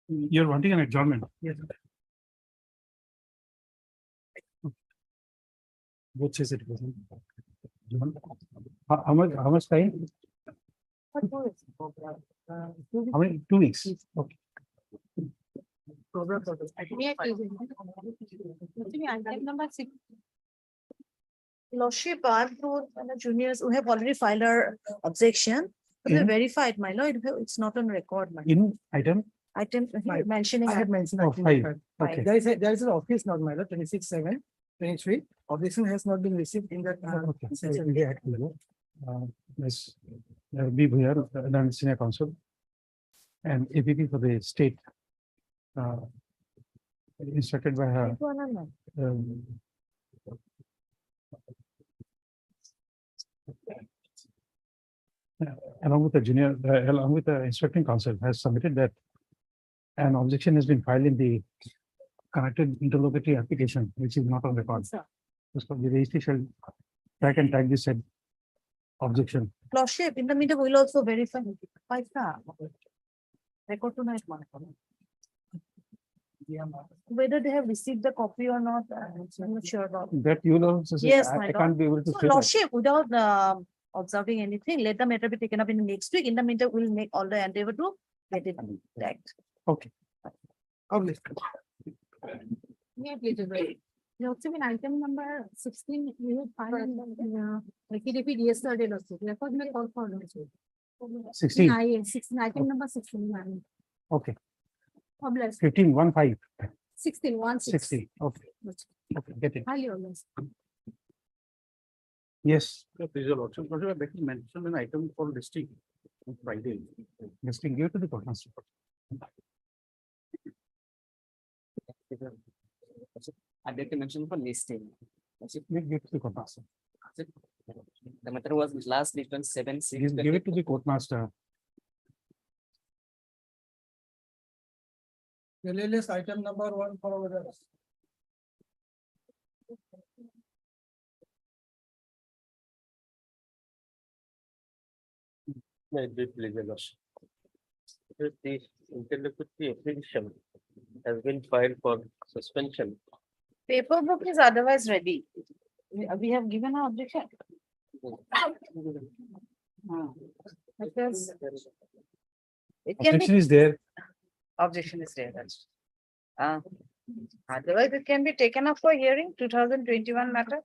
You're wanting an adjournment. Yes. Both says it wasn't. How much time? How many? 2 weeks. Okay. Item number 6. Lordship, our juniors who have already filed our objection. We In- verified, my lord, it's not on record, my In item item Five. mentioning. I had mentioned. Oh, item five. five. Okay. There is an office not my lord, 26/7/23. Objection has not been received in that. Okay. session. Yes. Be here, then senior counsel. And APP for the state. Instructed by her. um, Along with the junior, along with the instructing counsel has submitted that an objection has been filed in the connected interlocutory application, which is not on record. As per the registry shall track and tag this said objection. Lordship, in the meantime, we'll also verify. Record tonight, my lord. Whether they have received the copy or not, I'm not sure about. That you know, so say, Yes, I my I can't be able to. So say that. lordship, without observing anything, let the matter be taken up in the next week. In the meantime, we'll make all the endeavor to get it tagged. Okay. Obvious. Yeah, please wait. Also, in item number 16, we have filed like it yesterday also. Record may call for also. 16. 16, item number 16. Okay. Obvious. 15. 16, 1, 6. 60. Okay. Okay. Get it. Highly obvious. Yes. Please, your lordship, I beg to mention an item for listing on Friday. Listing give to the court master. I beg to mention for listing. Give to the court master. The matter was last written 7/6. Give it to the court master. LLS item number 1 for others. May it be pleased, your lordship. The interlocutory application has been filed for suspension. Paper book is otherwise ready. We have given our objection. Because it can Objection be, is there. objection is there, that's. Otherwise, it can be taken up for hearing, 2021 matter.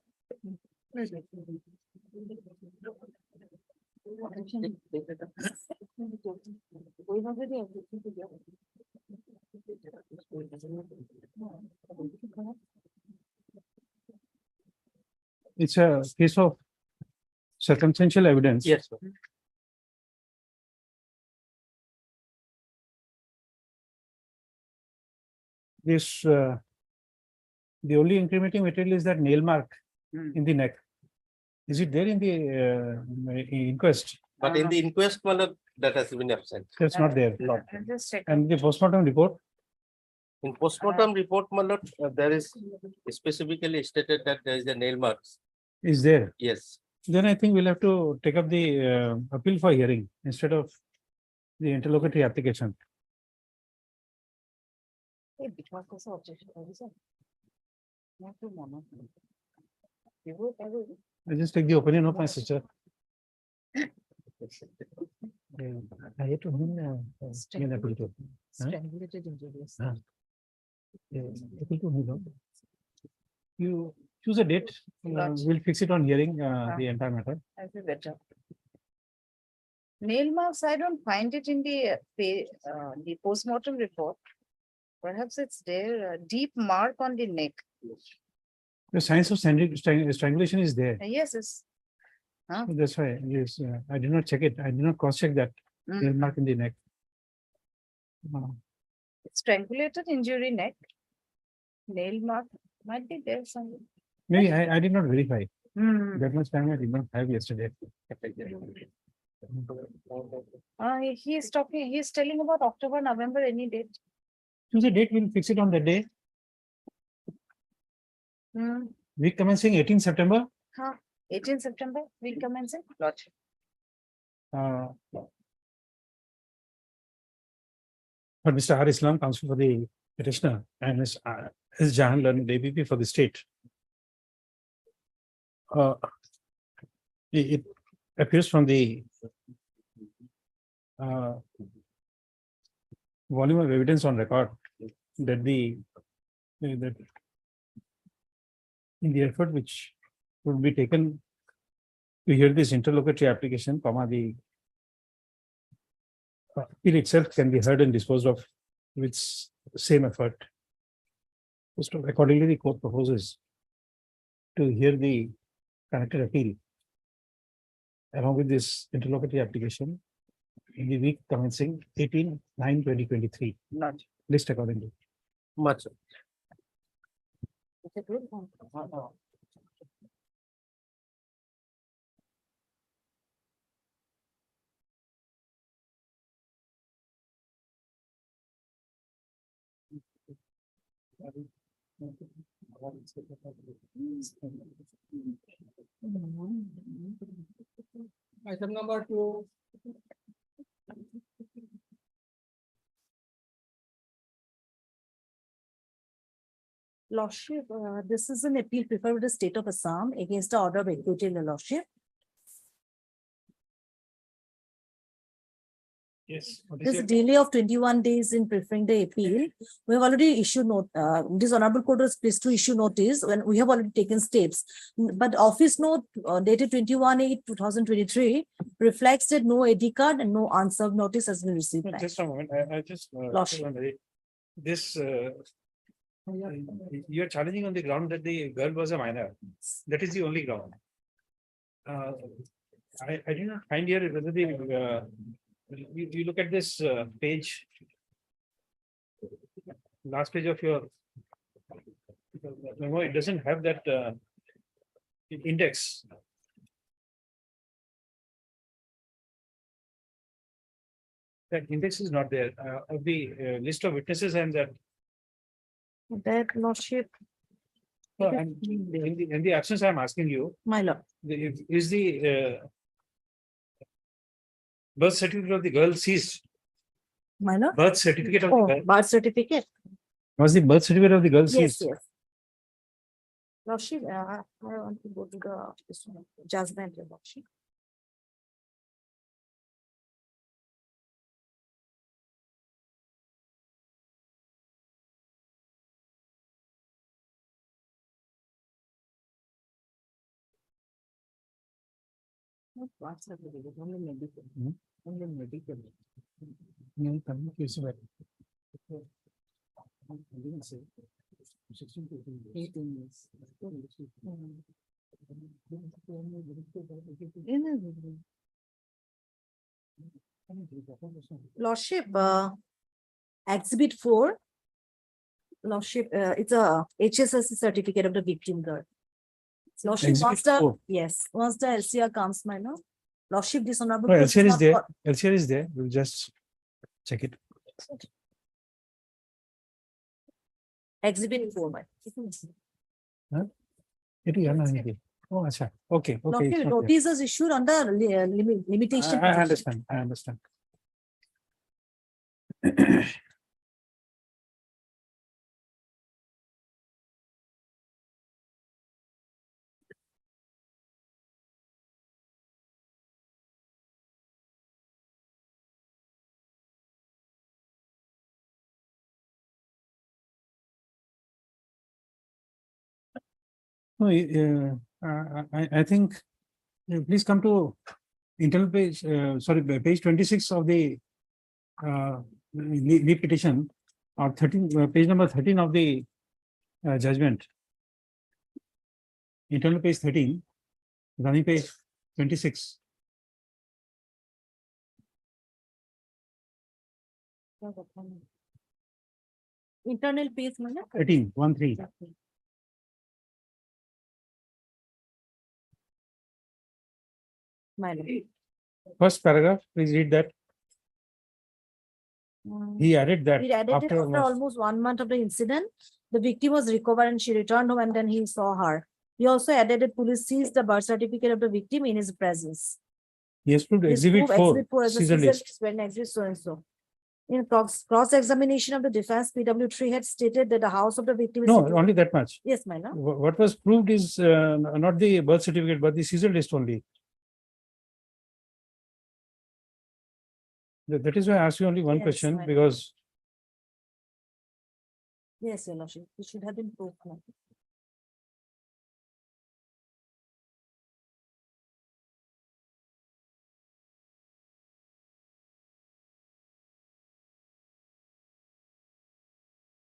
It's a case of circumstantial evidence. Yes, sir. This, the only incriminating material is that nail mark in the neck. Is it there in the inquest? But in the inquest, my lord, that has been absent. It's not there. Not. I'll just check. And the postmortem report, In postmortem report, my lord, there is specifically stated that there is a nail marks. is there. Yes. Then I think we'll have to take up the appeal for hearing instead of the interlocutory application. Hey, which was also objection, what is it? Not too mono. You would, I will. I just take the opinion of my sister. I hate to win, in appeal to. Strangulated injuries. Appeal to whom, no? You choose a date, Lodge. we'll fix it on hearing the entire matter. I feel better. Nail marks, I don't find it in the the postmortem report. Perhaps it's there, a deep mark on the neck. The signs of strangulation is there. Yes, it's. That's why, yes, I did not check it. I did not cross check that nail mark in the neck. Strangulated injury neck. Nail mark might be there somewhere. Maybe I did not verify. Hmm. That much time I did not have yesterday. He is talking, he is telling about October, November, any date. Choose a date, we'll fix it on that day. Hmm. Week commencing 18 September. 18 September, we'll commence it. Lodge. Uh, But Mr. R. Islam, counsel for the petitioner, and Ms. Jahan Learned, ABP for the state. It appears from the volume of evidence on record that that in the effort which would be taken to hear this interlocutory application, the appeal itself can be heard and disposed of with same effort. So accordingly, the court proposes to hear the connected appeal along with this interlocutory application in the week commencing 18/9/2023. Not List accordingly. much. Item number 2. Lordship, this is an appeal preferred with the state of Assam against the order of equity in the Lordship. Yes. This delay of 21 days in preferring the appeal, we have already issued note, this honorable court was pleased to issue notice when we have already taken steps. But office note dated 21/8/2023 reflects that no AD card and no unserved notice has been received. by- Just a moment, I just. Lordship. This, you are challenging on the ground that the girl was a minor. That is the only ground. I did not find here whether the, you look at this page. Last page of your. No, it doesn't have that index. That index is not there, of the list of witnesses and that. That Lordship, No, and in the absence, I'm asking you, my lord, is the birth certificate of the girl seized? my lord. Birth certificate of the Oh, girl, birth certificate. was the birth certificate of the girl Yes, seized? yes. Lordship, I want to go to the this one, judgment, your Lordship. Not birth certificate, only medical. Hmm? Only medical. No, come, please, wait. 18 years. Lordship, exhibit 4. Lordship, it's a HSSC certificate of the victim girl. Lordship, Exhibit once the, 4. yes, once the LCR comes, my lord. Lordship, this honorable. No, court LCR is not there, got- LCR is there, we'll just check it. Exhibit 4, my. It is unavailable. Oh, acha. Okay, okay. it's Lordship, not there. notice is issued on the limitation. I petition. understand, I understand. No, I think, please come to internal page, sorry, page 26 of the leave petition, or 13, page number 13 of the judgment. Internal page 13, running page 26. Internal page, my lord. 13, 1-3. My lord. First paragraph, please read that. He added that He added it after after almost 1 month of the incident, the victim was recovered and she returned home and then he saw her. He also added that police seized the birth certificate of the victim in his presence. he has proved This exhibit proof 4, exhibit 4 as a Caesar Caesar list. list when exhibit so and so. In cross examination of the defense, PW3 had stated that the house of the victim is. No, situated- only that much. Yes, my lord. What was proved is not the birth certificate, but the Caesar list only. That is why I asked you only one Yes, question, I- because Yes, your lordship, it should have been proved. no?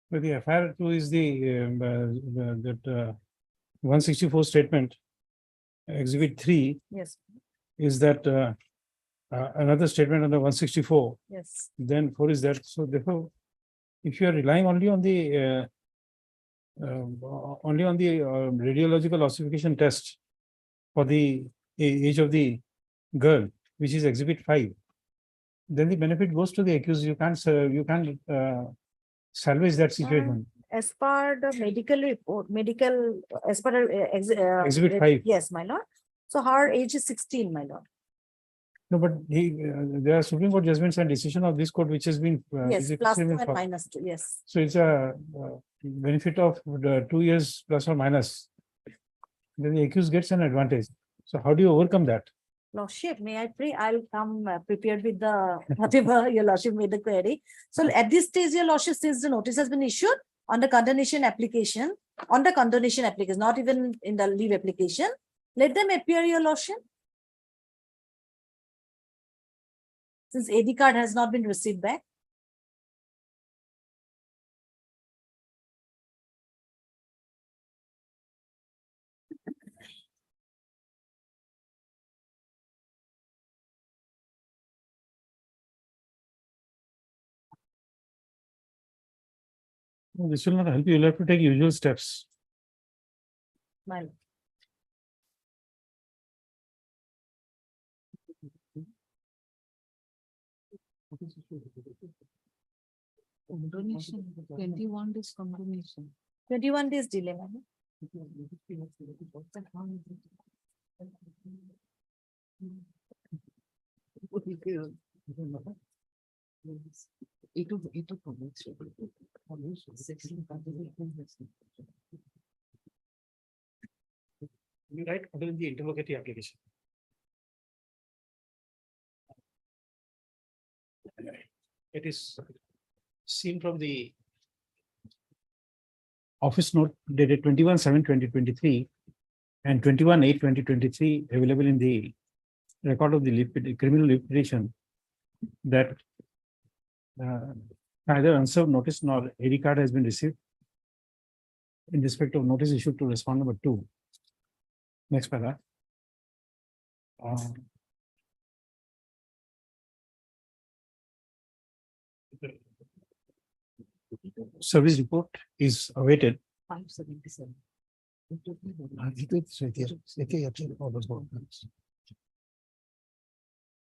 the FIR two is that 164 statement. Exhibit 3 Yes, is that another statement under 164, yes. then 4 is that. So therefore, if you are relying only on the radiological ossification test for the age of the girl, which is exhibit 5, then the benefit goes to the accused. You can't salvage that situation. As per the medical report, as per. Exhibit 5. Yes, my lord. So her age is 16, my lord. No, but there are Supreme Court judgments and decision of this court which has been. Yes, is it plus same 2 as and for- minus 2, yes. So it's a benefit of the 2 years plus or minus. Then the accused gets an advantage. So how do you overcome that? Lordship, may I pray? I'll come prepared with the, whatever your lordship made the query. So at this stage, your lordship, since the notice has been issued on the condemnation application, not even in the leave application, let them appear, your lordship. Since AD card has not been received back. No, this will not help you. You'll have to take usual steps. My lord. Combination, 21 days combination. 21 days delay, my lord. You write in the interrogatory application. It is seen from the office note dated 21/7/2023 and 21/8/2023 available in the record of the criminal litigation that neither unserved notice nor AD card has been received in respect of notice issued to respond number 2. Next paragraph. Service report is awaited. 577.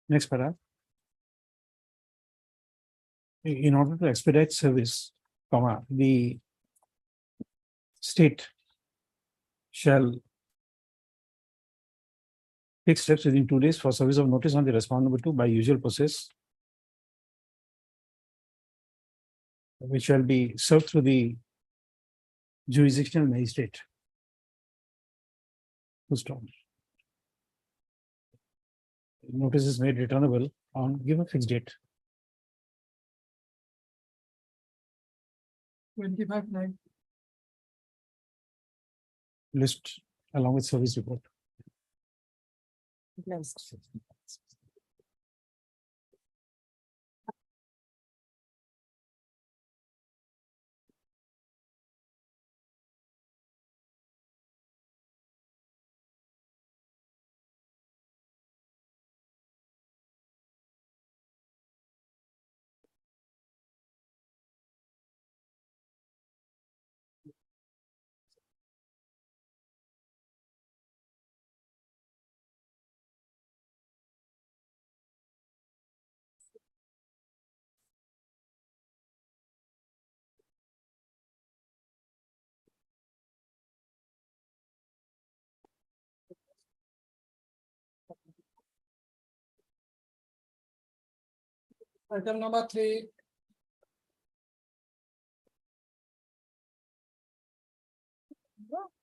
Next paragraph. In order to expedite service, the state shall take steps within 2 days for service of notice on the respondent number 2 by usual process, which shall be served through the jurisdictional magistrate. Full stop. Notice is made returnable on give a fixed date. 25/9. List along with service report. Closed. Item number 3,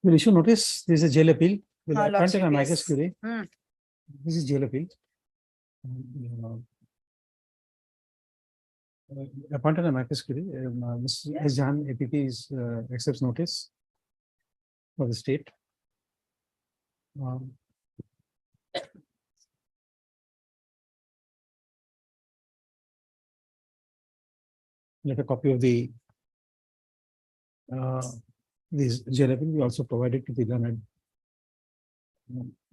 We'll issue notice. This is jail appeal. We'll Ah, appoint an Lordship, amicus yes. curiae. Hmm. This is jail appeal. Appoint an amicus curiae. Ms. S. Jahan, APP is accepts notice for the state. Let a copy of the this jail appeal we also provided to the learned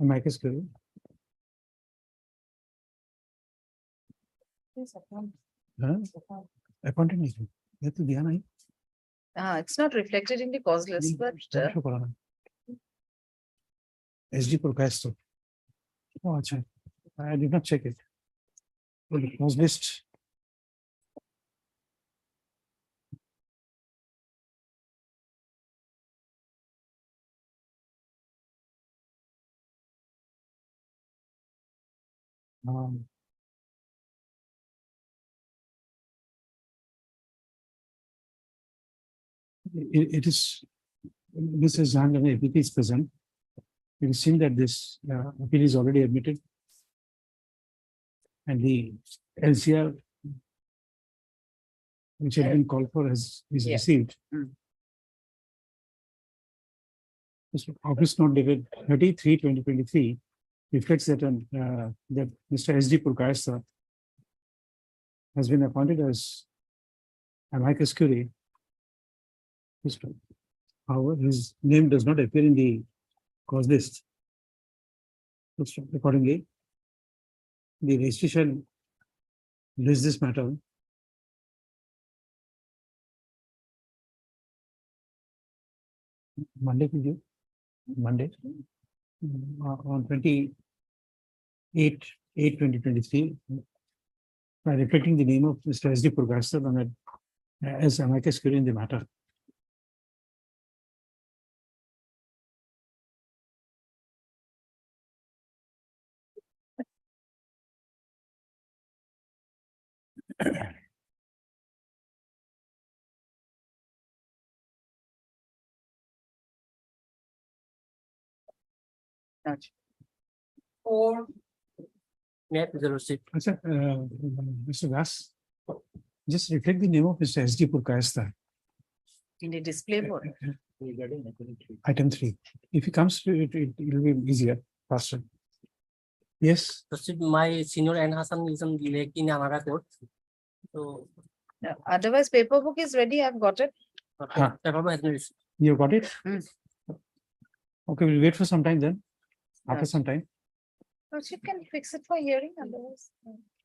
amicus curiae. Yes, appoint. हाँ, appointed नहीं थी, ये तो दिया नहीं, It's not reflected in the cause list, but नहीं show करा ना, SD Purkayastha. Oh, अच्छा, I did not check it. The cause list. It is, Mrs. Jahan and APP is present. It is seen that this appeal is already admitted. And the LCR which had been called for is Yeah. received. Mm. This office note dated 30/3/2023 reflects that that Mr. SD Purkayastha has been appointed as amicus curiae. However, his name does not appear in the cause list. Accordingly, the registration lists this matter Monday to you, Monday, on 28/8/2023, by reflecting the name of Mr. SD Purkayastha as amicus curiae in the matter. Or. Yeah, the receipt. Achha, Mr. Das, just reflect the name of Mr. SD Purkayastha, in the display board. item 3. If he comes to it, it will be easier, faster. Yes, My senior and Hassan is on lake in Amara court. So, Otherwise, paper book is ready. I've got it. Huh. paper has been received. you got it? Mm. Okay, we'll wait for some time then. After Yes. some time, But you can fix it for hearing otherwise.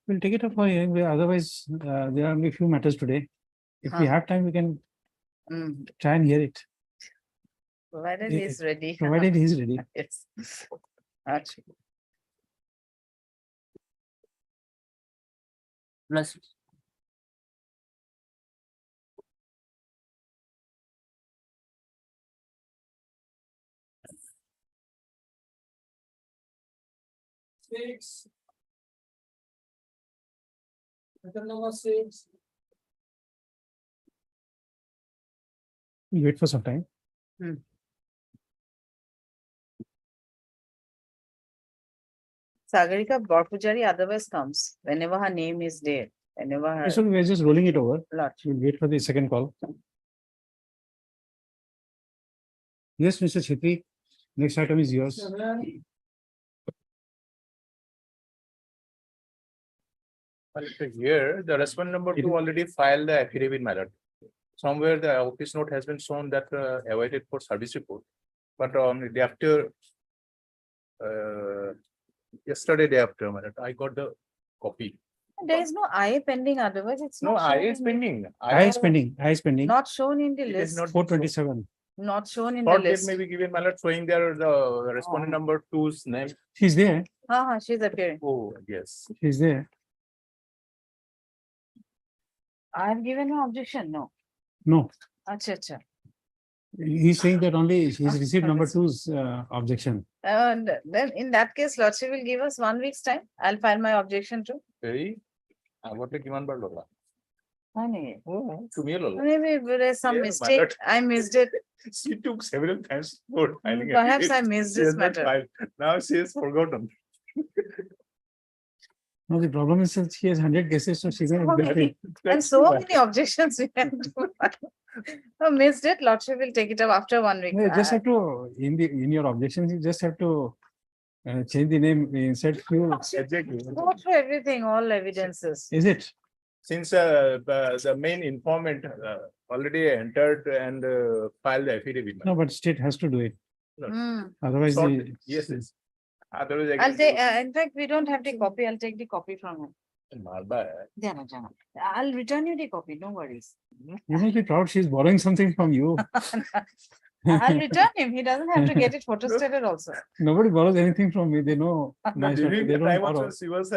we'll take it up for hearing. Otherwise, there are only a few matters today. If we Huh. have time, we can Mm. try and hear it, Provided Yeah, he's ready. provided he is ready. Yes. Achha. Plus, Six. Item number 6. We'll wait for some time. Sagarika Borpujari otherwise comes whenever her name is there, whenever her So we're just rolling it over. lot. We'll wait for the second call. Yes, Mr. Chhetri, next item is yours. 7. Here, the respondent number 2 already filed the affidavit, my lord. Somewhere the office note has been shown that awaited for service report, but on the day after. Yesterday day after, my lord, I got the copy. There is no IA pending, otherwise it's No, not. I shown is in the- pending. I is pending, I is pending, Not shown in the It is list, not. 427. not shown in the Short date list. may be given, my lord, showing there the respondent Oh. number 2's name. She's there, She's appearing. Oh, yes. she's there. I have given no objection, no. No, Acha. he's saying that only he's received number 2's objection. And then in that case, Lordship will give us 1 week's time. I'll file my objection too. Very. What a given by law. Honey, To me alone. maybe there is some Yeah, my mistake. lord. I missed it. She took several times for filing. Perhaps I affidavit. missed She this has not matter. filed. Now she has forgotten. No, the problem is that she has 100 cases, so she's So going many. to. And That's so why. many objections we had to file. I missed it. Lordship will take it up after 1 week. You just have to, in your objections, you just have to change the name inside few. Exactly. Go through everything, all evidences. Is it? Since the main informant already entered and filed the affidavit. No, but state has to do it. Hmm. Otherwise, Short- the. Yes, yes. Otherwise. I'll take, in fact, we don't have the copy. I'll take the copy from him. Jana, Jana. I'll return you the copy, no worries. You must be proud she's borrowing something from you. I'll return him. He doesn't have to get it photostated also. Nobody borrows anything from me. They know. my stuff. During They the don't time borrow. also, she was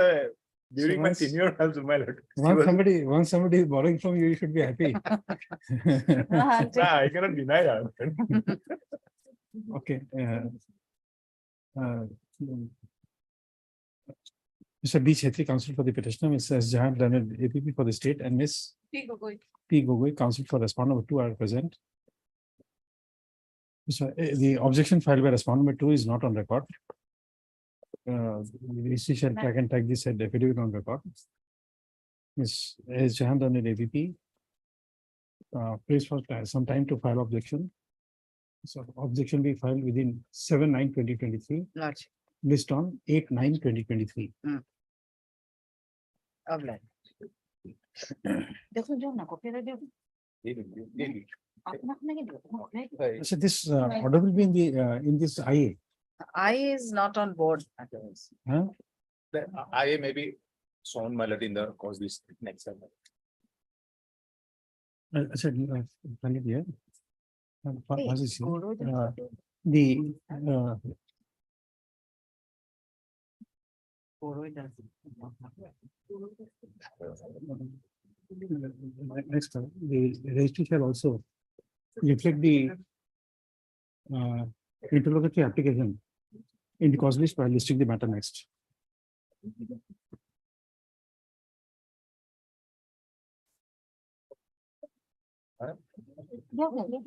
during my once- tenure also, my lord. She Once was- somebody is borrowing from you, you should be happy. I'll take- Nah, I cannot deny that. Okay. Mr. B. Chetri, counsel for the petitioner, Mrs. S. Jahan Leonard, APP for the state, and Ms. P. Gogoi, counsel for respondent number 2 are present. So the objection filed by respondent number 2 is not on record. The EC shall track and tag this said affidavit on record. Ms. S. Jahan Leonard, APP. Please for some time to file objection. So objection be filed within 7/9/2023, Lordship, list on 8/9/2023. obliged. দেখুন যাও না কপিটা দিও আপনাকে নাকি দিও So this order will be in this IA. I is not on board. Huh? The IA may be shown, my lord, in the cause list next time. I said, find it here. Hey, What is it? Guru, The Guru does. next, the registry shall also reflect the interlocutory application in the cause list by listing the matter next.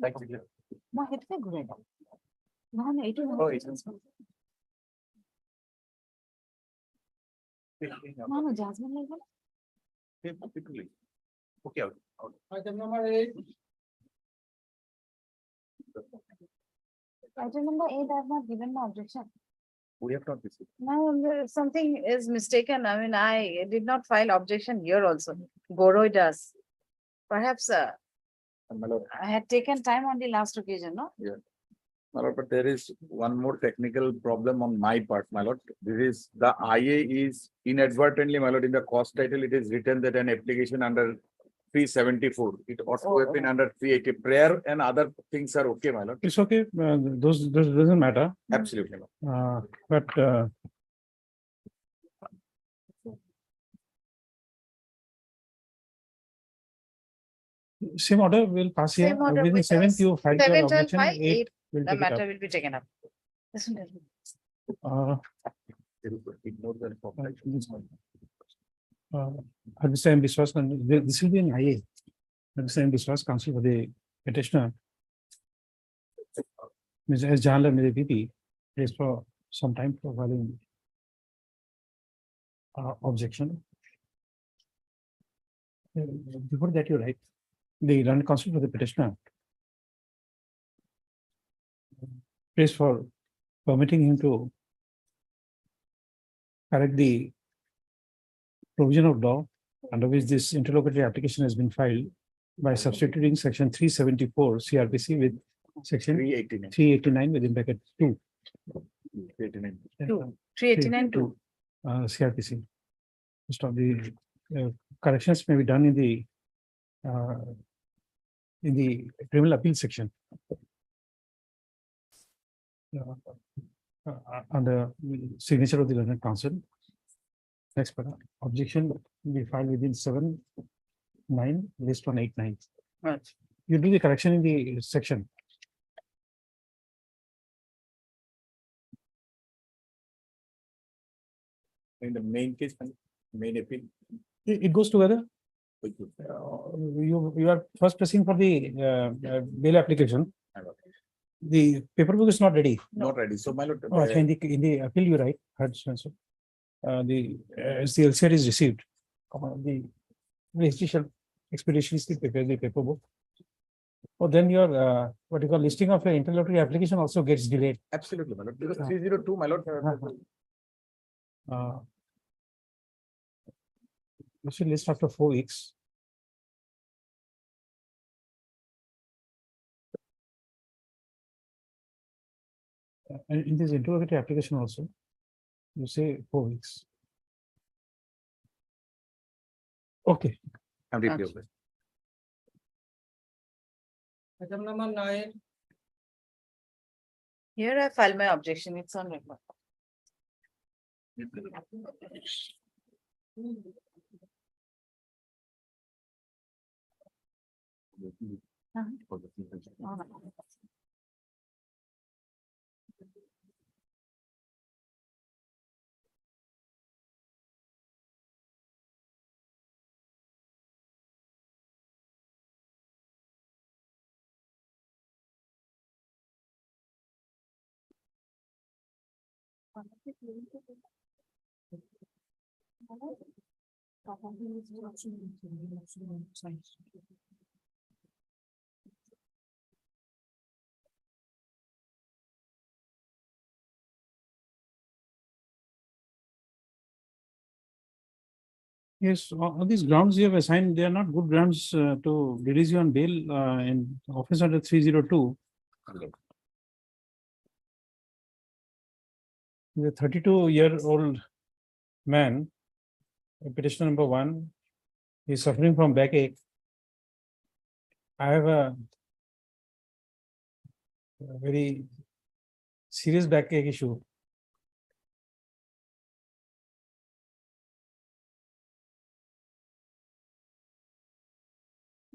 Thank you. না হেঁটে ঘুরে দাও না না এটা Oh, it's. না না judgement লাগবে না Okay, out. Item number 8. item number 8 I have not given my objection. We have not received. No, something is mistaken. I mean, I did not file objection here also. Goroi does. Perhaps My lord, I had taken time on the last occasion, no? my lord, but there is one more technical problem on my part, my lord. This is the IA is inadvertently, my lord, in the cost title, it is written that an application under 374. It ought to have been under 380. Prayer and other things are okay, my lord. It's okay, those doesn't matter, Absolutely. my lord. but same order will pass here. Same order Within with 7th, us. you file your 7th I'll objection, file, 8 8th will the take it matter up. will be taken up. Listen, listen. Ignore the At the same Biswas, this will be an IA. At the same Biswas, counsel for the petitioner. Ms. S. Jahala, Ms. VP, is for some time for filing objection. Before that, you write, the learned counsel for the petitioner prays for permitting him to correct the provision of law under which this interlocutory application has been filed by substituting section 374 CRPC with section 389. 389 within bracket 2. 389. 389 2. CRPC. Most of the corrections may be done in the criminal appeal section. On the signature of the learned counsel. Next, objection will be filed within 7/9, list on 8/9. Right. You do the correction in the section. In the main case, main appeal. It goes together. You are first pressing for the bail application. The paperwork is not ready. Not ready. So my lord. Oh, actually, in the appeal, you write, as the LCR is received, the registry shall expeditiously prepare the paperwork. Or then your, what you call listing of your interlocutory application also gets delayed. Absolutely, my lord. Because Ah. 302, my lord. You should list after 4 weeks. And in this interlocutory application also, you say 4 weeks. Okay, I'm deeply Okay. aware. Item number 9, Here I file my objection, it's on record. yes, on these grounds you have assigned, they are not good grounds to release you on bail in office under 302. The 32-year-old man, petitioner number 1, is suffering from backache. I have a very serious backache issue.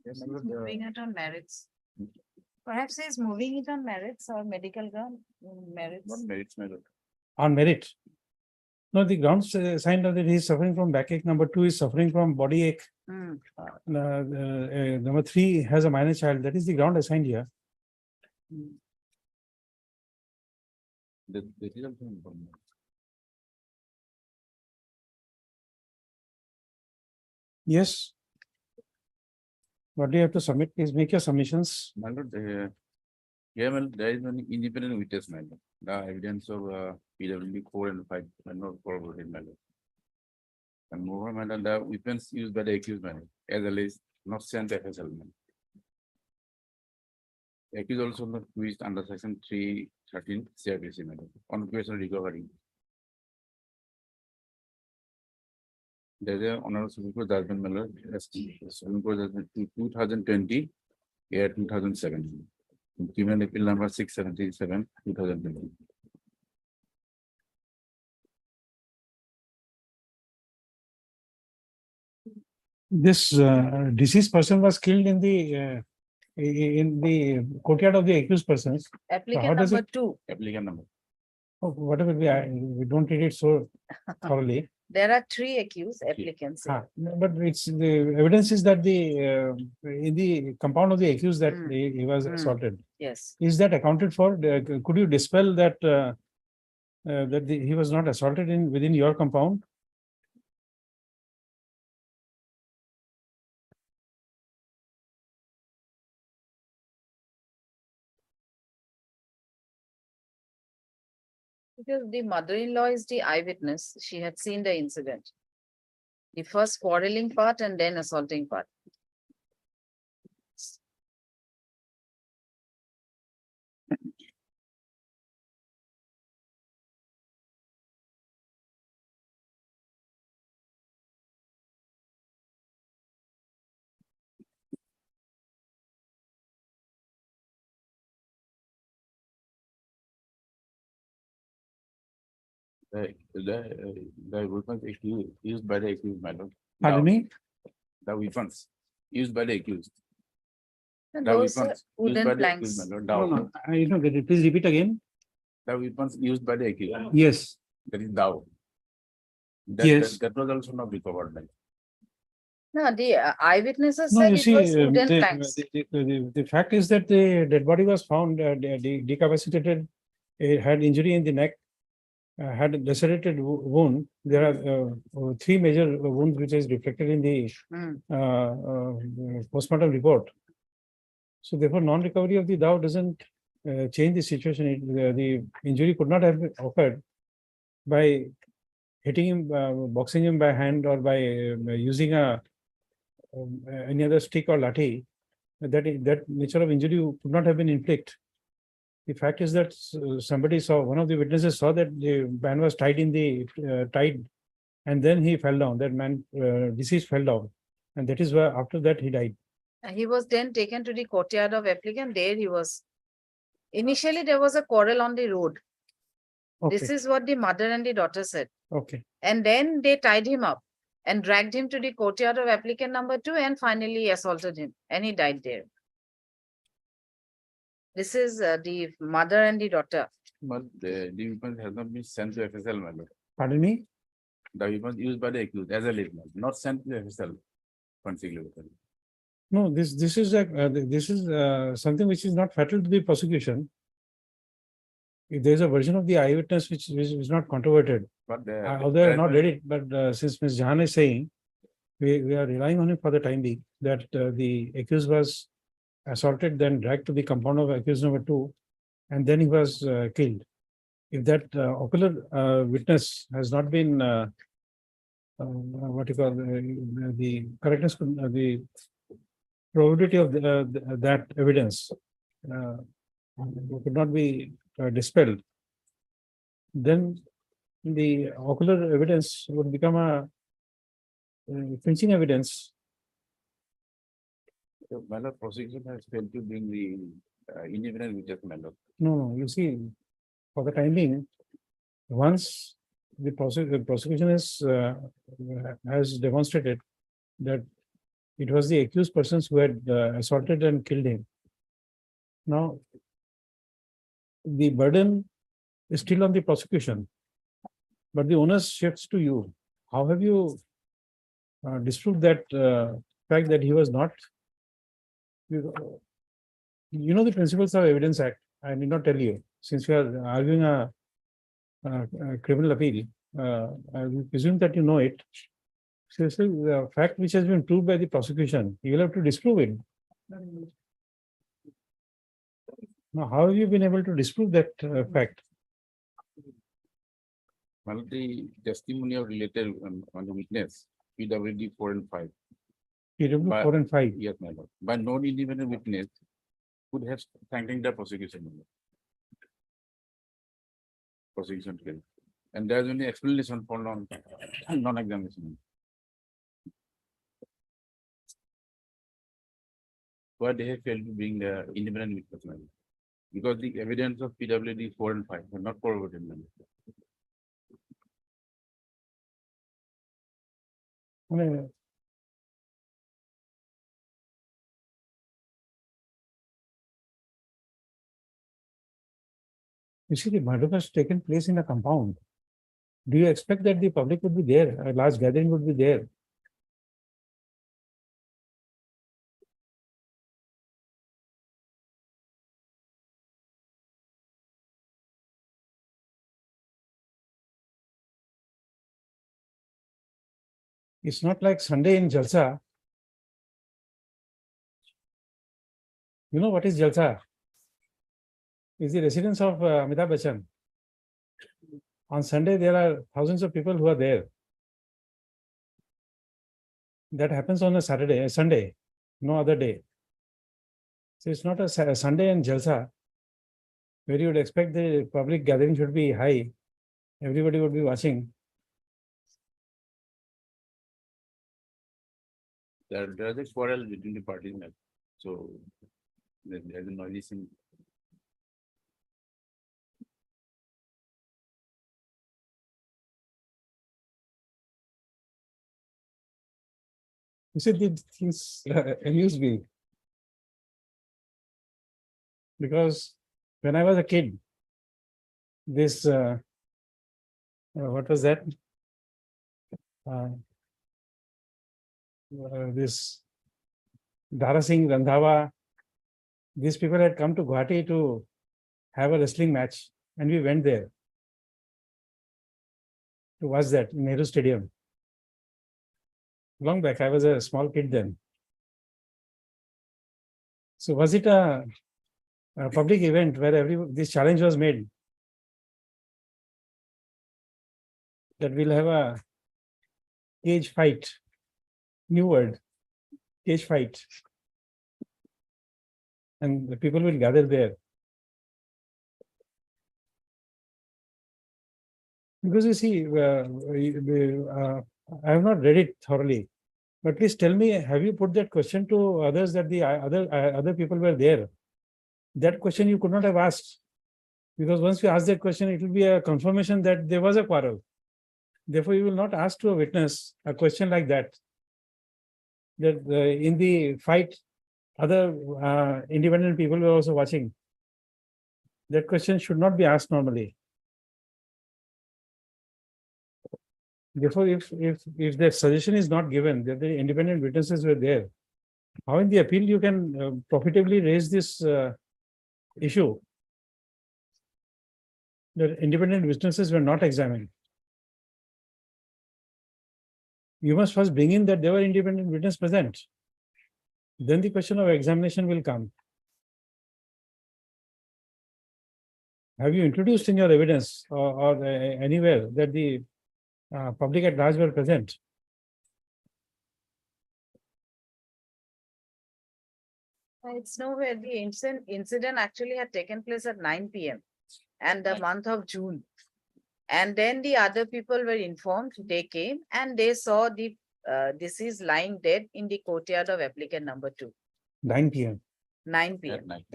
Yes, my He's lord, moving it on merits. Perhaps he's moving it on merits or medical ground merits. Not merits, my lord. On merit. No, the grounds assigned are that he is suffering from backache. Number 2 is suffering from body ache. Hmm. Number 3 has a minor child. That is the ground assigned here. Yes. What do you have to submit? Please make your submissions. My lord, here, well, there is an independent witness, my lord. The evidence of PWD 4 and 5 are not corroborated, my lord. And moreover, my lord, the weapons used by the accused, my lord, as well as not sent to FSL, my lord. The accused also not used under section 313 CRPC, my lord, on question of recovery. There is an honorable Supreme Court judgment, my lord, Supreme Court judgment 2020, year 2017. Criminal appeal number 677, 2020. This deceased person was killed in the courtyard of the accused persons. how Applicant does number 2, Applicant number. Oh, whatever we don't read it so thoroughly. there are 3 accused applicants. here. But it's the evidence is that in the compound of the accused that Hmm. he was Hmm. assaulted. Yes, Is that accounted for? Could you dispel that he was not assaulted within your compound? because the mother-in-law is the eyewitness. She had seen the incident. The first quarreling part and then assaulting part. The weapons used by the accused, my lord. Pardon me? The weapons used by the accused. And The those weapons used wooden by the planks. accused, my lord. No, Dao. no, I don't get it. Please repeat again. The weapons used by the accused, Yes. that is Dao. That Yes. that was also not recovered, my lord. No, the eyewitnesses No, said you it see, was wooden planks. the fact is that the dead body was found decapacitated. It had injury in the neck, had a lacerated wound. There are three major wounds which is reflected in the Hmm. postmortem report. So therefore, non-recovery of the dhow doesn't change the situation. The injury could not have occurred by hitting him, boxing him by hand or by using any other stick or lathi. That nature of injury could not have been inflicted. The fact is that somebody saw, one of the witnesses saw that the man was tied in the tied, and then he fell down. That man, deceased, fell down, and that is why after that he died. He was then taken to the courtyard of applicant. There he was. Initially, there was a quarrel on the road. This Okay, is what the mother and the daughter said. okay. And then they tied him up and dragged him to the courtyard of applicant number 2 and finally assaulted him, and he died there. This is the mother and the daughter. But the weapon has not been sent to FSL, my lord. Pardon me? The weapon used by the accused as a lead, not sent to FSL. Consequently. No, this is something which is not fatal to the prosecution. If there is a version of the eyewitness which is not controverted, But although I have not read it, but since Ms. Jahan is saying, we are relying on it for the time being, that the accused was assaulted, then dragged to the compound of accused number 2, and then he was killed. If that ocular witness has not been what you call the correctness, the probability of that evidence could not be dispelled, then the ocular evidence would become a clinching evidence. my lord, prosecution has failed to bring the independent witness, my lord. No, you see, for the time being, once the prosecution has demonstrated that it was the accused persons who had assaulted and killed him. Now, the burden is still on the prosecution, but the onus shifts to you. How have you disproved that fact that he was not? You know the principles of Evidence Act. I need not tell you, since we are arguing a criminal appeal. I will presume that you know it. So the fact which has been proved by the prosecution, you will have to disprove it. Now, how have you been able to disprove that fact? My lord, the testimony of related on the witness, PWD 4 and 5. PW By- 4 and 5. Yes, my lord. By non-independent witness could have thanking the prosecution. my lord. Prosecution failed. And there's only explanation for non-examination. Why they have failed to bring the independent witness, my lord. Because the evidence of PWD 4 and 5 are not corroborated. my lord. You see, the murder has taken place in a compound. Do you expect that the public would be there, a large gathering would be there? It's not like Sunday in Jalsa. You know what is Jalsa? It's the residence of Amitabh Bachchan. On Sunday, there are thousands of people who are there. That happens on a Sunday, no other day. So it's not a Sunday and Jalsa where you would expect the public gathering should be high. Everybody would be watching. There's a quarrel between the parties, my lord. So there's a noisy scene. You see, these things amuse me. Because when I was a kid, this, what was that? this Dara Singh Randhawa, these people had come to Guwahati to have a wrestling match, and we went there to watch that in Nehru Stadium. Long back, I was a small kid then. So was it a public event where this challenge was made? That we'll have a cage fight, new word, cage fight. And the people will gather there. Because you see, I have not read it thoroughly, but please tell me, have you put that question to others that the other people were there? That question you could not have asked, because once you ask that question, it will be a confirmation that there was a quarrel. Therefore, you will not ask to a witness a question like that. That in the fight, other independent people were also watching. That question should not be asked normally. Therefore, if the suggestion is not given that the independent witnesses were there, how in the appeal you can profitably raise this issue that independent witnesses were not examined? You must first bring in that there were independent witnesses present. Then the question of examination will come. Have you introduced in your evidence or anywhere that the public at large were present? It's nowhere. The incident actually had taken place at 9 p.m. and the month of June. And then the other people were informed, they came and they saw the deceased lying dead in the courtyard of applicant number 2. 9 p.m. 9 At p.m. night.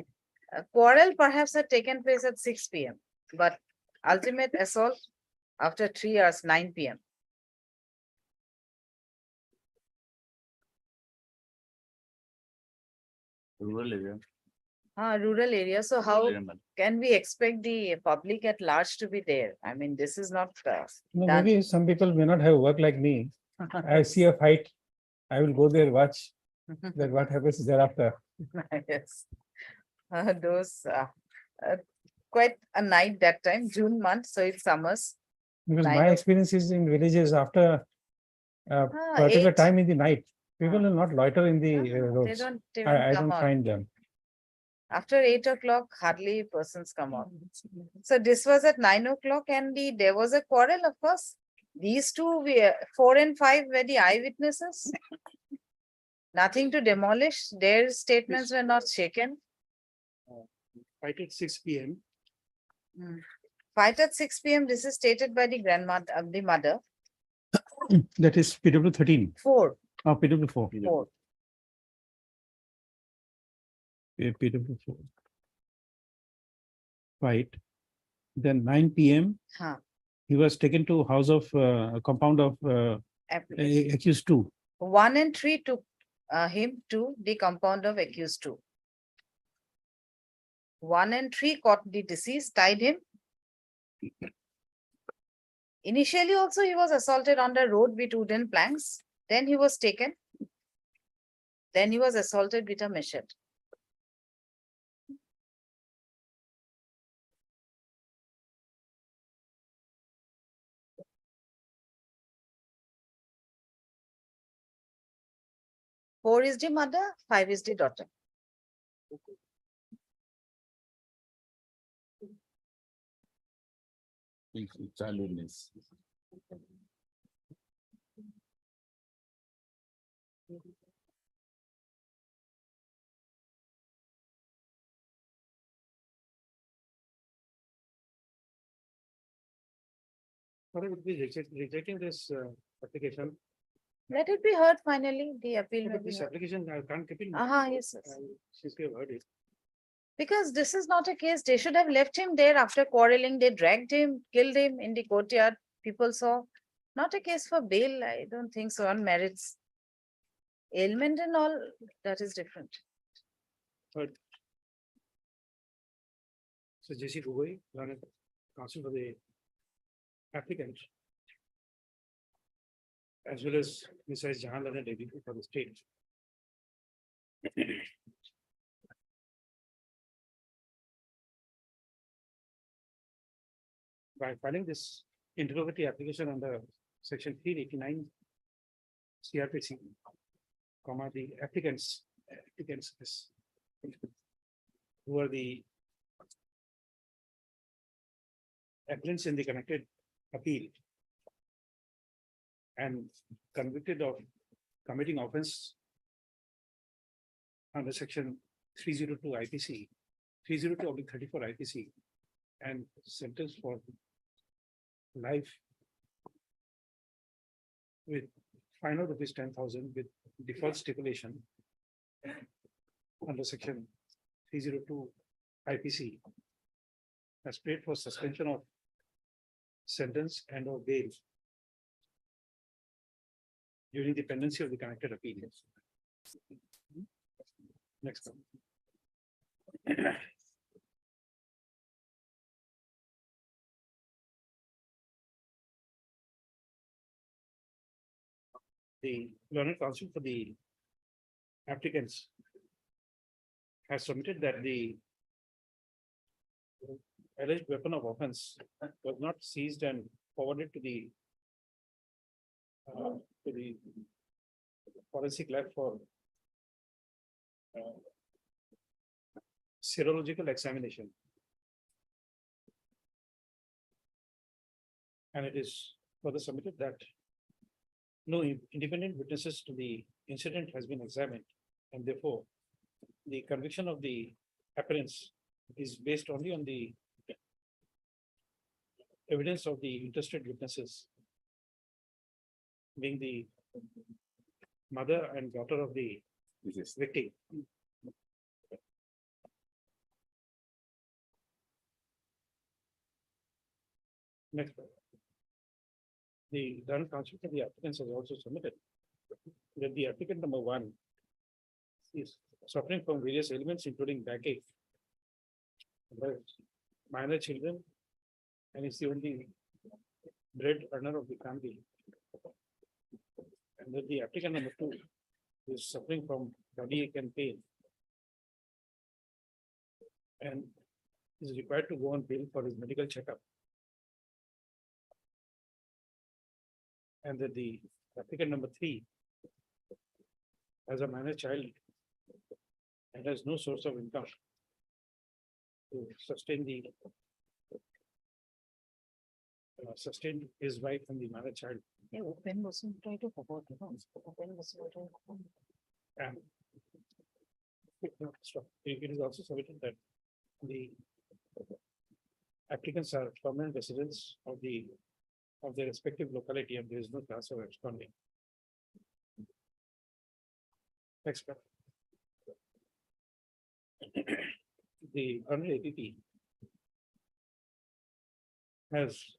A quarrel perhaps had taken place at 6 p.m. But ultimate assault after 3 hours, 9 p.m. Rural area. Rural area. So how Area, madam. can we expect the public at large to be there? I mean, this is not No, done. maybe some people may not have work like me. I see a fight, I will go there, watch that what happens thereafter. Yes. Those quite a night that time, June month, so it's summers. Because 9 my o- experience is in villages after particular 8. time in the night, people Ah. will not loiter in the They roads. don't even I come don't out. find them. After 8 o'clock, hardly persons come out. So this was at 9 o'clock and there was a quarrel, of course. These two, 4 and 5 were the eyewitnesses. Nothing to demolish. Their statements were not shaken. Fight at 6 p.m. Fight at 6 p.m. This is stated by the grandmother, the mother. That is PW 13. 4. PW 4. 4. PW 4. Fight. Then 9 p.m. Huh. he was taken to house of compound of Application. accused 2. 1 and 3 took him to the compound of accused 2. 1 and 3 caught the deceased, tied him. Initially also he was assaulted on the road with wooden planks. Then he was taken. Then he was assaulted with a machete. Four is the mother, 5 is the daughter. Childhoodness. What would be rejecting this application? Let it be heard finally, the appeal will be This heard. application can't keep it. Yes, yes. Since we have heard it. Because this is not a case, they should have left him there after quarreling, they dragged him, killed him in the courtyard, people saw. Not a case for bail, I don't think so, on merits. Ailment and all, that is different. Heard. So J.C. Gugoi, learned counsel for the applicant. as well as Mrs. Jahanlada Devi for the state. By filing this interrogatory application under section 389 CRPC, comma, the applicants is who are the applicants in the connected appeal and convicted of committing offense under section 302 IPC, 302/34 IPC, and sentenced for life with fine of rupees 10,000 with default stipulation under section 302 IPC has paid for suspension of sentence and or bail during the pendency of the connected appeal. Next one. The learned counsel for the applicants has submitted that the alleged weapon of offense was not seized and forwarded to the forensic lab for serological examination. And it is further submitted that no independent witnesses to the incident has been examined, and therefore the conviction of the appearance is based only on the evidence of the interested witnesses, being the mother and daughter of the victim. Next. The learned counsel for the applicants has also submitted that the applicant number 1 is suffering from various ailments, including backache, minor children, and is the only bread earner of the family. And that the applicant number 2 is suffering from body ache and pain, and is required to go on bail for his medical checkup. And that the applicant number 3 has a minor child and has no source of income to sustain his wife and the minor child. And it is also submitted that the applicants are permanent residents of their respective locality, and there is no class of absconding. Next. The honorable APP has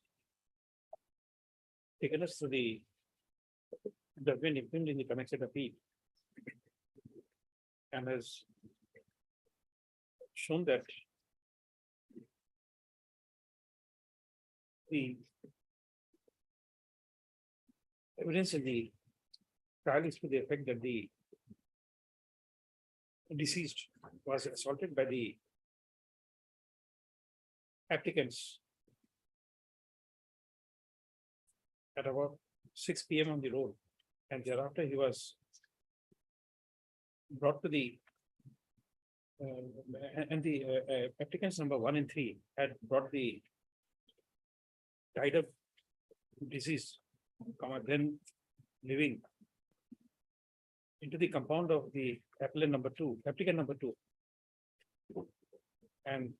taken us to the judgment impugned in the connected appeal and has shown that the evidence in the trial is to the effect that the deceased was assaulted by the applicants at about 6 PM on the road, and thereafter he was brought to the and the applicants number 1 and 3 had brought the died up deceased, then living into the compound of the applicant number 2, and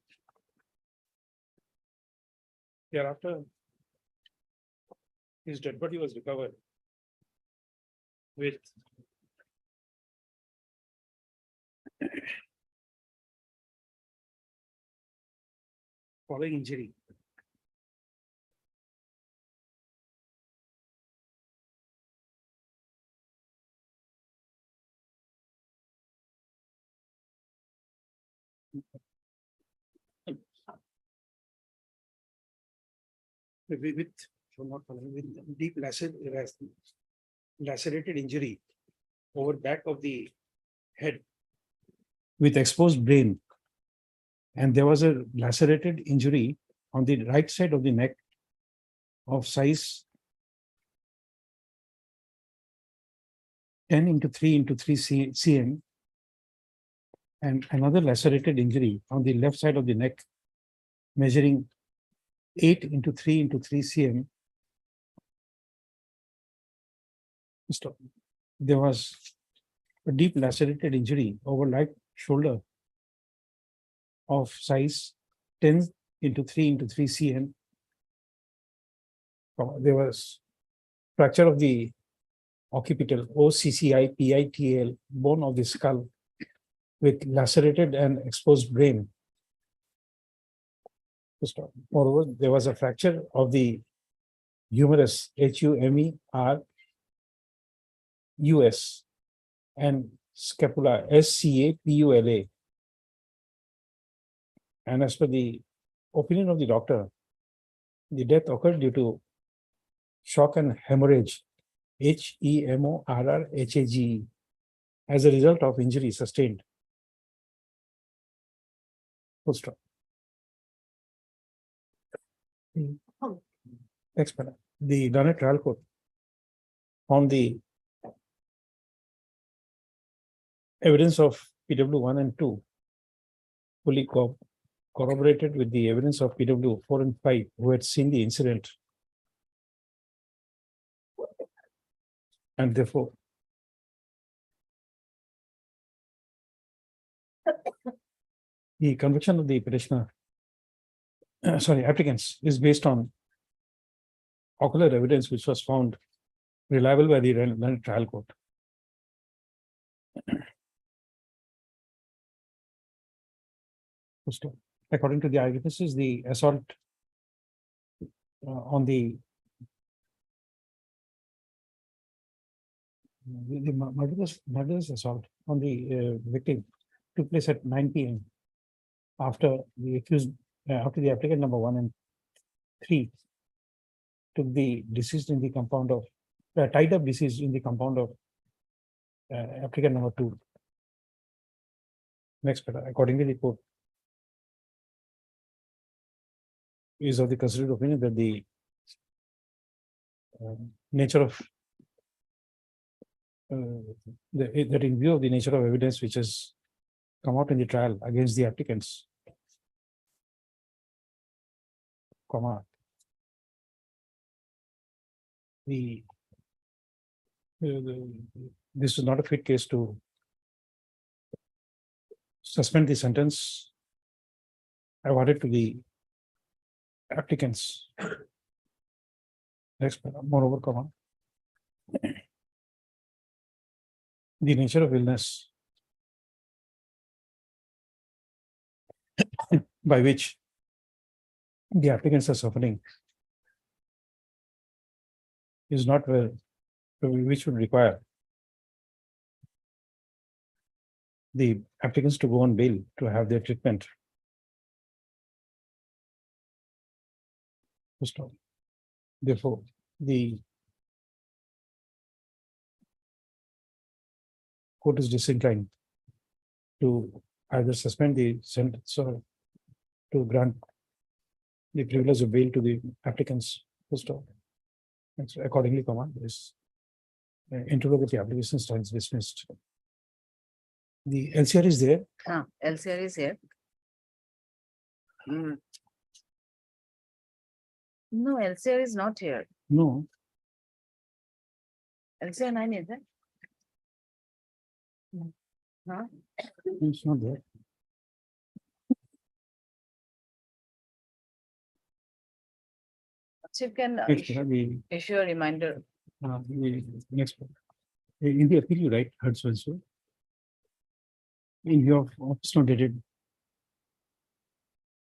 thereafter his dead body was recovered with following injury. With deep lacerations lacerated injury over back of the head with exposed brain. And there was a lacerated injury on the right side of the neck of size 10 into 3 into 3 cm, and another lacerated injury on the left side of the neck measuring 8 into 3 into 3 cm. Stop. There was a deep lacerated injury over right shoulder of size 10 into 3 into 3 cm. There was fracture of the occipital OCCI PITL bone of the skull with lacerated and exposed brain. Moreover, there was a fracture of the humerus HUMERUS and scapula SCAPULA. And as per the opinion of the doctor, the death occurred due to shock and hemorrhage HEMORRHAGE as a result of injury sustained. Full stop. Next panel. The Dunnet trial court found the evidence of PW 1 and 2 fully corroborated with the evidence of PW 4 and 5 who had seen the incident. And therefore, the conviction of the petitioner, applicants, is based on ocular evidence which was found reliable by the Dunnet trial court. According to the eyewitnesses, the assault on the murderous assault on the victim took place at 9 p.m. after the accused, after the applicant number 1 and 3 took the deceased in the compound of tied up deceased in the compound of applicant number 2. Next, according to the court, is of the considered opinion that the nature of that in view of the nature of evidence which has come out in the trial against the applicants, this is not a fit case to suspend the sentence awarded to the applicants. Next, moreover, the nature of illness by which the applicants are suffering is not well, which would require the applicants to go on bail to have their treatment. Therefore, the court is disinclined to either suspend the sentence or to grant the privilege of bail to the applicants. Accordingly, this interrogatory application stands dismissed. The LCR is there. LCR is here. No, LCR is not here. No, LCR 9 is there? Huh? it's not there. Chief can Next, the issue a reminder. next one. In the appeal, you write Hertz also. In your office note dated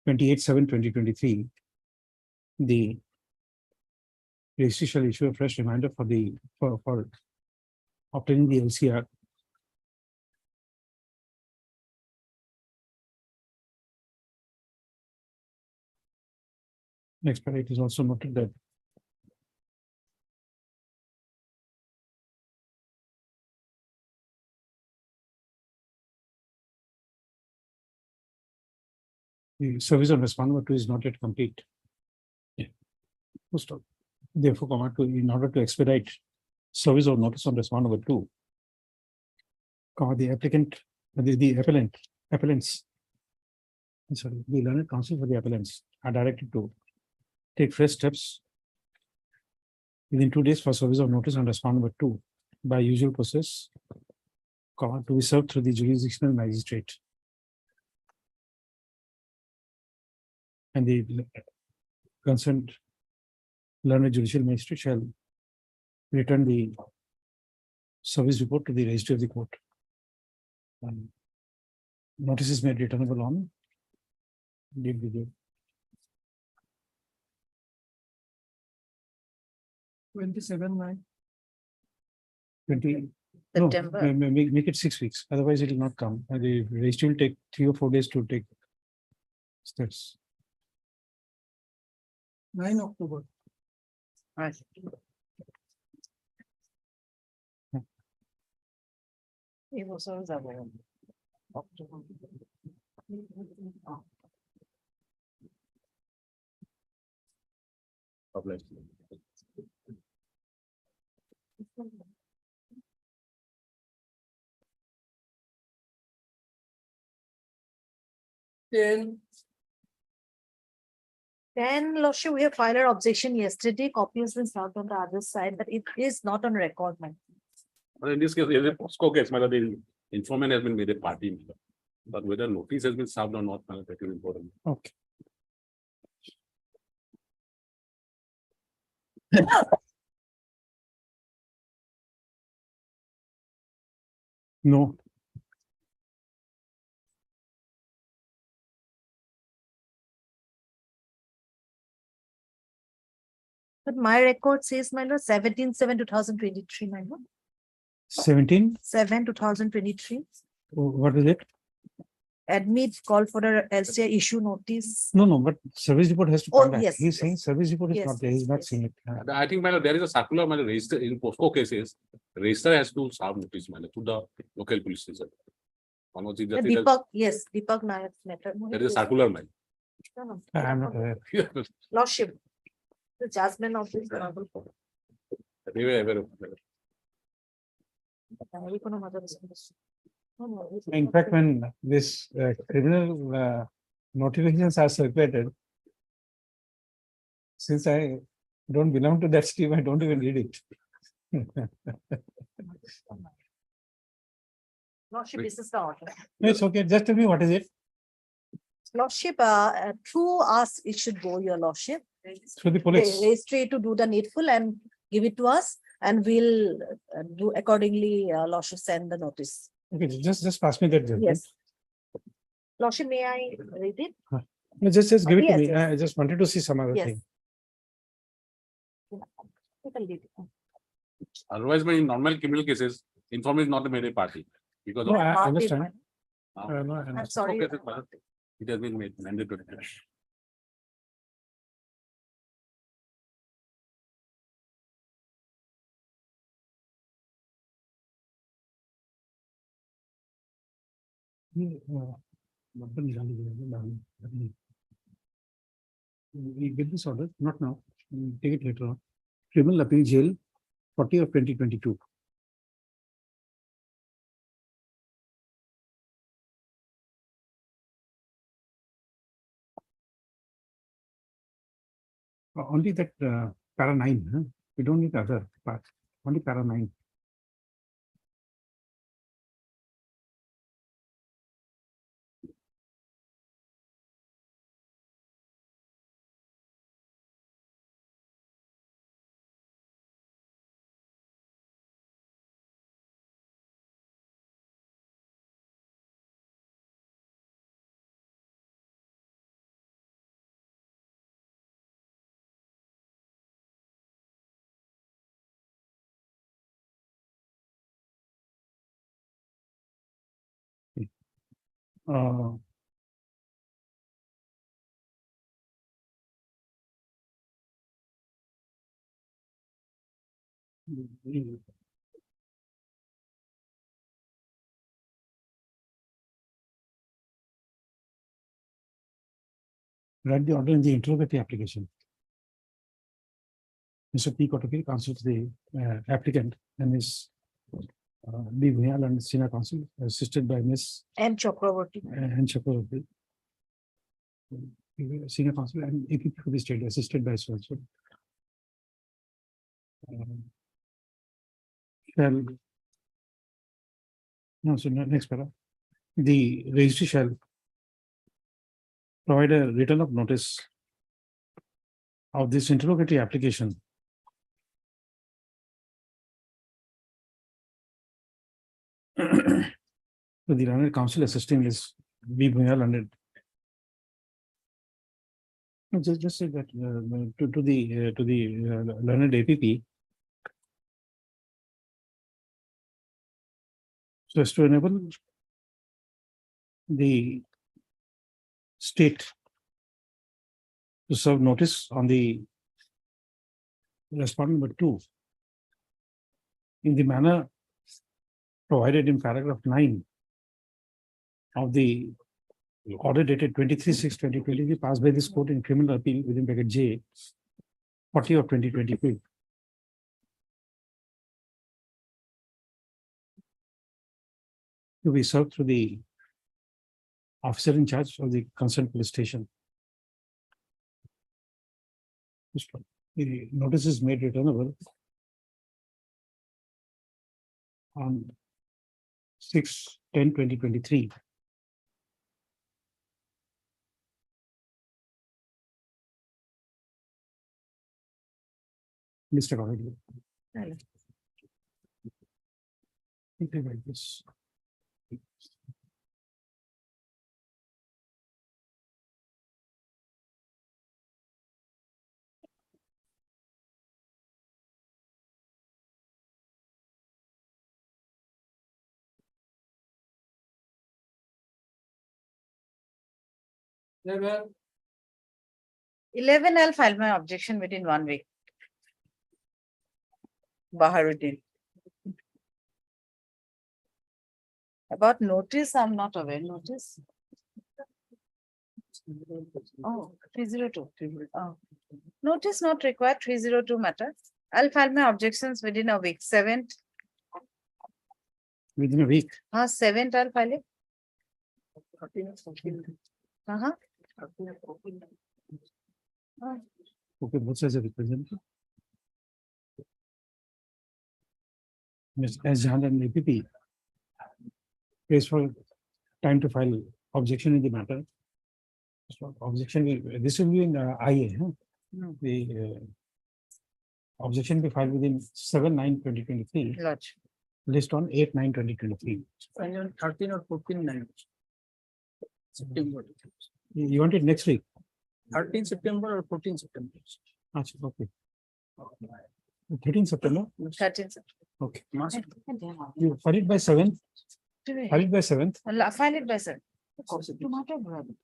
28/7/2023, the registry shall issue a fresh reminder for the for obtaining the LCR. Next, it is also noted that The service on respond number 2 is not yet complete. Yeah. Full stop. Therefore, comma 2, in order to expedite service or notice on respond number 2, comma, the applicant, the appellants, sorry, the learned counsel for the appellants are directed to take fresh steps within 2 days for service of notice on respond number 2 by usual process, comma, to be served through the jurisdictional magistrate. And the concerned learned judicial magistrate shall return the service report to the registry of the court. Notice is made returnable on date video. 27/9. 20. No, September. make it 6 weeks, otherwise it will not come. The registry will take 3 or 4 days to take steps. 9 October. এবছর যাব October. Ten. Then, Lordship, we have filed our objection yesterday. Copy has been served on the other side, but it is not on record, man. Well, in this case, it is a POSCO case, the informant has been made a party. But whether notice has been served or not, that is important. Okay. No. But my record says, my lord, 17/7/2023, my lord. 17, 7/2023. what is it? Admit call for a LCI issue notice. No, but service report has to Oh, come back. yes, He's saying yes. service report is Yes, not there, he's not yes. seeing it. I think, there is a circular, register in POSCO cases, register has to serve notice, to the local police station. One of the, The Deepak, yes, Deepak Nayak's letter. there is a circular, No, no. I'm not aware. Lordship, the judgment of this. Anyway, we couldn't have done this. No, no, it's- In fact, when this criminal notifications are circulated, since I don't belong to that stream, I don't even read it. Lordship, this is the order. No, it's okay, just tell me what is it, Lordship, through us, it should go, your lordship. through the police. Registry to do the needful and give it to us, and we'll do accordingly, lordship send the notice. Okay, just pass me that. judgment. Yes. Lordship, may I read it? No, just give it to Yes, me, yes. I just wanted to see some other Yes. thing. You can read it. otherwise, in normal criminal cases, informant is not made a party. Because No, of I Not understand. it, No, I I'm understand. sorry. POSCO cases, it has been made mandatory. We get this order, not now, we'll take it later on. Criminal appeal jail, 40 of 2022. Only that para 9, huh? We don't need other parts, only para 9. Uh, Write the order in the interrogatory application. Mr. P. Kotapir, counsel to the applicant, and Ms. B. Bhunyal and senior counsel, assisted by Ms. And Chakraborty. And Chakraborty. Senior counsel and APP for the state, assisted by so. Shall. No, so next para. The registry shall provide a written up notice of this interrogatory application to the learned counsel assisting is B. Bhunyal and no, just say that to the learned APP. So as to enable the state to serve notice on the respondent number 2 in the manner provided in paragraph 9 of the order dated 23/6/2023 passed by this court in criminal appeal within bracket J 40 of 2023. To be served through the officer in charge of the concerned police station. The notice is made returnable on 6/10/2023. Mr. Connolly. Think about this. Level. 11, I'll file my objection within 1 week. Baharuddin. About notice, I'm not aware. Notice. Oh, 302. Oh. Notice not required, 302 matter. I'll file my objections within a week. 7th, Within a week. 7th, I'll file it. Okay, both sides are represented. Ms. S. Jahan and APP. Pays for time to file objection in the matter. So objection, this will be in IA. Huh? The objection be filed within 7/9/2023. Lodge. List on 8/9/2023. And on 13 or 14/9. September. You want it next week? 13 September or 14 September. Achha, okay. 13 September. 13th. Okay. Must. You file it by 7th. File it by 7th. File it by 7th. Tomato bread.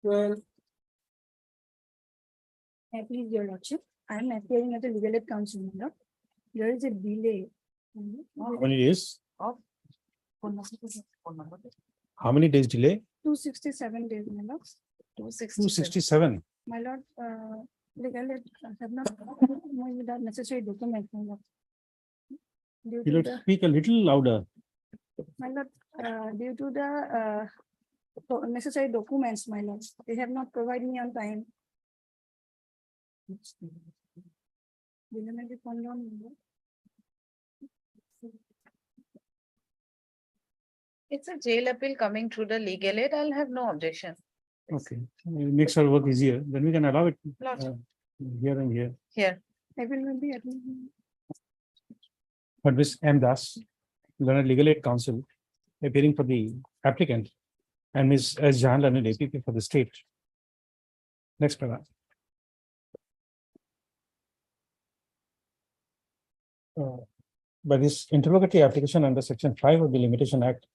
Well, Please, your lordship, I am appearing at the legal aid council. There is a delay. How many days? Of. How many days delay? 267 days, my lord. 267. My lord, legal aid have not provided the necessary documents, my lord. Due You to will the, speak a little louder. my lord, due to the necessary documents, my lord, they have not provided me on time. Will I be found on, my lord? It's a jail appeal coming through the legal aid. I'll have no objection. Okay. It makes our work easier. Then we can allow it Lodge. here and here. Here. I will be at least. But Ms. M. Das, Learned Legal Aid Counsel, appearing for the applicant, and Ms. S. Jahan, Learned APP for the state. Next paragraph. By this interrogatory application under section 5 of the Limitation Act,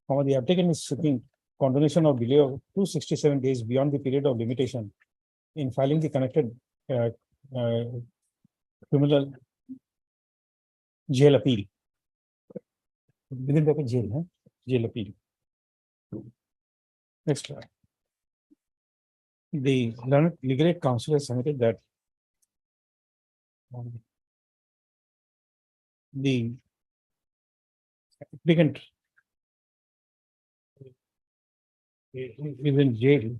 the applicant is seeking condonation of delay of 267 days beyond the period of limitation in filing the connected criminal jail appeal. Within the jail, huh? Jail appeal. Next slide. The learned legal aid counsel has submitted that the applicant is in jail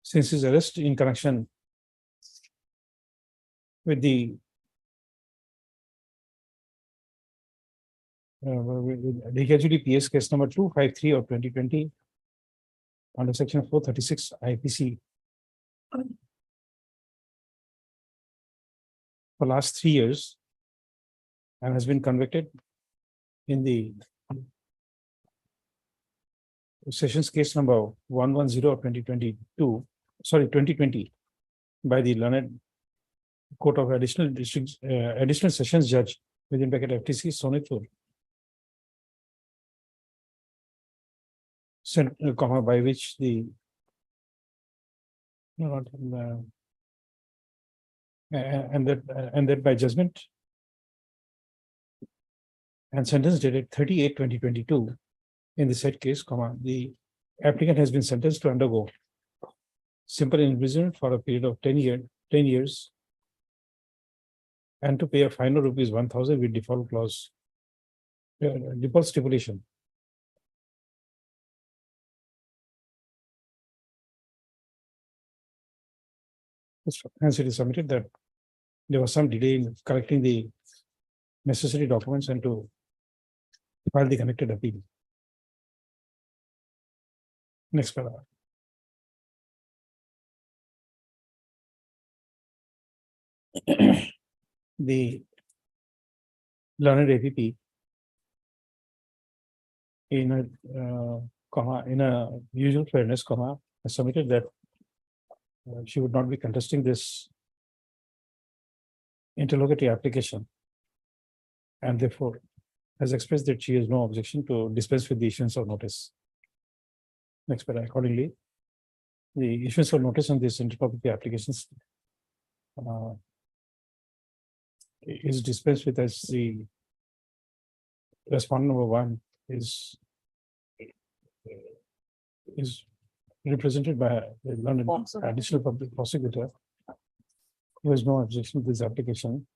since his arrest in connection with the DKGD PS case number 253 of 2020 under section 436 IPC for last 3 years and has been convicted in the sessions case number 110 of 2022, sorry, 2020 by the learned court of additional district, additional sessions judge within bracket FTC Sonitpur. Comma by which the no, not, and that by judgment and sentence dated 38/2022 in the said case, comma, the applicant has been sentenced to undergo simple imprisonment for a period of 10 years and to pay a fine of rupees 1,000 with default clause, default stipulation. Hence, it is submitted that there was some delay in collecting the necessary documents and to file the connected appeal. Next paragraph. The learned APP in a comma in a usual fairness comma has submitted that she would not be contesting this interlocutory application and therefore has expressed that she has no objection to dispense with the issuance of notice. Next paragraph. Accordingly, the issuance of notice on this interlocutory applications is dispensed with as the respondent number 1 is represented by the London additional public prosecutor who has no objection to this application.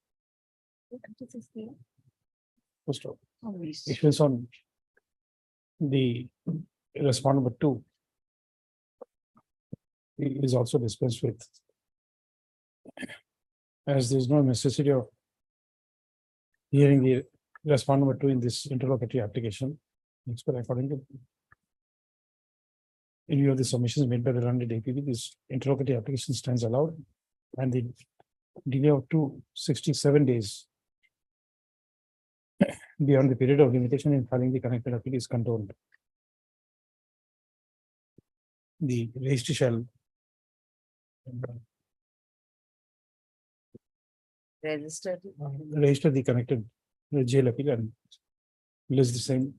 First of all, issuance on the respondent number 2 is also dispensed with, as there is no necessity of hearing the respondent number 2 in this interlocutory application. According to in view of the submissions made by the London APP, this interlocutory application stands allowed, and the delay of 267 days beyond the period of limitation in filing the connected appeal is controlled. The registry shall register the connected jail appeal and list the same.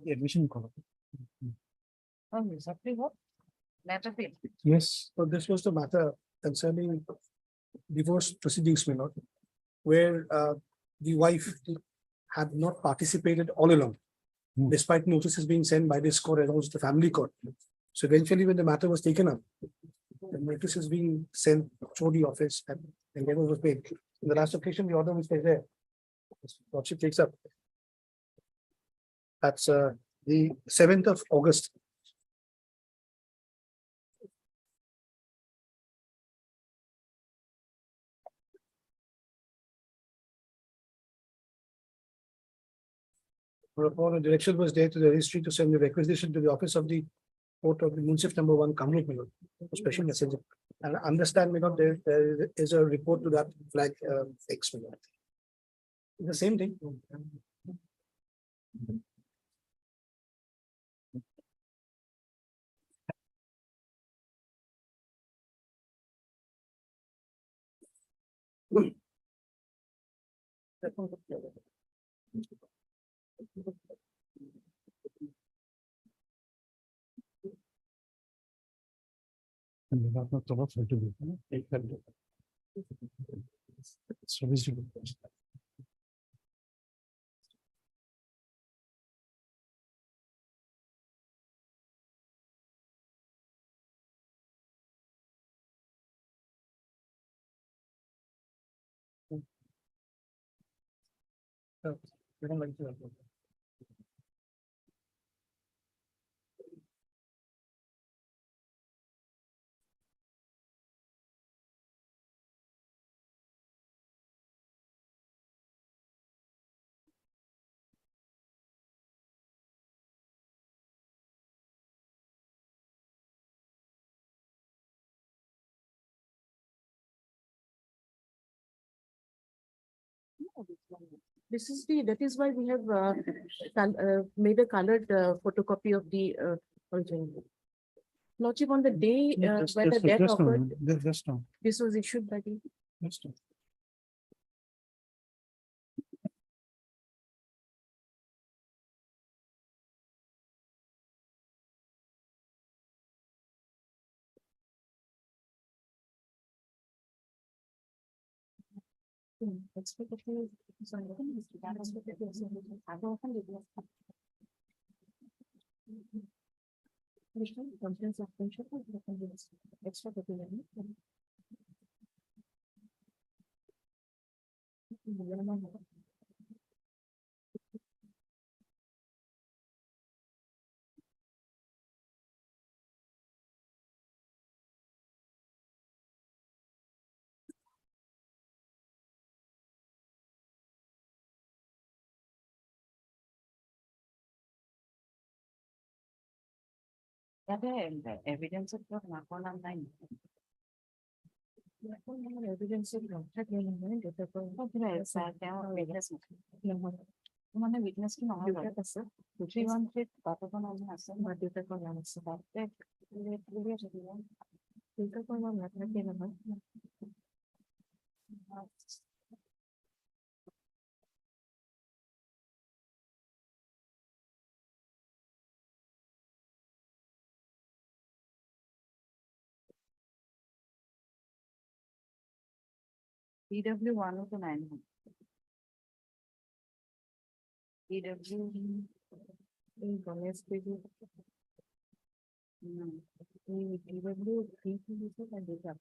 The admission column. Oh, exactly what? Matter field. Yes. So this was the matter concerning divorce proceedings, my lord, where the wife had not participated all along, despite notices being sent by this court and also the family court. So eventually, when the matter was taken up, the notice is being sent through the office and endeavor was made. In the last occasion, the order which was there, lordship takes up. That's the 7th of August. Whereupon a direction was there to the registry to send the requisition to the office of the Port of the Municipal number 1, Kamrup, my lord, special messenger. And I understand, there is a report to that flag, X, my lord. The same thing. And we have not thought of it to be, it had- it's reasonable. We don't like to. This is that is why we have made a colored photocopy of the original. Lordship, on the day Just- when the just- death just now, occurred, just now, this was issued by the. just now. Extra. Evidence of online. Evidence of মানে witness কি নহয় বাৰু আছে 313 বাটখন আমি আছে বা দুটা কলম আছে তাতে ক্লিয়াৰ থাকিব দুটা কলম নাথাকে নহয় PW 109 PW এই গণেশ দেৱী এই PW 3 and data.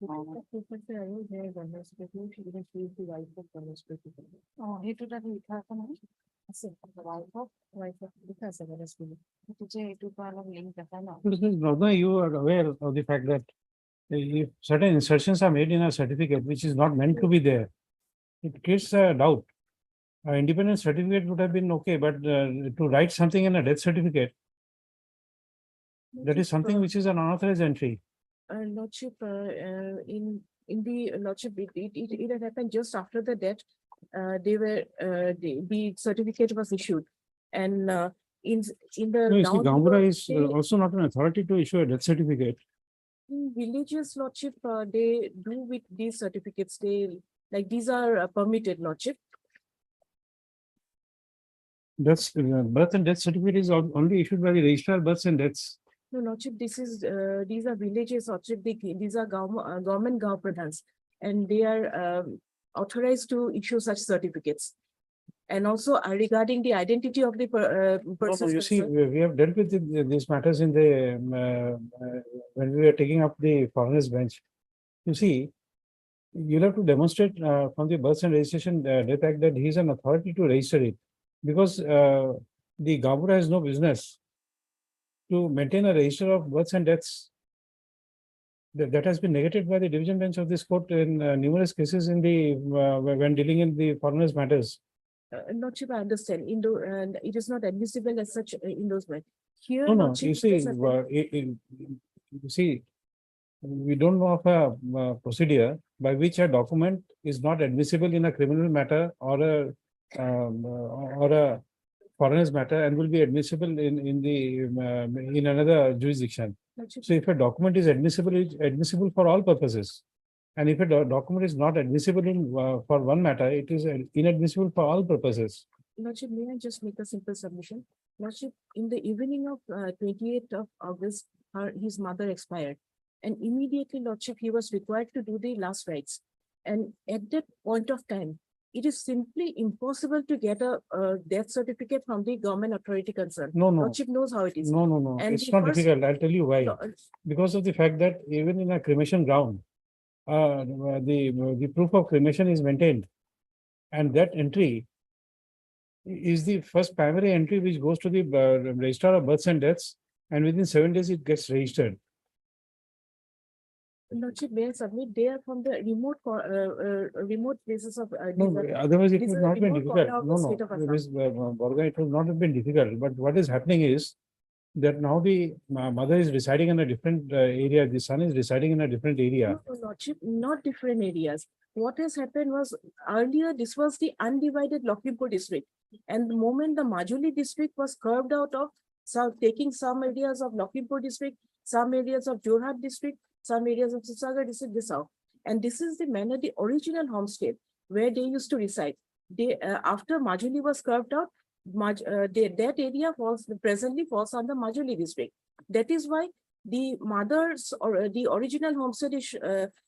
আৰু যে গণেশ দেৱী wife of গণেশ দেৱী সেইটো তাত লিখা আছে নহয় আছে wife of লিখা আছে গণেশ দেৱী সেইটো যে এইটোৰ পৰা অলপ লিংক দেখায় ন Rather, you are aware of the fact that if certain insertions are made in a certificate which is not meant to be there, it creates a doubt. An independent certificate would have been okay, but to write something in a death certificate, that is something which is an unauthorized entry. Lordship, in the Lordship, it had happened just after the death. The certificate was issued, and in the No, you see, down Gambura the- is also not an authority to issue a death certificate. in religious Lordship, they do with these certificates. They like these are permitted Lordship. That's birth and death certificate is only issued by the registrar of births and deaths. No, Lordship, these are villages, Lordship, these are government Gaon Pradhans, and they are authorized to issue such certificates. And also regarding the identity of the No, person. you see, we have dealt with these matters in the when we were taking up the foreigners bench. You see, you'll have to demonstrate from the birth and registration death act that he is an authority to register it, because the Gambura has no business to maintain a register of births and deaths. That has been negated by the division bench of this court in numerous cases in the when dealing in the foreigners matters. Lordship, I understand, and it is not admissible as such endorsement. Here, No, no, Lordship, you see, it is a- you see, we don't know of a procedure by which a document is not admissible in a criminal matter or a foreigners matter and will be admissible in another jurisdiction. Lordship, So if a document is admissible, it's admissible for all purposes. And if a document is not admissible for one matter, it is inadmissible for all purposes. Lordship, may I just make a simple submission? Lordship, in the evening of 28th of August, his mother expired. And immediately, Lordship, he was required to do the last rites. And at that point of time, it is simply impossible to get a death certificate from the government authority concerned. No, no, Lordship knows how it is. no, no, no, And it's the not first- difficult. I'll tell you why. Lo- Because of the fact that even in a cremation ground, the proof of cremation is maintained. And that entry is the first primary entry which goes to the registrar of births and deaths, and within 7 days it gets registered. Lordship, may I submit, they are from the remote places of. No, these are- otherwise it these would are not be remote difficult. corner of No, the no, state of Assam. Ms. Borga, it would not have been difficult, but what is happening is that now the mother is residing in a different area, the son is residing in a different area. No, Lordship, not different areas. What has happened was earlier, this was the undivided Lakhimpur district. And the moment the Majuli district was carved out of, taking some areas of Lakhimpur district, some areas of Jorhat district, some areas of Sisagar district, this out. And this is the manner, the original homestead where they used to reside. They, after Majuli was carved out, that area presently falls under Majuli district. That is why the mother's or the original homestead is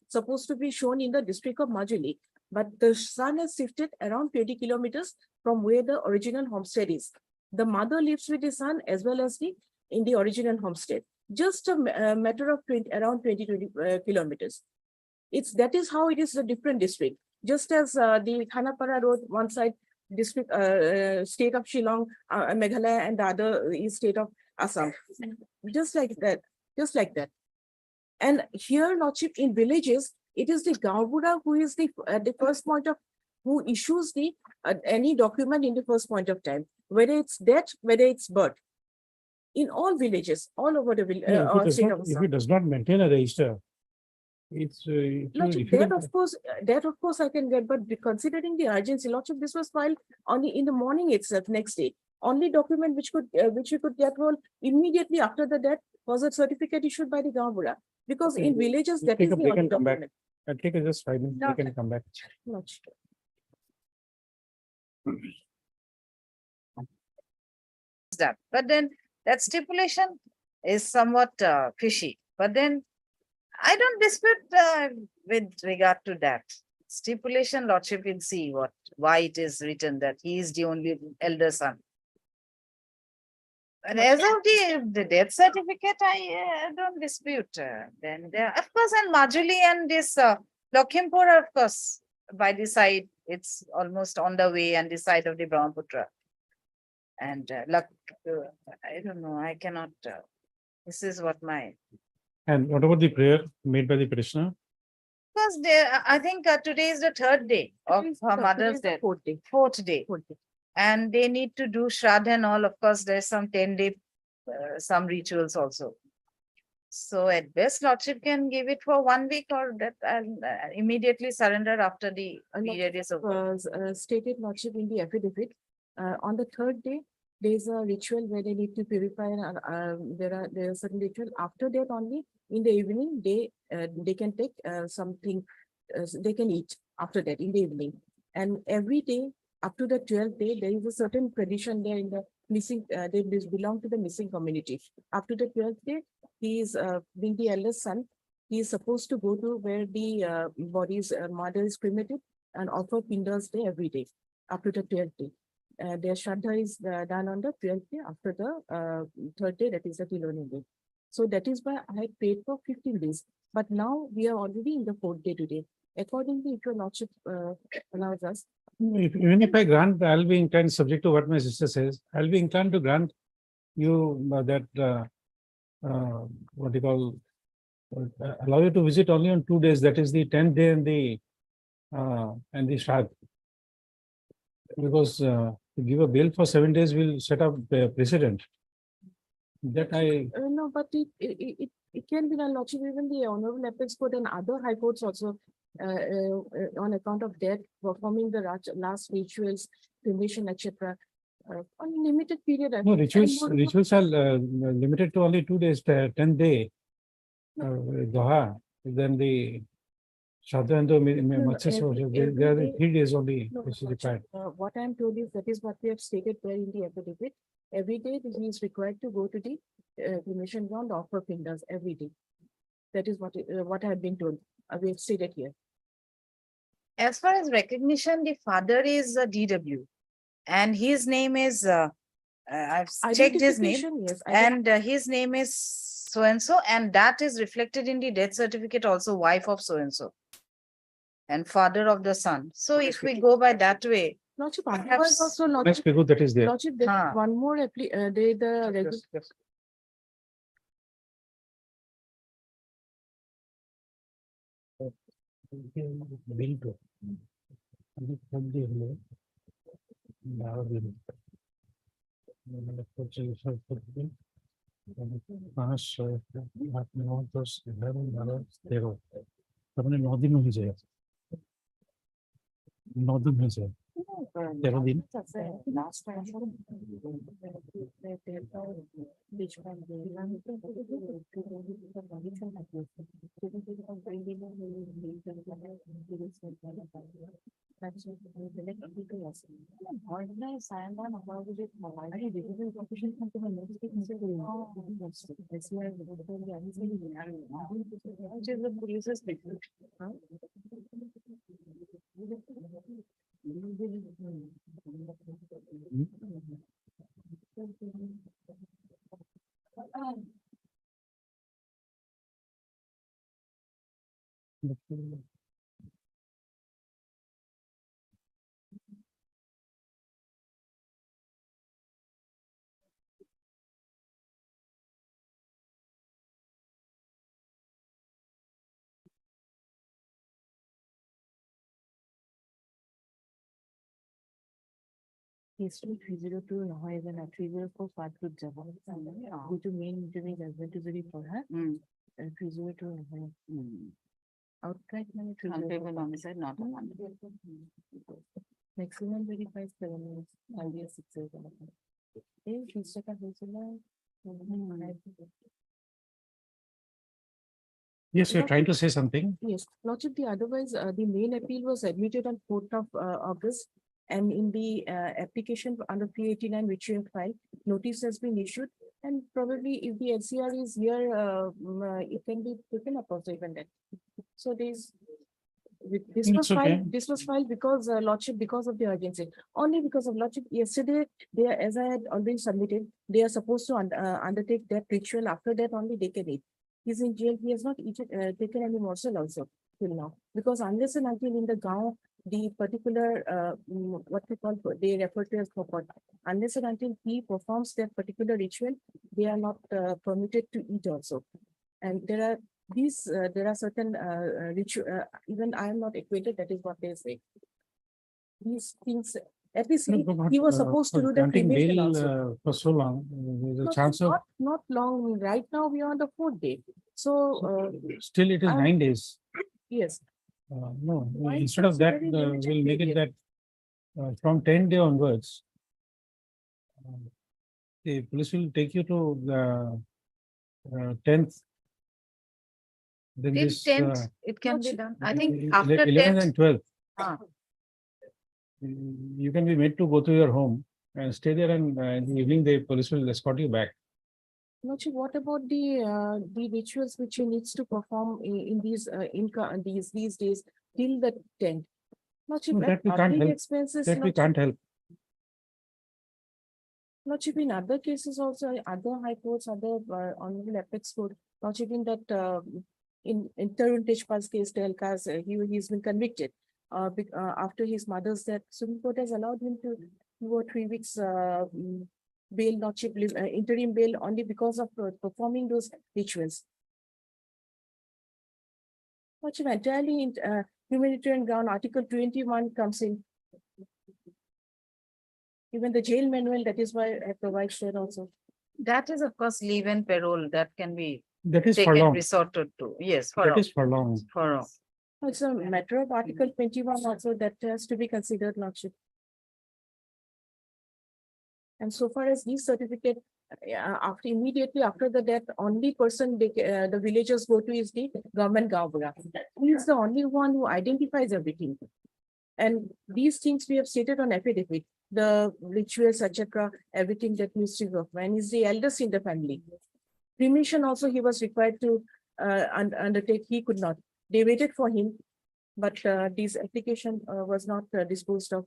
supposed to be shown in the district of Majuli. But the son has shifted around 20 kilometers from where the original homestead is. The mother lives with the son as well as in the original homestead. Just a matter of around 20 kilometers. That is how it is a different district. Just as the Khanapara Road, one side district, state of Shillong, Meghalaya, and the other is state of Assam. Just like that, just like that. And here, Lordship, in villages, it is the Gaobura who is the first point of, who issues the any document in the first point of time, whether it's death, whether it's birth. In all villages, all over the village. Yeah, if it does not maintain a register, it's Lordship, that of course I can get, but considering the urgency, Lordship, this was filed only in the morning itself, next day. Only document which you could get hold immediately after the death was a certificate issued by the Gaobura. Because Okay, in villages, that take is a the break only and come back. document. I'll take it just 5 minutes, we Okay. can come back. Lordship. That. But then that stipulation is somewhat fishy. But then I don't dispute with regard to that. Stipulation, Lordship will see why it is written that he is the only elder son. And as of the death certificate, I don't dispute. Then there, of course, and Majuli and this Lakhimpur, of course, by the side, it's almost on the way and the side of the Brahmaputra. And I don't know, I cannot, this is what my, And what about the prayer made by the petitioner? because I think today is the 3rd day of her mother's death, Fourth day. 4th day. Fourth day. And they need to do Shraddha and all, of course, there's some 10-day, some rituals also. So at best, Lordship can give it for 1 week or that and immediately surrender after the period is over. Stated, Lordship, in the affidavit, on the 3rd day, there is a ritual where they need to purify, and there are certain ritual. After that only, in the evening, they can take something, they can eat after that in the evening. And every day, up to the 12th day, there is a certain tradition there in the missing, they belong to the missing community. Up to the 12th day, he is, being the eldest son, he is supposed to go to where the body's mother is cremated and offer pindas there every day, up to the 12th day. Their Shraddha is done on the 12th day after the 3rd day, that is the Tiloni day. So that is why I had paid for 15 days. But now we are already in the 4th day today. Accordingly, if your Lordship allows us, Even if I grant, I'll be inclined, subject to what my sister says, I'll be inclined to grant you that, what you call, allow you to visit only on 2 days, that is the 10th day and the Shraddha. Because to give a bail for 7 days will set up a precedent. That I, No, but it can be done, Lordship, even the Honorable Apex Court and other high courts also, on account of death, performing the last rituals, cremation, etc. On a limited period. no, and rituals, more- rituals are limited to only 2 days, 10th day. Doha, then the Shraddha and the Matsya Samaj, they are the every 3 days only, No, which is Lordship, required. what I am told is that is what we have stated there in the affidavit. Every day he is required to go to the cremation ground, offer fingers every day. That is what I have been told. We have stated here. As far as recognition, the father is a DW. And his name is, I've checked his name. Identification, yes. And his name is so and so, and that is reflected in the death certificate also, wife of so and so. And father of the son. So if we go by that way, Lordship, perhaps- otherwise also Next Lordship, figure that is there. Lordship, there is Huh. one more, the Yes. Bill to. And it can be here. Now bill. And the purchase of the bill. And it pass, आप नौ दस 11 12 13 तब 9 दिन हो जाएगा 9 दिन हो जाएगा 13 दिन Last time. which is the police's statement. Huh? History 302 নহয় যেন 304 পাঠটোত যাব যিটো মেইন ইন্টাৰভিউ জাজমেন্টটো যদি পঢ়া 302 নহয় আউটৰাইট মানে 304 homicide, not a maximum 35 7 years earlier 6 years এই 30 টাকা হৈছিল Yes, you're trying to say something. Yes, Lordship, the otherwise, the main appeal was admitted on 4th of August. And in the application under P89, which you have filed, notice has been issued. And probably if the LCR is here, it can be taken up also even then. So this was It's okay. filed, this was filed because Lordship, because of the urgency. Only because of Lordship, yesterday, they are, as I had already submitted, they are supposed to undertake that ritual. After that, only they can eat. He's in jail. He has not eaten, taken any morsel also till now. Because unless and until in the Gaon, the particular, what they call, they refer to as Khopot. Unless and until he performs that particular ritual, they are not permitted to eat also. And there are these, there are certain ritual, even I am not acquainted, that is what they say. These things, at least he was supposed to do that Granting cremation bail also. for so long, there's a Not- chance of, Not long, right now we are on the 4th day. So, still it is 9 days. yes, No, Why instead of that, considering limited we'll make it period? that from 10 day onwards. The police will take you to the 10th. Then Till this 10th, it can be done. I think after 11th 10th. and 12th. Ah. You can be made to go to your home and stay there, and in the evening the police will escort you back. Lordship, what about the rituals which he needs to perform in these days till the 10th? Lordship, No, at that we can't public help. expenses, That we Lordship, can't help. Lordship, in other cases also, other high courts, other honorable apex court, Lordship, in that in Tarun Tejpal's case, Telkas, he's been convicted after his mother's death. Supreme Court has allowed him to 2 or 3 weeks bail, Lordship, interim bail only because of performing those rituals. Lordship, entirely in humanitarian ground, Article 21 comes in. Even the jail manual, that is why I provide there also. That is of course leave and parole that can be That is for taken, long. resorted to. Yes, for That all, is for long. for all. It's a matter of Article 21 also that has to be considered, Lordship. And so far as these certificate, after immediately after the death, only person the villagers go to is the government Gavura. He is the only one who identifies everything. And these things we have stated on affidavit, the rituals, etc., everything that needs to go. And he's the eldest in the family. Cremation also he was required to undertake, he could not. They waited for him, but this application was not disposed of.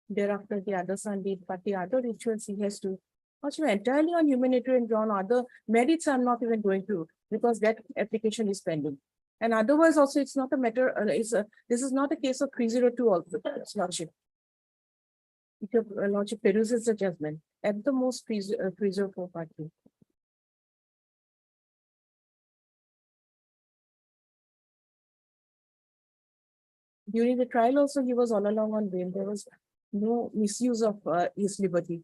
Thereafter, the other son did, but the other rituals he has to. Also entirely on humanitarian ground, other merits I'm not even going to, because that application is pending. And otherwise also, it's not a matter, this is not a case of 302 also, Lordship. If your Lordship peruses the judgment, at the most, preserve for party. During the trial also, he was all along on bail. There was no misuse of his liberty.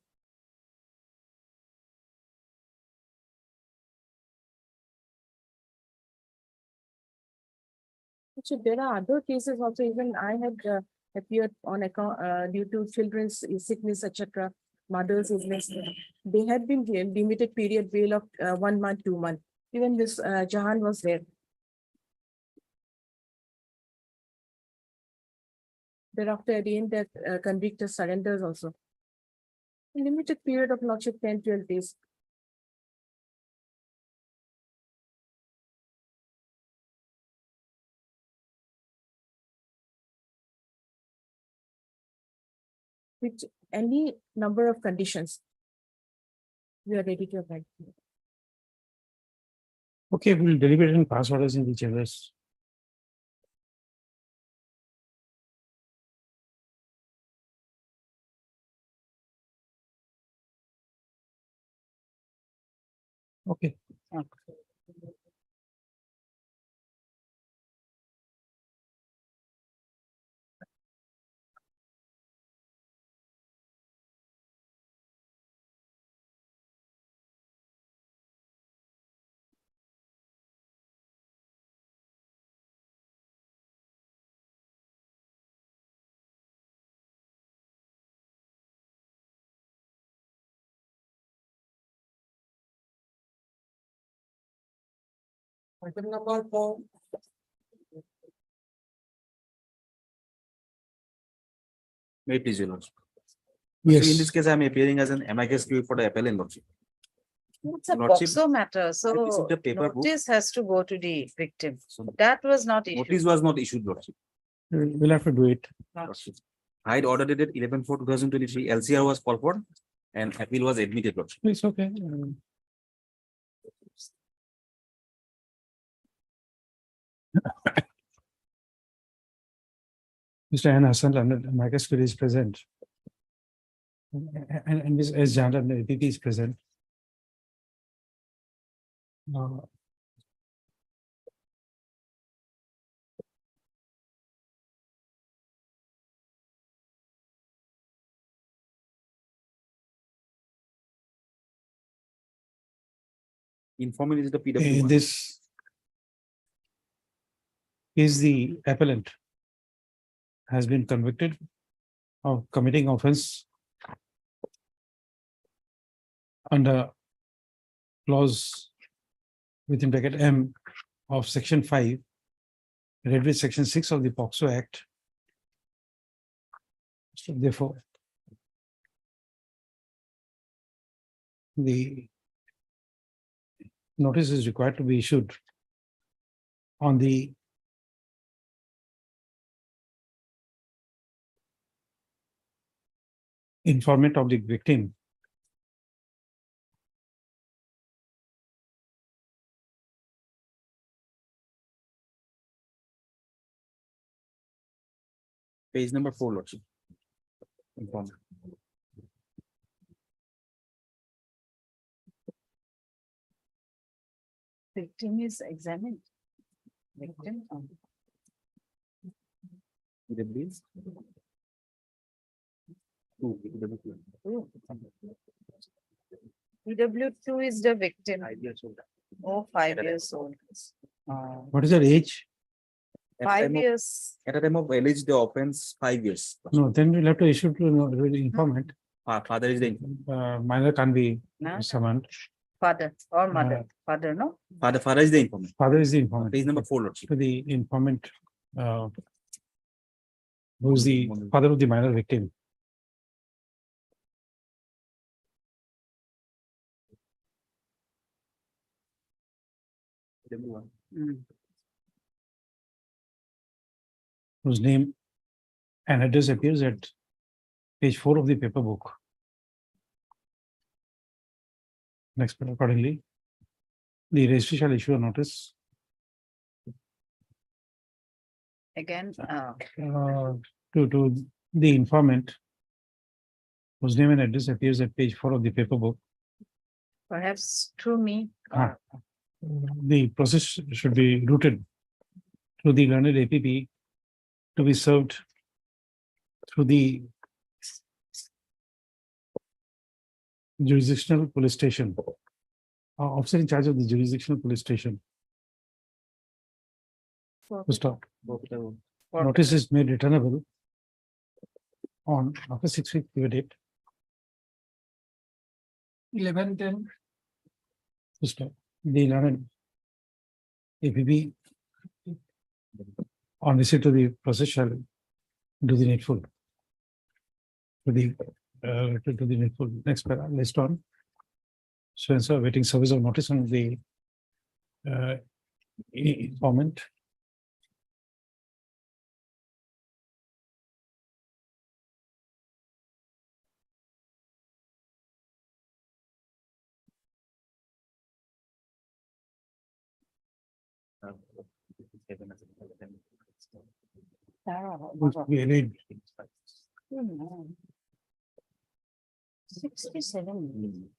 So there are other cases also, even I had appeared on account due to children's sickness, etc., mother's illness. They had been limited period bail of 1 month, 2 months. Even this Jahan was there. Thereafter, at the end, that convicted surrenders also. Limited period of Lordship, 10, 12 days. With any number of conditions. We are ready to abide. Okay, we'll deliberate and pass orders in the chambers. Okay. Item number 4. May it please your lordship. So in this Yes, case, I am appearing as an amicus curiae for the appellant lordship. It's a Lordship, POXO matter, I received so a paper book. notice has to go to the victim. So That was not issued. notice was not issued, lordship. we'll have to do it. Lordship. I had ordered it at 11/4/2023. LCR was called for and appeal was admitted, lordship. It's okay. Mr. N. Hassan, Marcus Curry is present. And Ms. S. Jandan, the APP is present. Informal is the PW. This is the appellant has been convicted of committing offense under clause within bracket M of section 5, read with section 6 of the POXO Act. So therefore, the notice is required to be issued on the informant of the victim. Page number 4, lordship. Informal. Victim is examined. Victim. PW. PW2 is the victim. Oh, 5 years old. What is her age? At the 5 time of- years. At the time of alleged the offense, 5 years. No, then we'll have to issue to the informant. Father is the, Minor can't be No? summoned. Father or mother, father, no? father is the informant. Father is the informant. Page number 4, Lordship. To the informant, who's the father of the minor victim. Mm. Whose name and address appears at page 4 of the paper book. Next, accordingly, the registry shall issue a notice Again, to the informant whose name and address appears at page 4 of the paper book. perhaps through me. Ah. The process should be routed through the learned APP to be served through the jurisdictional police station. Officer in charge of the jurisdictional police station. To stop. Notice is made returnable on after 6 weeks due date. 11/10. To stop. The learned APP on receipt to the process shall do the needful. To the needful. Next para, list on. So and so awaiting service of notice on the informant. We read 67.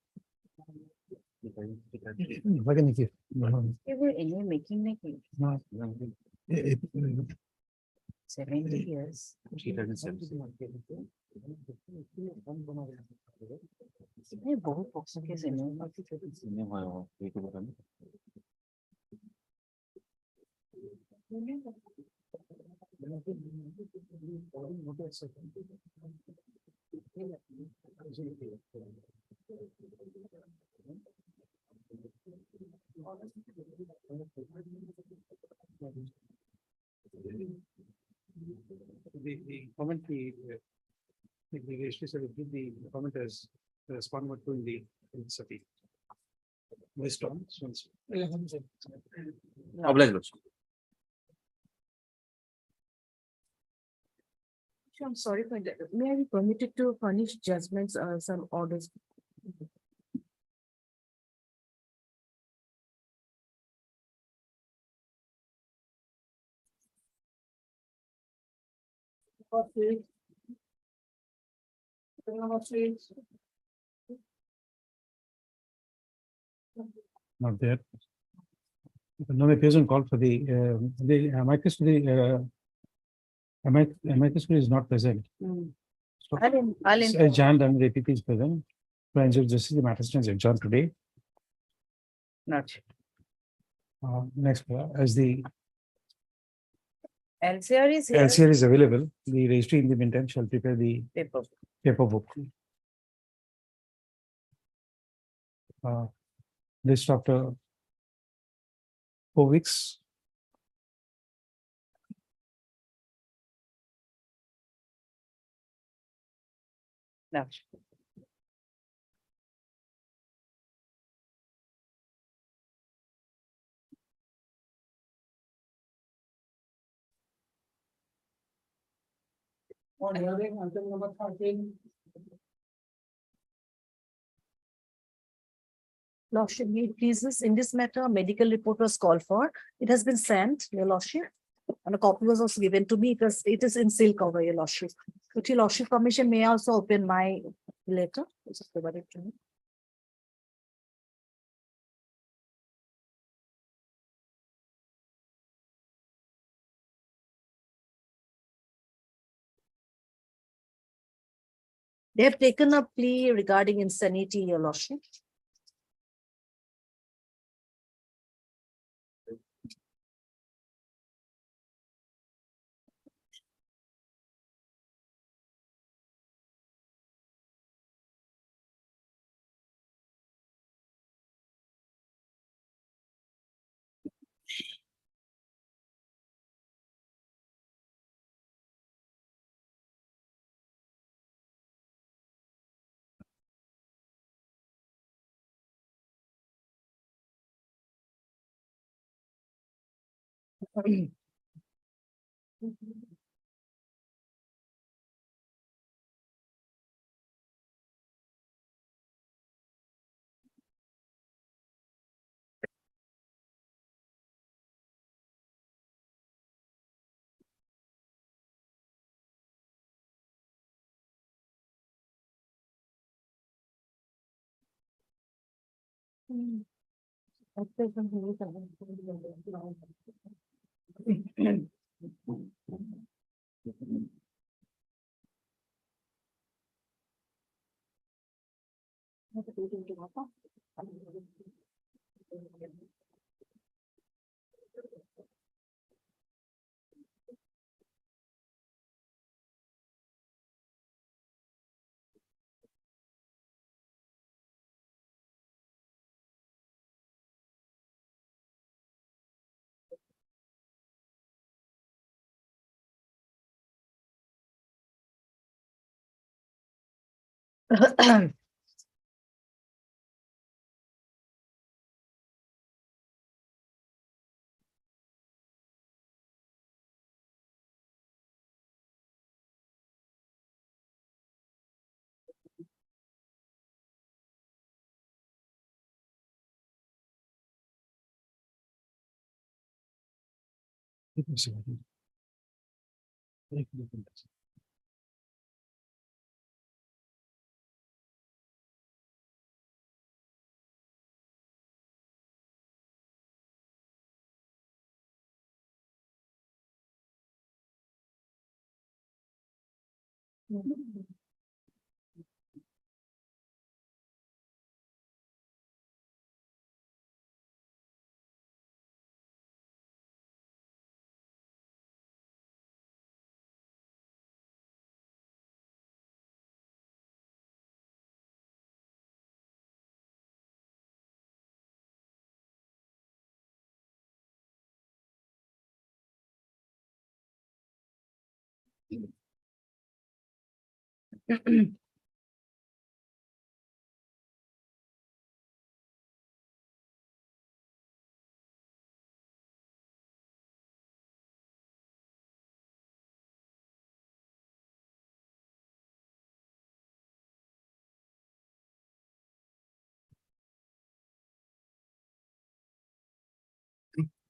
Any making making 70 years. ये बहुत बॉक्सों के cinema the comment the registry shall give the comment as respondent to the city. Based on. Obliged, Lordship. I'm sorry for that. May I be permitted to furnish judgments, some orders? Not there. No appears call for the amicus to the amicus is not present. So I'll inform. Jan and the APP is present. Friends of Justice, the matter stands adjourned today. Not. Next, as the LCR is here. LCR is available, the registry in the meantime shall prepare the Paper. paper book. List after 4 weeks. No. Lordship, may it please this, in this matter, a medical report was called for. It has been sent, your Lordship. And a copy was also given to me because it is in seal cover, your Lordship. Could your Lordship Commission may also open my letter? Just provide it to me. They have taken a plea regarding insanity, your lordship.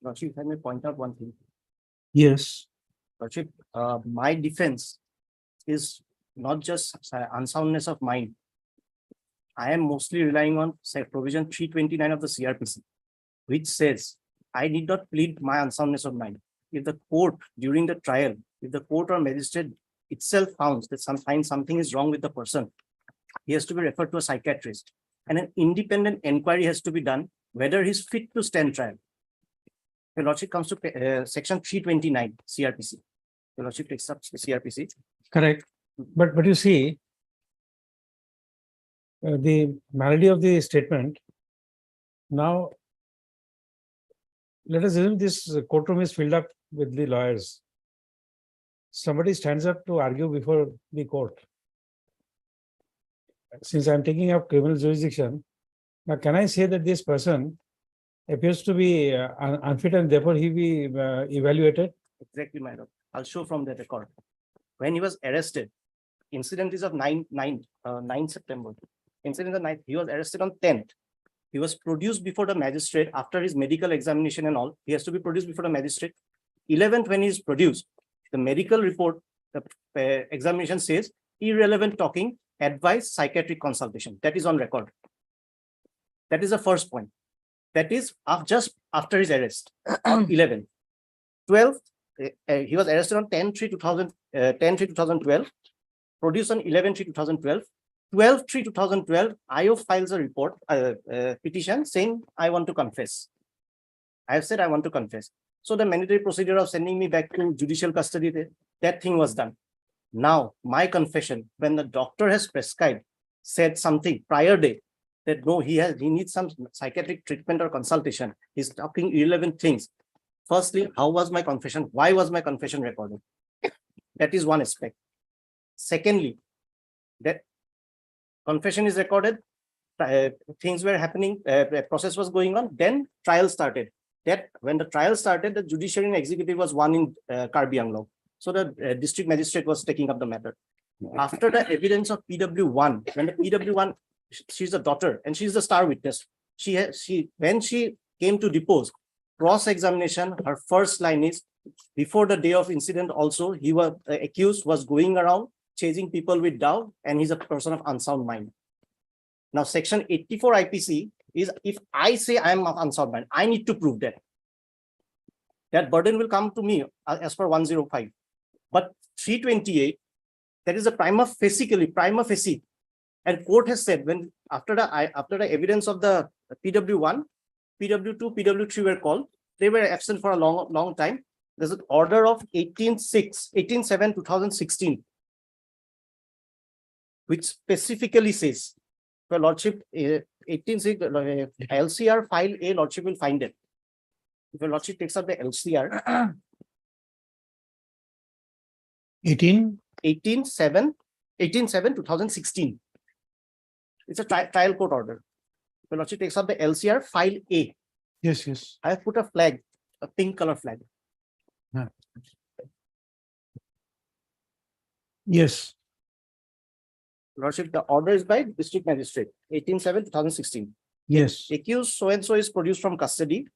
Lordship, if I may point out one thing. Yes. Lordship, my defense is not just unsoundness of mind. I am mostly relying on provision 329 of the CRPC, which says I need not plead my unsoundness of mind. If the court during the trial, if the court or magistrate itself finds that something is wrong with the person, he has to be referred to a psychiatrist, and an independent inquiry has to be done whether he's fit to stand trial. Your Lordship comes to section 329 CRPC. Your Lordship takes up the CRPC. Correct. But you see, the malady of the statement. Now, let us assume this courtroom is filled up with the lawyers. Somebody stands up to argue before the court. Since I'm taking up criminal jurisdiction, now can I say that this person appears to be unfit and therefore he be evaluated? Exactly, my lord. I'll show from the record. When he was arrested, incident is of 9 September. Incident of 9th, he was arrested on 10th. He was produced before the magistrate after his medical examination and all. He has to be produced before the magistrate. 11th, when he is produced, the medical report, the examination says irrelevant talking, advice, psychiatric consultation. That is on record. That is the first point. That is just after his arrest. 11th. 12th, he was arrested on 10/3/2012. produced on 11/3/2012. 12/3/2012, IO files a report, petition saying, I want to confess. I have said I want to confess. So the mandatory procedure of sending me back to judicial custody, that thing was done. Now, my confession, when the doctor has prescribed, said something prior day, that no, he needs some psychiatric treatment or consultation. He's talking irrelevant things. Firstly, how was my confession? Why was my confession recorded? That is one aspect. Secondly, that confession is recorded, things were happening, process was going on, then trial started. That when the trial started, the judiciary and executive was one in Karbi Anglong. So the district magistrate was taking up the matter. After the evidence of PW1, when the PW1, she's the daughter and she's the star witness. When she came to depose, cross-examination, her first line is, before the day of incident also, he was accused was going around chasing people with doubt and he's a person of unsound mind. Now, section 84 IPC is, if I say I am of unsound mind, I need to prove that. That burden will come to me as per 105. But 328, that is a prima facie, and court has said when after the evidence of the PW1, PW2, PW3 were called, they were absent for a long time. There's an order of 18/7/2016, which specifically says, for Lordship, 18/6 LCR file A, Lordship will find it. If your Lordship takes up the LCR, 18/7/2016. It's a trial court order. If your Lordship takes up the LCR file A, Yes, yes. I have put a flag, a pink color flag. Yes. Lordship, the order is by district magistrate, 18/7/2016. Yes. Accused so-and-so is produced from custody.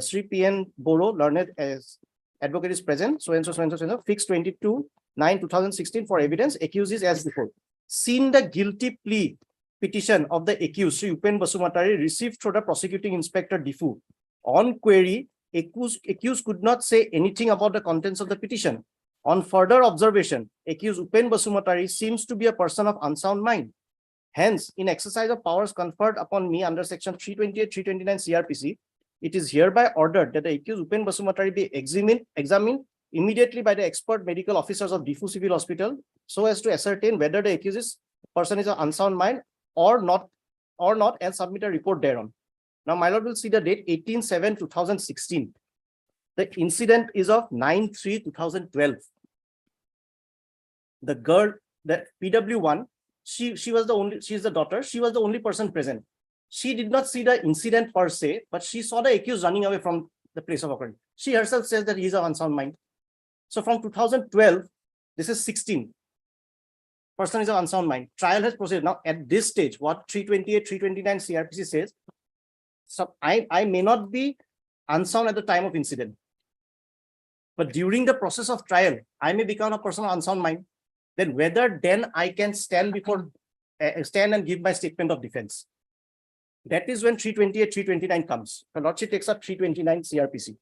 Sri P.N. Boro, learned as advocate, is present. So-and-so, so-and-so, so-and-so, fixed 22/9/2016 for evidence. Accused is as before. Seen the guilty plea petition of the accused, Sri Upen Basumatari, received through the prosecuting inspector Diffu. On query, accused could not say anything about the contents of the petition. On further observation, accused Upen Basumatari seems to be a person of unsound mind. Hence, in exercise of powers conferred upon me under section 328, 329 CRPC, it is hereby ordered that the accused Upen Basumatari be examined immediately by the expert medical officers of Diffu Civil Hospital so as to ascertain whether the accused person is of unsound mind or not, and submit a report thereon. Now, my lord will see the date 18/7/2016. The incident is of 9/3/2012. The girl, the PW1, she was the only, she's the daughter, she was the only person present. She did not see the incident per se, but she saw the accused running away from the place of occurrence. She herself says that he is of unsound mind. So from 2012, this is 16. Person is of unsound mind. Trial has proceeded. Now, at this stage, what 328, 329 CRPC says, so I may not be unsound at the time of incident, but during the process of trial, I may become a person of unsound mind. Then whether then I can stand and give my statement of defense. That is when 328, 329 comes. The Lordship takes up 329 CRPC.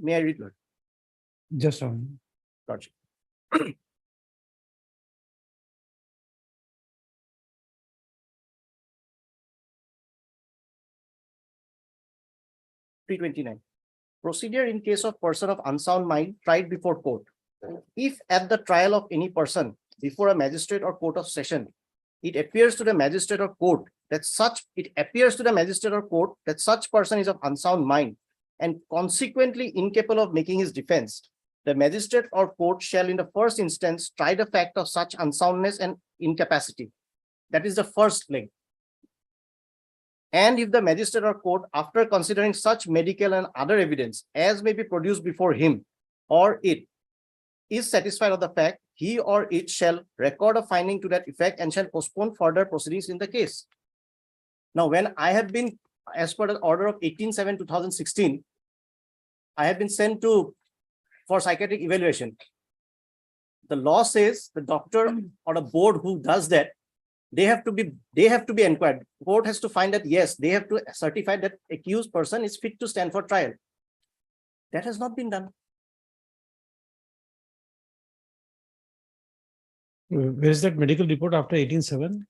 May I read, Lord? Just Lordship. Procedure in case of person of unsound mind tried before court. If at the trial of any person before a magistrate or court of session, it appears to the magistrate or court that such person is of unsound mind and consequently incapable of making his defense, the magistrate or court shall in the first instance try the fact of such unsoundness and incapacity. That is the first leg. And if the magistrate or court, after considering such medical and other evidence as may be produced before him or it, is satisfied of the fact, he or it shall record a finding to that effect and shall postpone further proceedings in the case. Now, when I have been, as per the order of 18/7/2016, I have been sent for psychiatric evaluation. The law says the doctor or the board who does that They have to be inquired. Court has to find that, yes, they have to certify that accused person is fit to stand for trial. That has not been done. Where is that medical report after 18/7?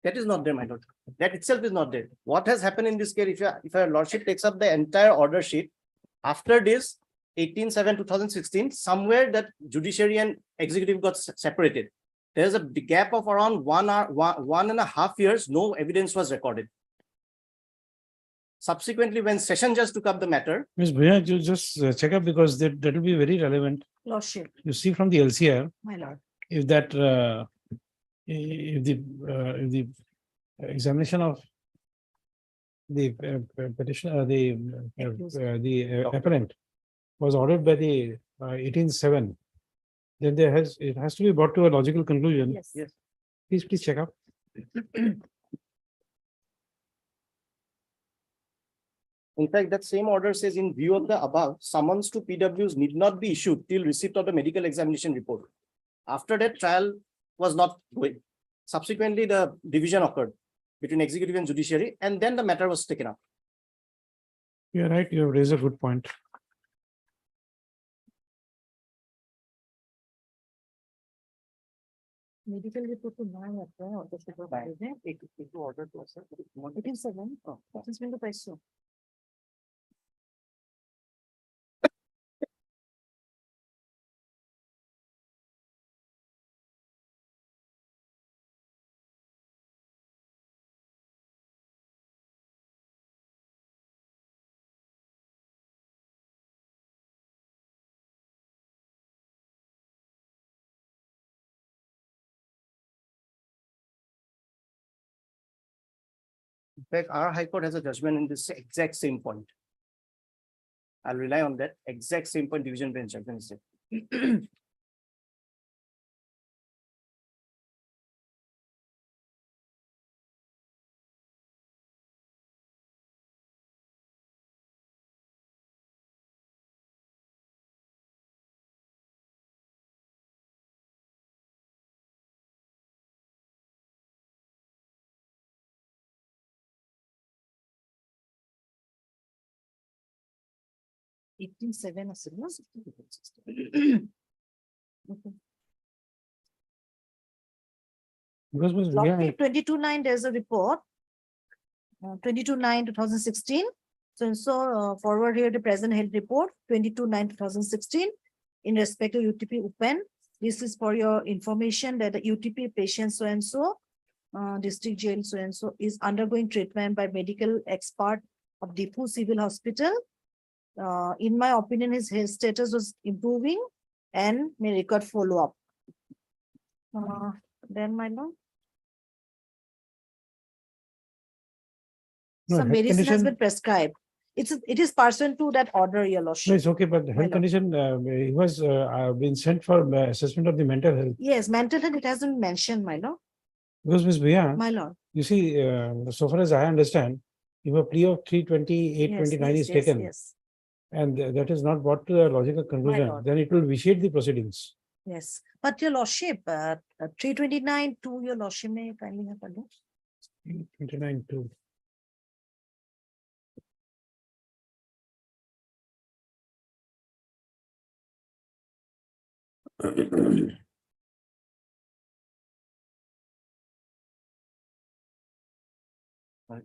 That is not there, my lord. That itself is not there. What has happened in this case, if your lordship takes up the entire order sheet, after this 18/7/2016, somewhere that judiciary and executive got separated. There's a gap of around 1.5 years, no evidence was recorded. Subsequently, when session just took up the matter, Ms. Bhuya, you just check up because that will be very relevant. Lordship, You see from the LCR, my lord. if that, if the examination of the petitioner, the appellant was ordered by the 18/7, then it has to be brought to a logical conclusion. Yes. yes. Please check up. In fact, that same order says, in view of the above, summons to PWs need not be issued till receipt of the medical examination report. After that, trial was not going. Subsequently, the division occurred between executive and judiciary, and then the matter was taken up. You're right, you have raised a good point. Medical report to now apply or just report by the 18/7. That has been the price. So. In fact, our High Court has a judgment in this exact same point. I'll rely on that exact same point division bench judgment. Is there. Eighteen seven. Because Ms. Bhuya, 22/9, there's a report. 22/9/2016. So forward here the present health report, 22/9/2016. In respect to UTP UPEN. This is for your information that the UTP patient so and so, district jail so and so is undergoing treatment by medical expert of Deepu Civil Hospital. In my opinion, his health status was improving and may record follow-up. Then my lord. No, Some health medicine has condition- been prescribed. It is pursuant to that order, your no, lordship. it's okay, but the health lord. condition, he was been sent for assessment of the mental health. Yes, mental health, it hasn't mentioned, my lord, Because Ms. Bhuya, my lord. you see, so far as I understand, if a plea of 328/29 is taken, Yes, and that is not brought to a logical conclusion, lord. then it will vitiate the proceedings. yes. But your lordship, 329 to your lordship, may I kindly have a look? 29/2.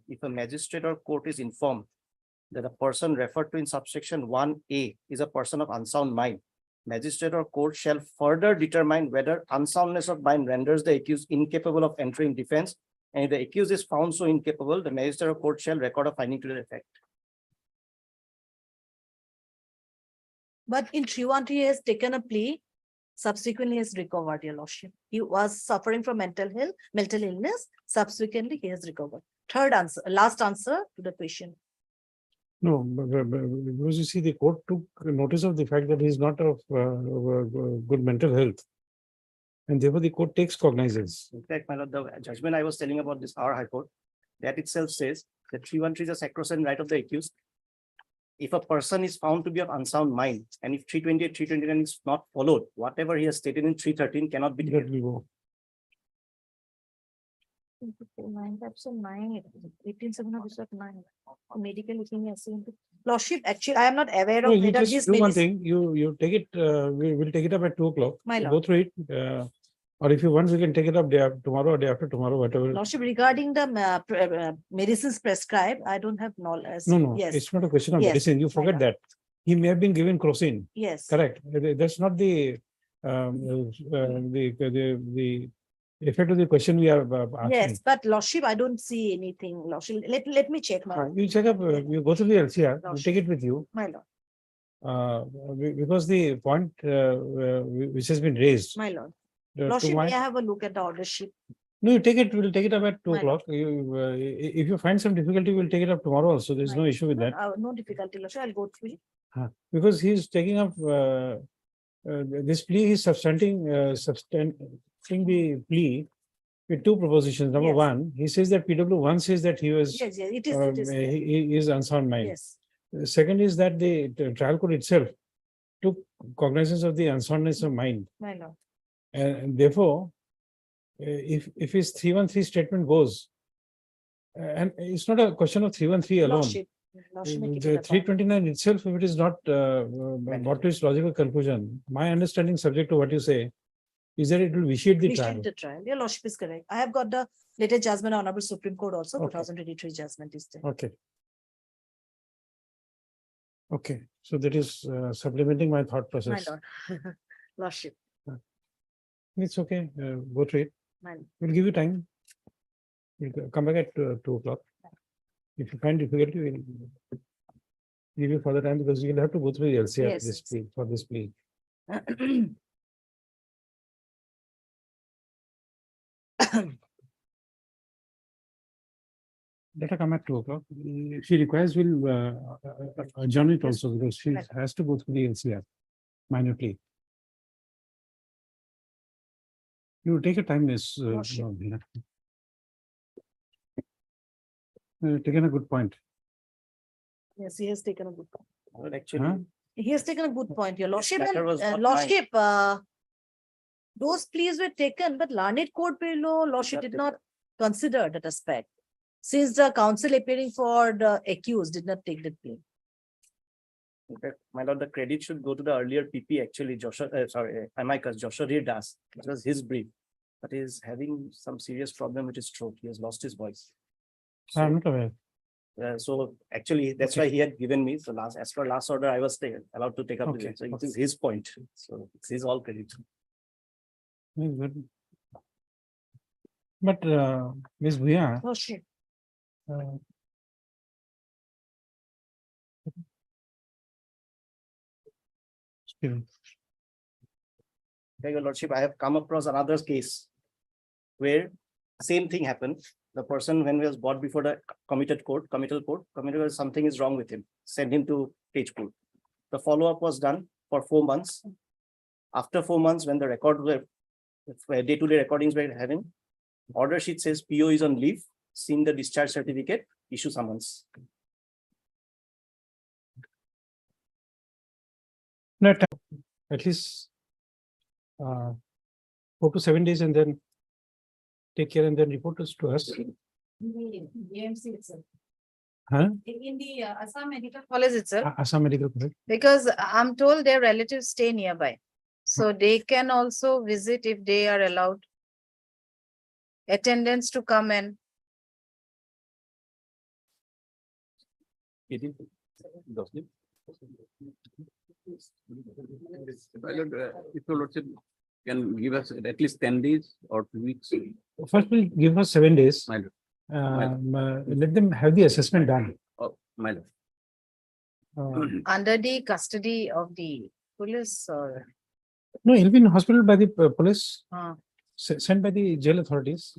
If a magistrate or court is informed that a person referred to in subsection 1A is a person of unsound mind, magistrate or court shall further determine whether unsoundness of mind renders the accused incapable of entering defense. And if the accused is found so incapable, the magistrate or court shall record a finding to that effect. But in 313, he has taken a plea, subsequently has recovered, your lordship. He was suffering from mental illness, subsequently he has recovered. Third answer, last answer to the question. No, because you see, the court took notice of the fact that he is not of good mental health. And therefore, the court takes cognizance. In fact, my lord, the judgment I was telling about this, our High Court, that itself says that 313 is a sacrosanct right of the accused. If a person is found to be of unsound mind, and if 328, 329 is not followed, whatever he has stated in 313 cannot be That taken. will go. Nine types of nine, 18,700 is like nine. Medical leukemia. Lordship, actually, I am not aware No, of you whether just this do one medicine. thing, you take it, we'll take it up at 2 o'clock. My Go lord. through it, or if you want, we can take it up tomorrow or day after tomorrow, whatever. Lordship, regarding the medicines prescribed, I don't have knowledge. No, no, Yes, it's not a question of Yes, medicine. You my forget lord. that. He may have been given crocin, yes. correct? That's not the the effect of the question we are asking. Yes, but Lordship, I don't see anything. Lordship, let me check my, You check up, you go through the LCR, you take it with you, my lord, because the point which has been raised. my lord. To Lordship, my- may I have a look at the order sheet? No, you take it, we'll take it up at 2 My o'clock. If you find some difficulty, we'll take it up tomorrow also. There's My no issue with that. No difficulty, Lordship, I'll go through it. Because he's taking up this plea, he's substanting the plea with two propositions. Number Yes. one, he says that PW1 says that he was, Yes, yes, it is, he is unsound mind. yes. The second is that the trial court itself took cognizance of the unsoundness of mind. My lord, And therefore, if his 313 statement goes, and it's not a question of 313 alone. Lordship. Lordship, may keep The it apart. 329 itself, if it is not brought to its logical conclusion, my understanding subject to what you say is that it will vitiate the trial. Vitiate the trial. Your Lordship is correct. I have got the latest judgment of Honorable Supreme Court also, Okay. 2023 judgment is there. Okay. Okay, so that is supplementing my thought My process. lord. Lordship, It's okay, go through it. my lord. We'll give you time. We'll come back at 2 o'clock. If you find difficulty, we'll give you further time because you'll have to go through the LCR Yes, this plea, for this plea. Let her come at 2 o'clock. If she requires, we'll adjourn it also because she Right. has to go through the LCR minor plea. You take a time, Miss. sure. Meena. Taken a good point. Yes, he has taken a good point. Well, Huh? actually, He has taken a good point, your Lordship. matter And, was not mine. Lordship, those pleas were taken, but Learned Court below, Lordship did not consider that aspect. Since the counsel appearing for the accused did not take the plea. in fact, my lord, the credit should go to the earlier PP actually, Joshua, amicus, Joshua Reed Das. It was his brief, but he is having some serious problem with his throat. He has lost his voice. I'm So, not aware. so actually, that's why he had given me, so as per last order, I was allowed to take up with Okay, it. So it okay. is his point. So it's his all credit. Good. But Ms. Bhuya, Lordship, uh, still, Your lordship, I have come across another case where same thing happened. The person when he was brought before the committal court, something is wrong with him, send him to Tejpur. The follow-up was done for 4 months. After 4 months, when the record were day-to-day recordings were having, order sheet says PO is on leave, seen the discharge certificate, issue summons. no, at least 4 to 7 days and then take care and then report us to us. AMC itself. Huh? In the Assam Medical College itself, Assam Medical College. because I'm told their relatives stay nearby. So they can also visit if they are allowed. Attendants to come and If your lordship can give us at least 10 days or 2 weeks. First, will give us 7 days. My lord. Let them have the assessment done. Oh, my lord. under the custody of the police or. No, he'll be in hospital by the police, uh, sent by the jail authorities.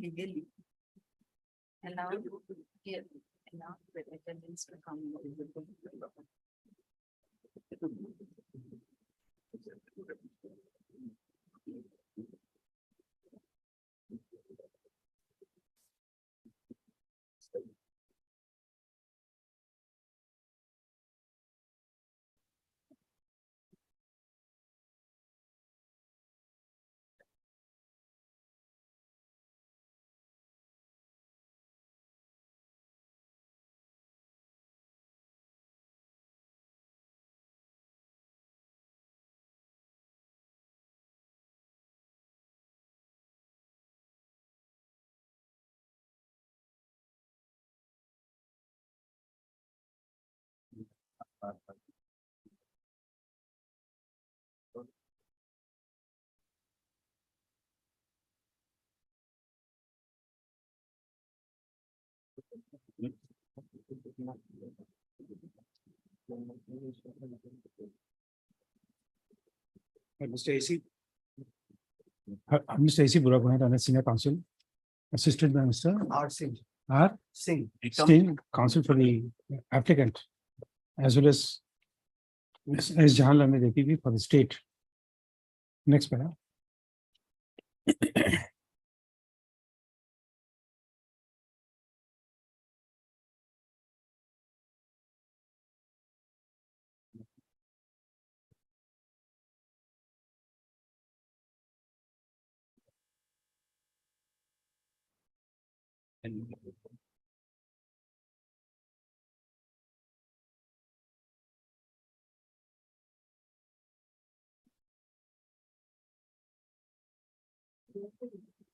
Legally. Allow, yeah, allow the attendants to come. Mr. AC. Mr. AC Buragonet, I'm a senior counsel, assisted by Mr. R. Singh. R. Singh. Singh, counsel for the applicant, as well as as Jahan Ahmed APP for the state. Next, para.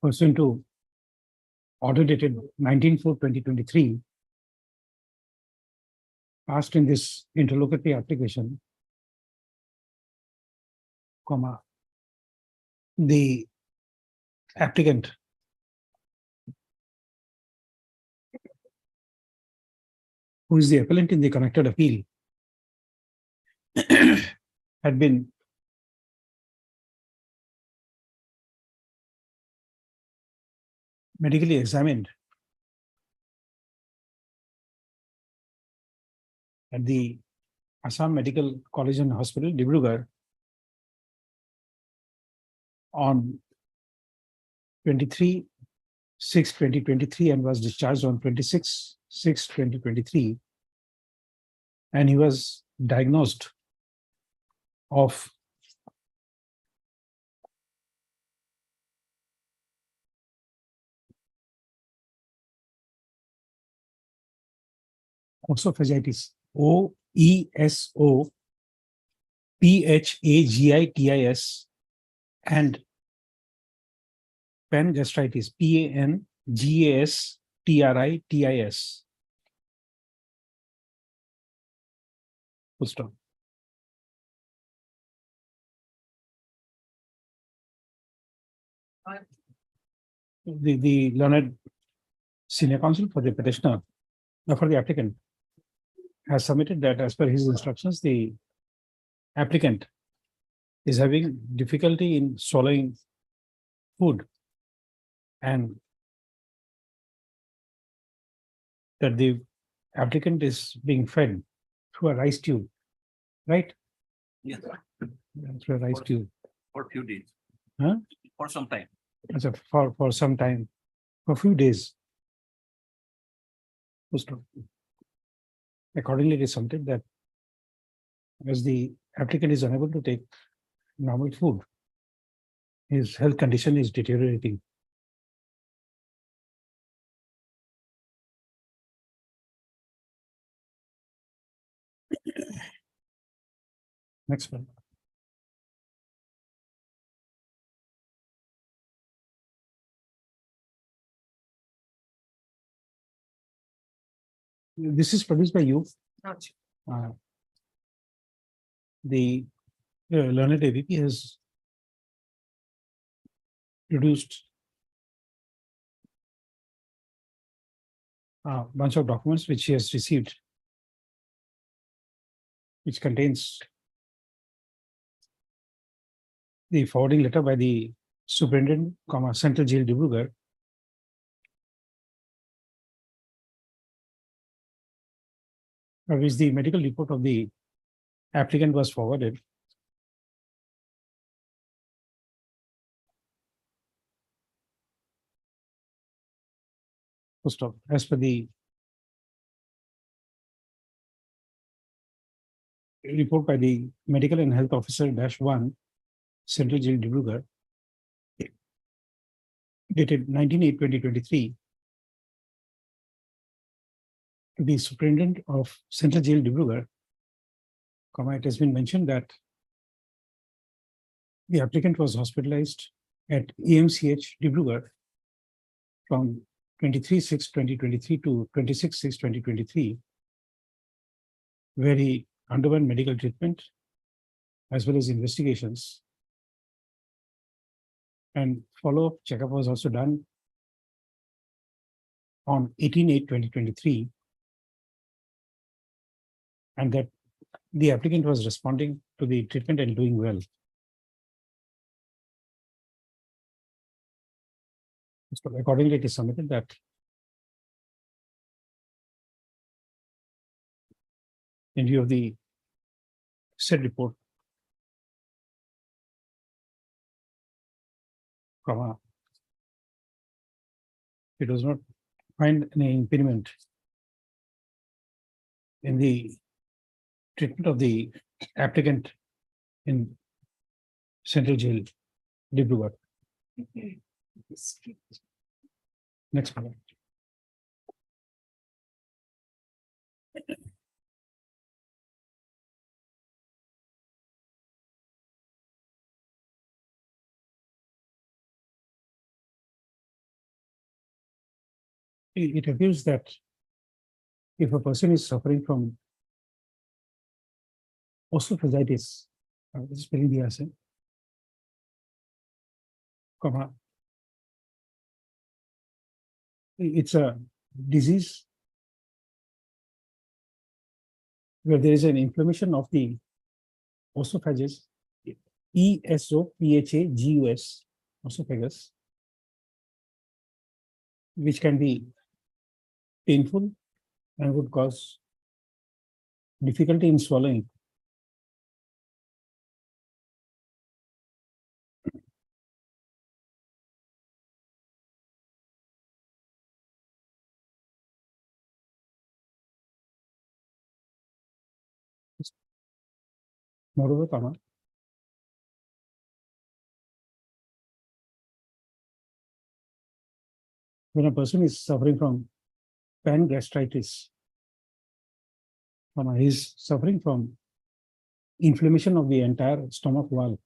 Pursuant to order dated 19/4/2023, passed in this interlocutory application, comma, the applicant who is the appellant in the connected appeal had been medically examined at the Assam Medical College and Hospital, Dibrugarh, on 23/6/2023 and was discharged on 26/6/2023. And he was diagnosed of oesophagitis, OESOPHAGITIS, and pangastritis, PANGASTRITIS. Full stop. The learned senior counsel for the petitioner, for the applicant, has submitted that as per his instructions, the applicant is having difficulty in swallowing food, and that the applicant is being fed through a rice tube, right? Yes, Through a rice tube. for a few days. Huh? For some time. So for some time, for a few days. Full stop. Accordingly, it is submitted that as the applicant is unable to take normal food, his health condition is deteriorating. Next one. this is produced by you. The learned AVP has produced a bunch of documents which she has received, which contains the forwarding letter by the superintendent, Central Jail Dibrugarh, which the medical report of the applicant was forwarded. First off, as per the report by the medical and health officer -1, Central Jail Dibrugarh, dated 19/8/2023, to the superintendent of Central Jail Dibrugarh, it has been mentioned that the applicant was hospitalized at EMCH Dibrugarh from 23/6/2023 to 26/6/2023, where he underwent medical treatment as well as investigations. And follow-up checkup was also done on 18/8/2023, and that the applicant was responding to the treatment and doing well. So accordingly, it is submitted that in view of the said report, it does not find any impediment in the treatment of the applicant in Central Jail Dibrugarh. Next one. It appears that if a person is suffering from osteophysitis, spelling the acid, it's a disease where there is an inflammation of the esophagus, ESOPHAGUS, esophagus, which can be painful and would cause difficulty in swallowing. Moreover, when a person is suffering from pan-gastritis, he is suffering from inflammation of the entire stomach wall.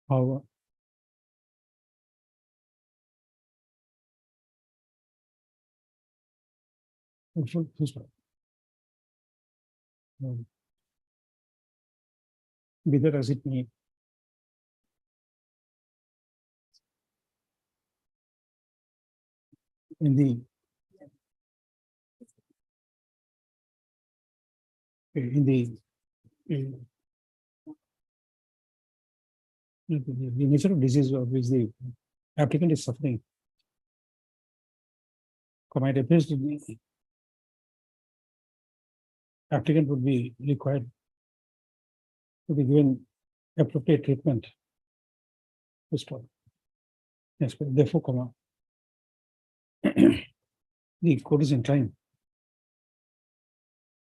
However, be that as it may, in the nature of disease of which the applicant is suffering, it appears to be applicant would be required to be given appropriate treatment. Yes, but therefore, the court is inclined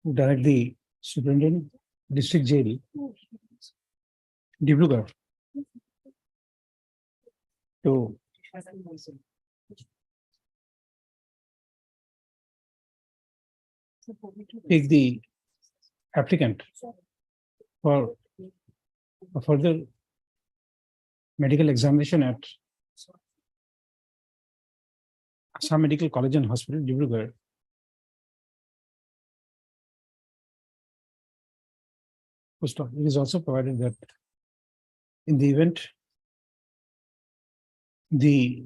to direct the superintendent district jail, Dibrugarh, to take the applicant for a further medical examination at Assam Medical College and Hospital, Dibrugarh. First off, it is also provided that in the event the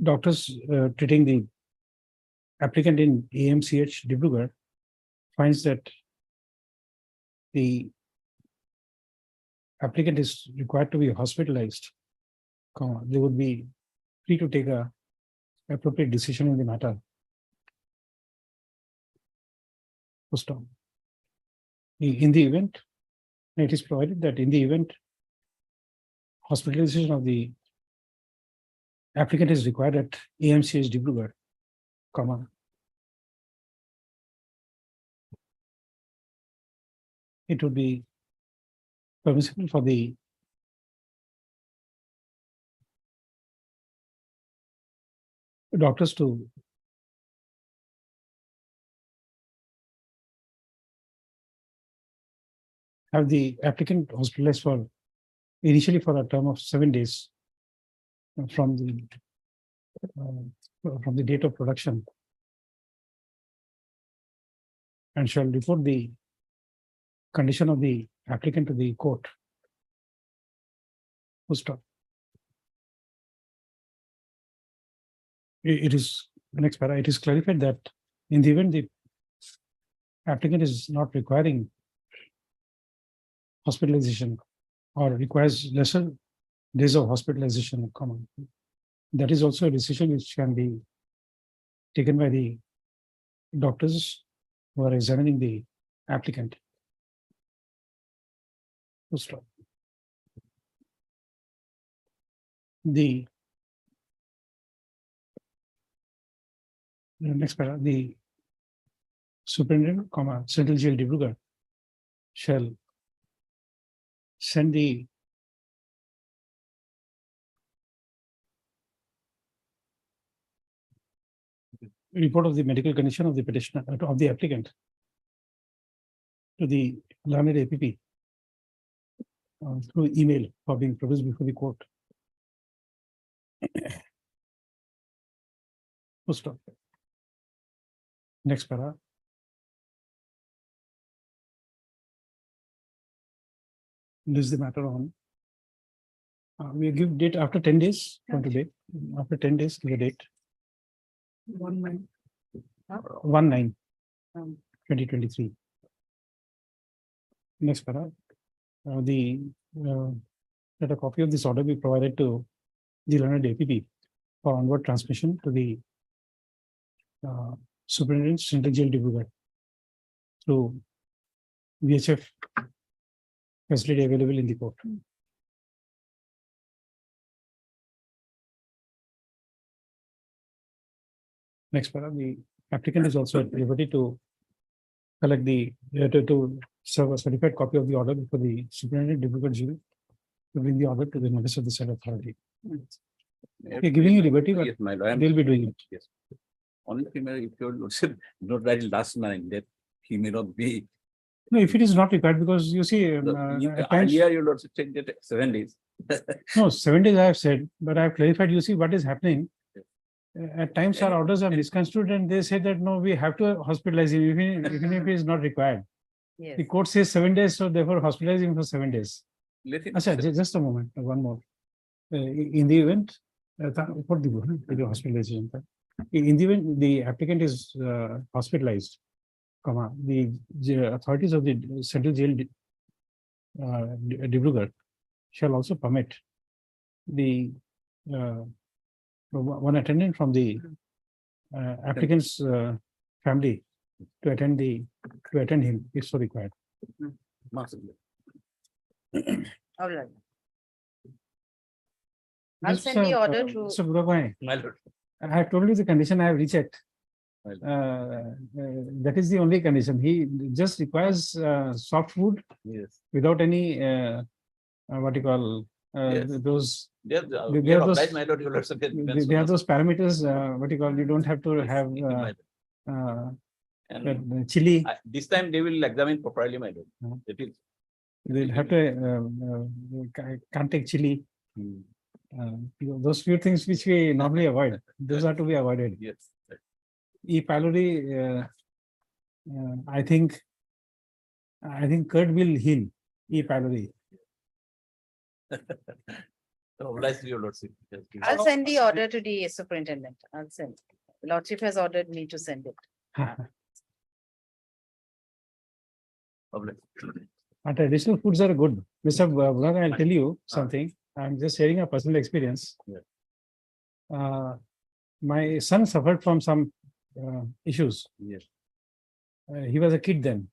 doctors treating the applicant in AMCH Dibrugarh finds that the applicant is required to be hospitalized, they would be free to take a appropriate decision in the matter. First off, in the event, it is provided that in the event hospitalization of the applicant is required at AMCH Dibrugarh, it would be permissible for the doctors to have the applicant hospitalized for initially for a term of 7 days from the date of production, and shall report the condition of the applicant to the court. Full stop. It is next para. It is clarified that in the event the applicant is not requiring hospitalization or requires lesser days of hospitalization, that is also a decision which can be taken by the doctors who are examining the applicant. Full stop. The next para, the superintendent, Central Jail Dibrugarh shall send the report of the medical condition of the petitioner, of the applicant, to the learned APP through email for being produced before the court. Full stop. Next para. This is the matter on. We give date after 10 days from today. After 10 days, give a date. 1/9/2023. Next para. Let a copy of this order be provided to the learned APP for onward transmission to the Superintendent, Central Jail Dibrugarh through VHF facility available in the court. Next para, the applicant is also at liberty to collect the to serve a certified copy of the order before the Superintendent Dibrugarh Jail to bring the order to the notice of the said authority. Okay, giving you liberty, but Yes, my lord. they'll be doing it. Yes. Only thing, if you not write it last line, that he may not be. No, if it is not required, because you see, at times, Earlier, you also change it 7 days. no, 7 days I have said, but I have clarified, you see what is happening. At times our orders are misconstrued and they say that, no, we have to hospitalize him even if it is not required. Yes. The court says 7 days, so therefore hospitalize him for 7 days. Let him. Achha, just a moment, one more. In the event, for the hospitalization, in the event the applicant is hospitalized, the authorities of the Central Jail Dibrugarh shall also permit the one attendant from the applicant's family to attend him if so required. Massively. All right. I'll Yes, send the sir, order to. Mr. Budabhai, My lord. I have told you the condition I have rechecked. My lord. That is the only condition. He just requires soft food Yes. without any what you call Yes. those. Yes, They we are are those- obliged, my lord, you will also get. They have those parameters. What you call, you don't have to have. My lord. but And chili, this time they will examine properly, my lord. Hmm. That is. they'll have to, can't take chili. Those few things which we normally avoid, those are to be avoided. Yes. E. pylori, I think curd will heal E. pylori. Obliged to your lordship. Yes, please. I'll send the order to the superintendent. I'll send. Lordship has ordered me to send it. Obliged. But traditional foods are good. Mr. Bhagan, I'll tell you something. I'm just sharing a personal experience. Yeah. My son suffered from some issues. Yes. He was a kid then.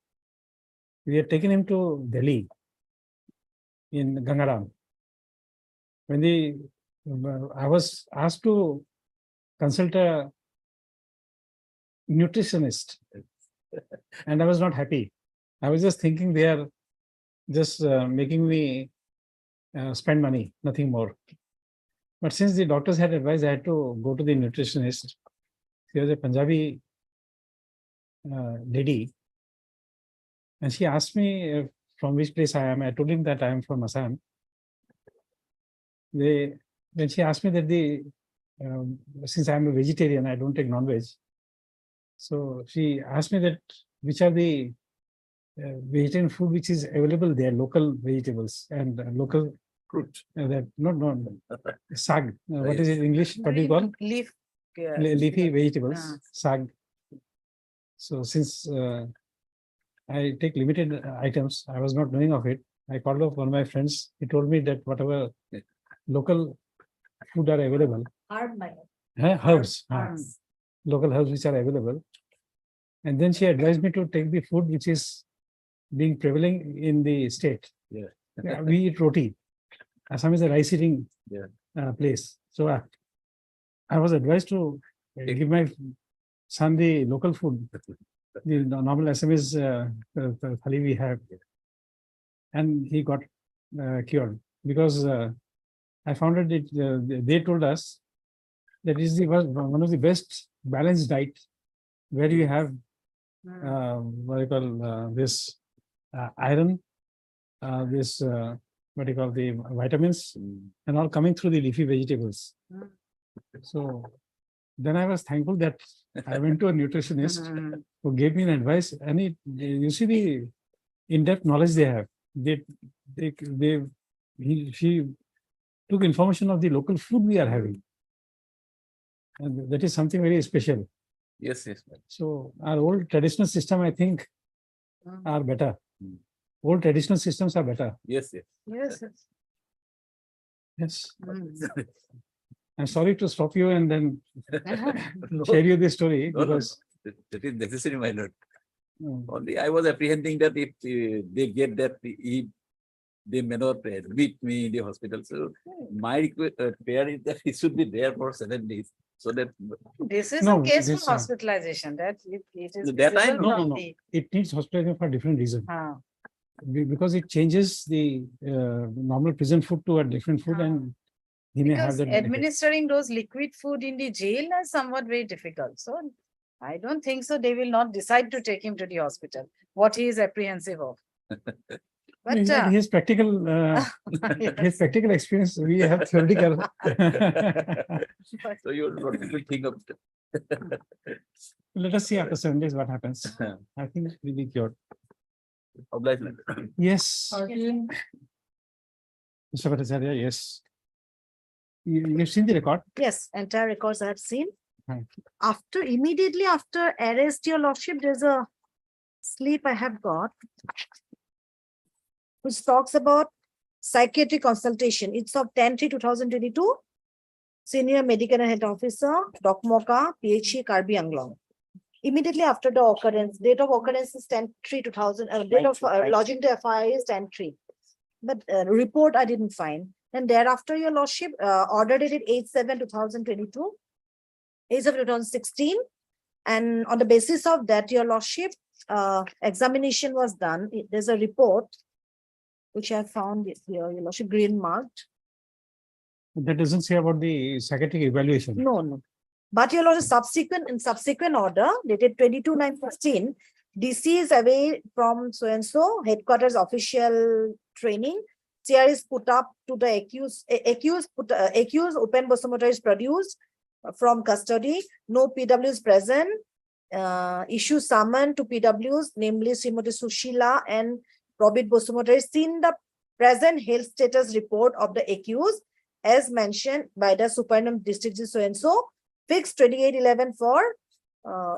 We had taken him to Delhi in Gangaram. When I was asked to consult a nutritionist and I was not happy. I was just thinking they are just making me spend money, nothing more. But since the doctors had advised, I had to go to the nutritionist. She was a Punjabi lady. And she asked me from which place I am. I told him that I am from Assam. Then she asked me that since I am a vegetarian, I don't take non-veg. So she asked me that which are the vegetarian food which is available there, local vegetables and local Fruit. that not sag. What Yes. is it in English? What do you call? Leaf. Leafy vegetables, Ah. sag. So since I take limited items, I was not knowing of it. I called up one of my friends. He told me that whatever local food are available, herbs, local herbs which are available. And then she advised me to take the food which is being prevailing in the state. Yeah. We eat roti. Assam is a rice eating place. So I was advised to give my son the local food, the normal Assamese thali we have. And he got cured because I found that they told us that is one of the best balanced diet where you have what do you call this iron, this what do you call the vitamins and all coming through the leafy vegetables. So then I was thankful that I went to a nutritionist who gave me an advice, and you see the in-depth knowledge they have. She took information of the local food we are having, and that is something very special. Yes, yes. ma'am. So our old traditional system, I think, are better. Old traditional systems are better. Yes, yes. Yes. Yes. Mm. I'm sorry to stop you and then No, share you this story no, no, because that is necessary, my lord. mm, Only I was apprehending that if they get that, if they may not admit me in the hospital. So my prayer is that he should be there for 7 days, so that This is No, a case this, for hospitalization that it is. That I visible know. from No. the- it needs hospitalization for a different reason. Ah. Because it changes the normal prison food to a different food and he may have Because that benefit. administering those liquid food in the jail is somewhat very difficult. So I don't think so. They will not decide to take him to the hospital, what he is apprehensive of. But He had his practical his practical experience. We have theoretical. so you will not think of Let us see after 7 days what happens. I think it will be cured. oblige. my lord. Yes. Mr. Bhattacharya, yes. You've seen the record? Yes, entire records I have seen. Right. Immediately after arrest, your lordship, there's a slip I have got, which talks about psychiatric consultation. It's of 10/3/2022. Senior Medical and Health Officer, Doc Moka, PhD, Karbi Anglong. Immediately after the occurrence, date of occurrence is 10/3/2000, date of lodging the FIR is 10/3. But report I didn't find. And thereafter, your lordship, order dated 8/7/2022, 8/7/2016. And on the basis of that, your lordship, examination was done. There's a report which I found here, your lordship, green marked. That doesn't say about the psychiatric evaluation. No. But your lordship, in subsequent order dated 22/9/15, DC is away from so and so headquarters official training. Chair is put up to the accused Upen Basumatra is produced from custody. No PW is present. Issue summon to PWs, namely Srimati Sushila and Robert Basumatra is seen the present health status report of the accused as mentioned by the Superintendency District so and so. Fixed 28/11 for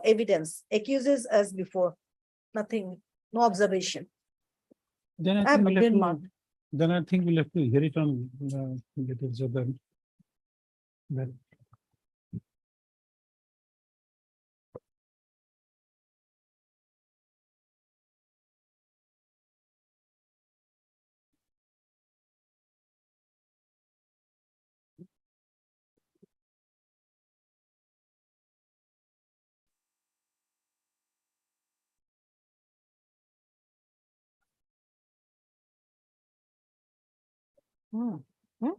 evidence. Accuses as before. Nothing, no observation. Then I I think we'll did have mark. to, then I think we'll have to hear it on details of them. Well, Hmm. Hmm?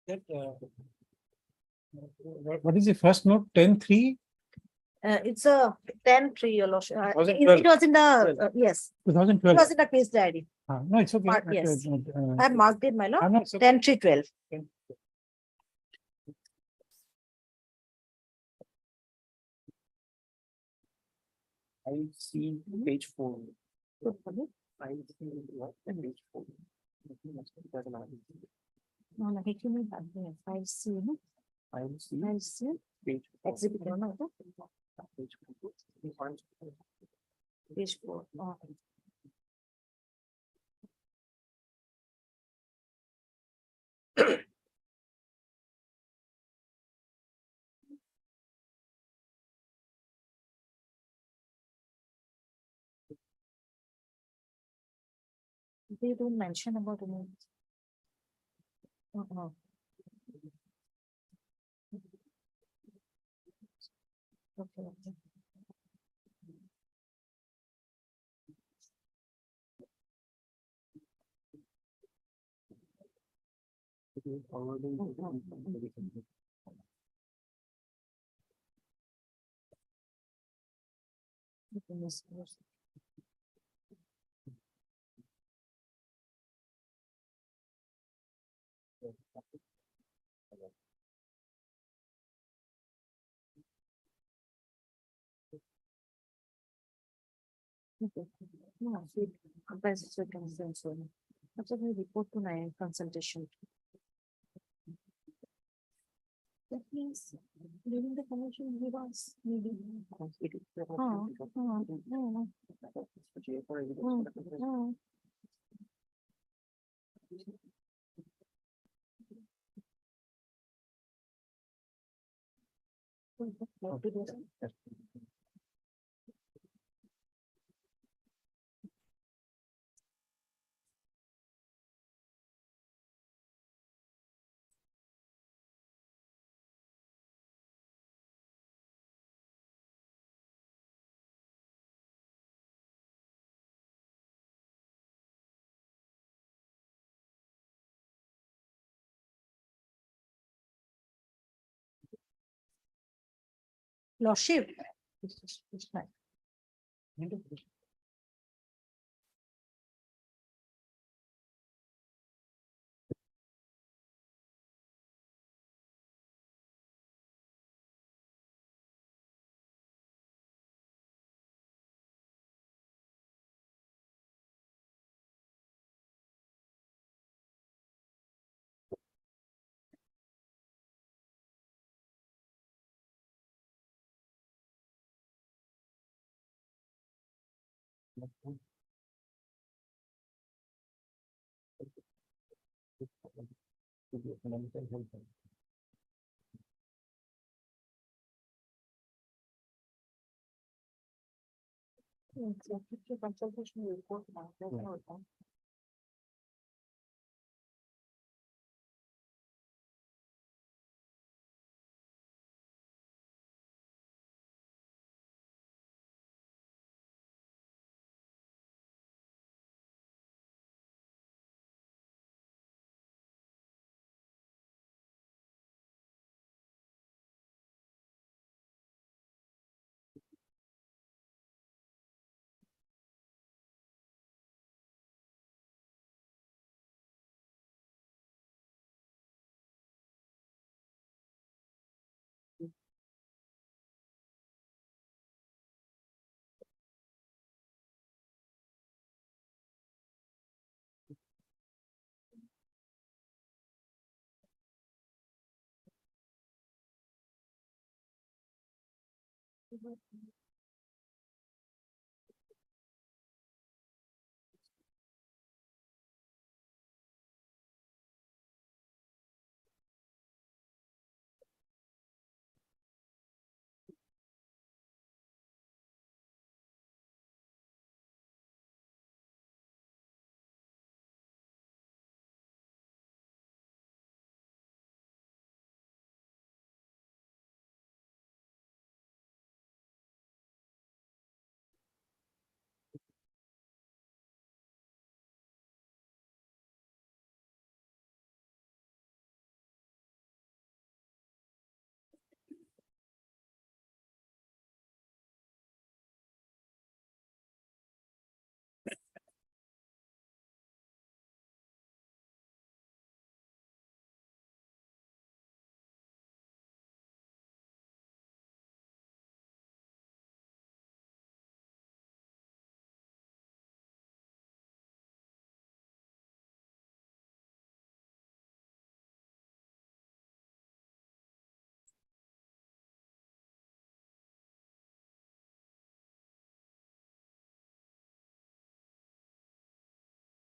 that, what is the first note? 10/3, It's a 10/3, your lordship. It 2012. was in the, yes, it 2012. was in the case diary. No, it's okay. Mark, yes. I have marked it, my lord. no, it's okay. 10/3/12. I see page 4. I see what page 4. No, no, he can be back there. 5C, no? I see 5C, page 4. exhibit, no, no, Page 4. page 4. Oh. They don't mention about the. Uh-uh. Okay, okay. Yes, yes. Okay. No, see, comprises the consent, so. That's a report to my consultation. That means during the commission, he was maybe. Lordship. It's fine. Consultation report now. That's Yeah. how it comes.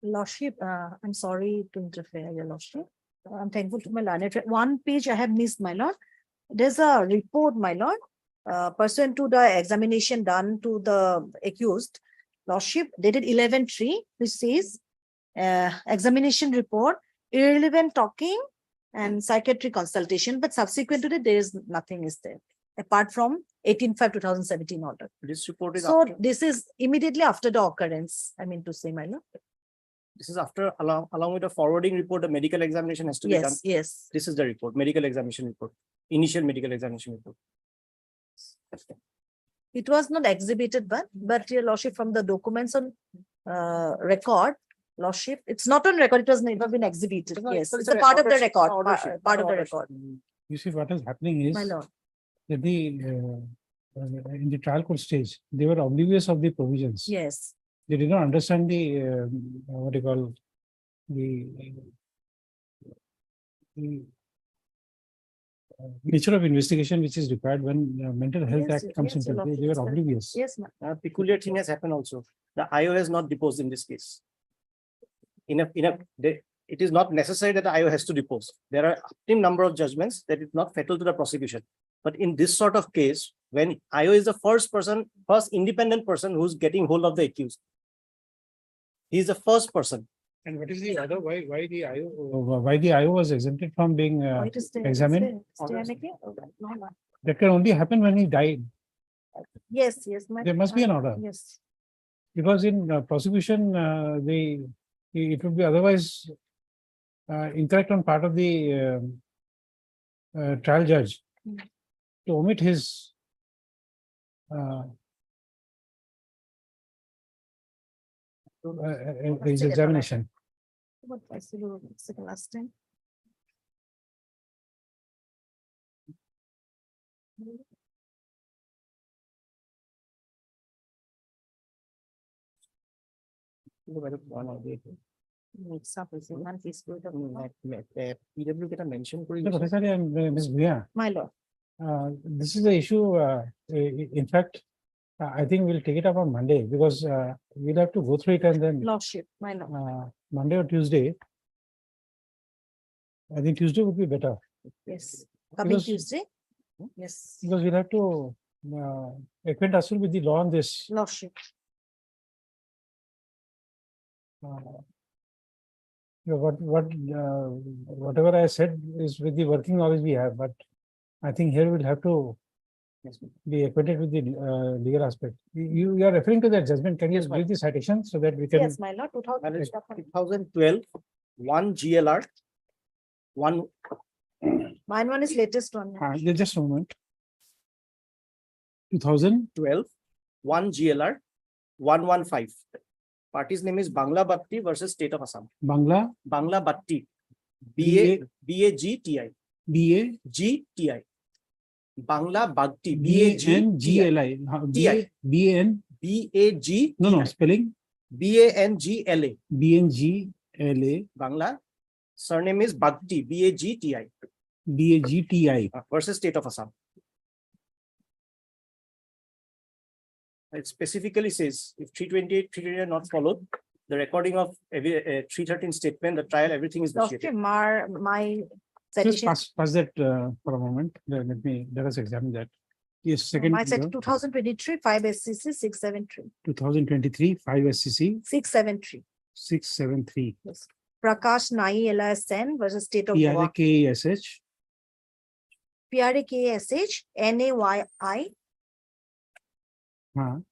Lordship, I'm sorry to interfere, your lordship. I'm thankful to my learned friend. One page I have missed, my lord. There's a report, my lord, pursuant to the examination done to the accused, lordship, dated 11/3, which says, examination report, irrelevant talking and psychiatric consultation, but subsequent to that, there is nothing is there, apart from 18/5/2017 order. This report is So after, this is immediately after the occurrence, I mean to say, my lord. this is after along with the forwarding report, the medical examination has to be done. Yes, yes. This is the report, medical examination report, initial medical examination report. It was not exhibited, but your lordship, from the documents on record, lordship, it's not on record, it was never been exhibited. Yes, it's a part of the record, part of the record, You see, what is happening is my lord. that in the trial court stage, they were oblivious of the provisions. Yes, They did not understand the, what do you call, the nature of investigation which is required when Mental Health Yes, Act comes yes, into your play. They lordship, were sir. oblivious. yes, A peculiar thing has happened also. The IO has not deposed in this case. It is not necessary that the IO has to depose. There are a number of judgments that is not fatal to the prosecution. But in this sort of case, when IO is the first independent person who's getting hold of the accused. He is the first person. And what is the other, why the IO was exempted from being Why to stay- examined? stay again? No, no. That can only happen when he died, Yes, yes. my- There must be an order. Yes, because in prosecution, it would be otherwise incorrect on part of the trial judge Hmm. to omit his his examination. what I said, last time. Mix up is one piece with the- PW get a mention. No, Professor, Ms. Bhuya, My lord, this is the issue, in fact, I think we'll take it up on Monday because we'll have to go through it and then Lordship, my lord. Monday or Tuesday. I think Tuesday would be better Yes, coming because- Tuesday. Yes, because we'll have to acquaint ourselves with the law on this. lordship. Yeah, whatever I said is with the working knowledge we have, but I think here we'll have to be acquainted with the legal aspect. You are referring to that judgment. Can you Yes, ma'am. give the citation so that we can? Yes, my lord, 2000. That is 2012, 1 GLR, 1 Mine one is latest one. Just a moment. 2000, 12, 1 GLR, 115. Party's name is Bangla Bhatti versus State of Assam. Bangla, Bangla Bhatti. BAGTI. GTI. Bangla Bhatti. BANGLI. TI. BAN, BAG. no, spelling BANGLA. BNGLA, Bangla. Surname is Bhatti. BAGTI. BAGTI. Versus State of Assam. It specifically says if 328, 329 not followed, the recording of 313 statement, the trial, everything is Lordship, vitiated. my Just citation. pass that for a moment. Let us examine that. Yes, second, My set 2023, 5 SCC, 673. 2023, 5 SCC, 673. 673. Yes. Prakash Nai LIS Sen versus State of Goa. PRAKESH, PRAKSH NAYI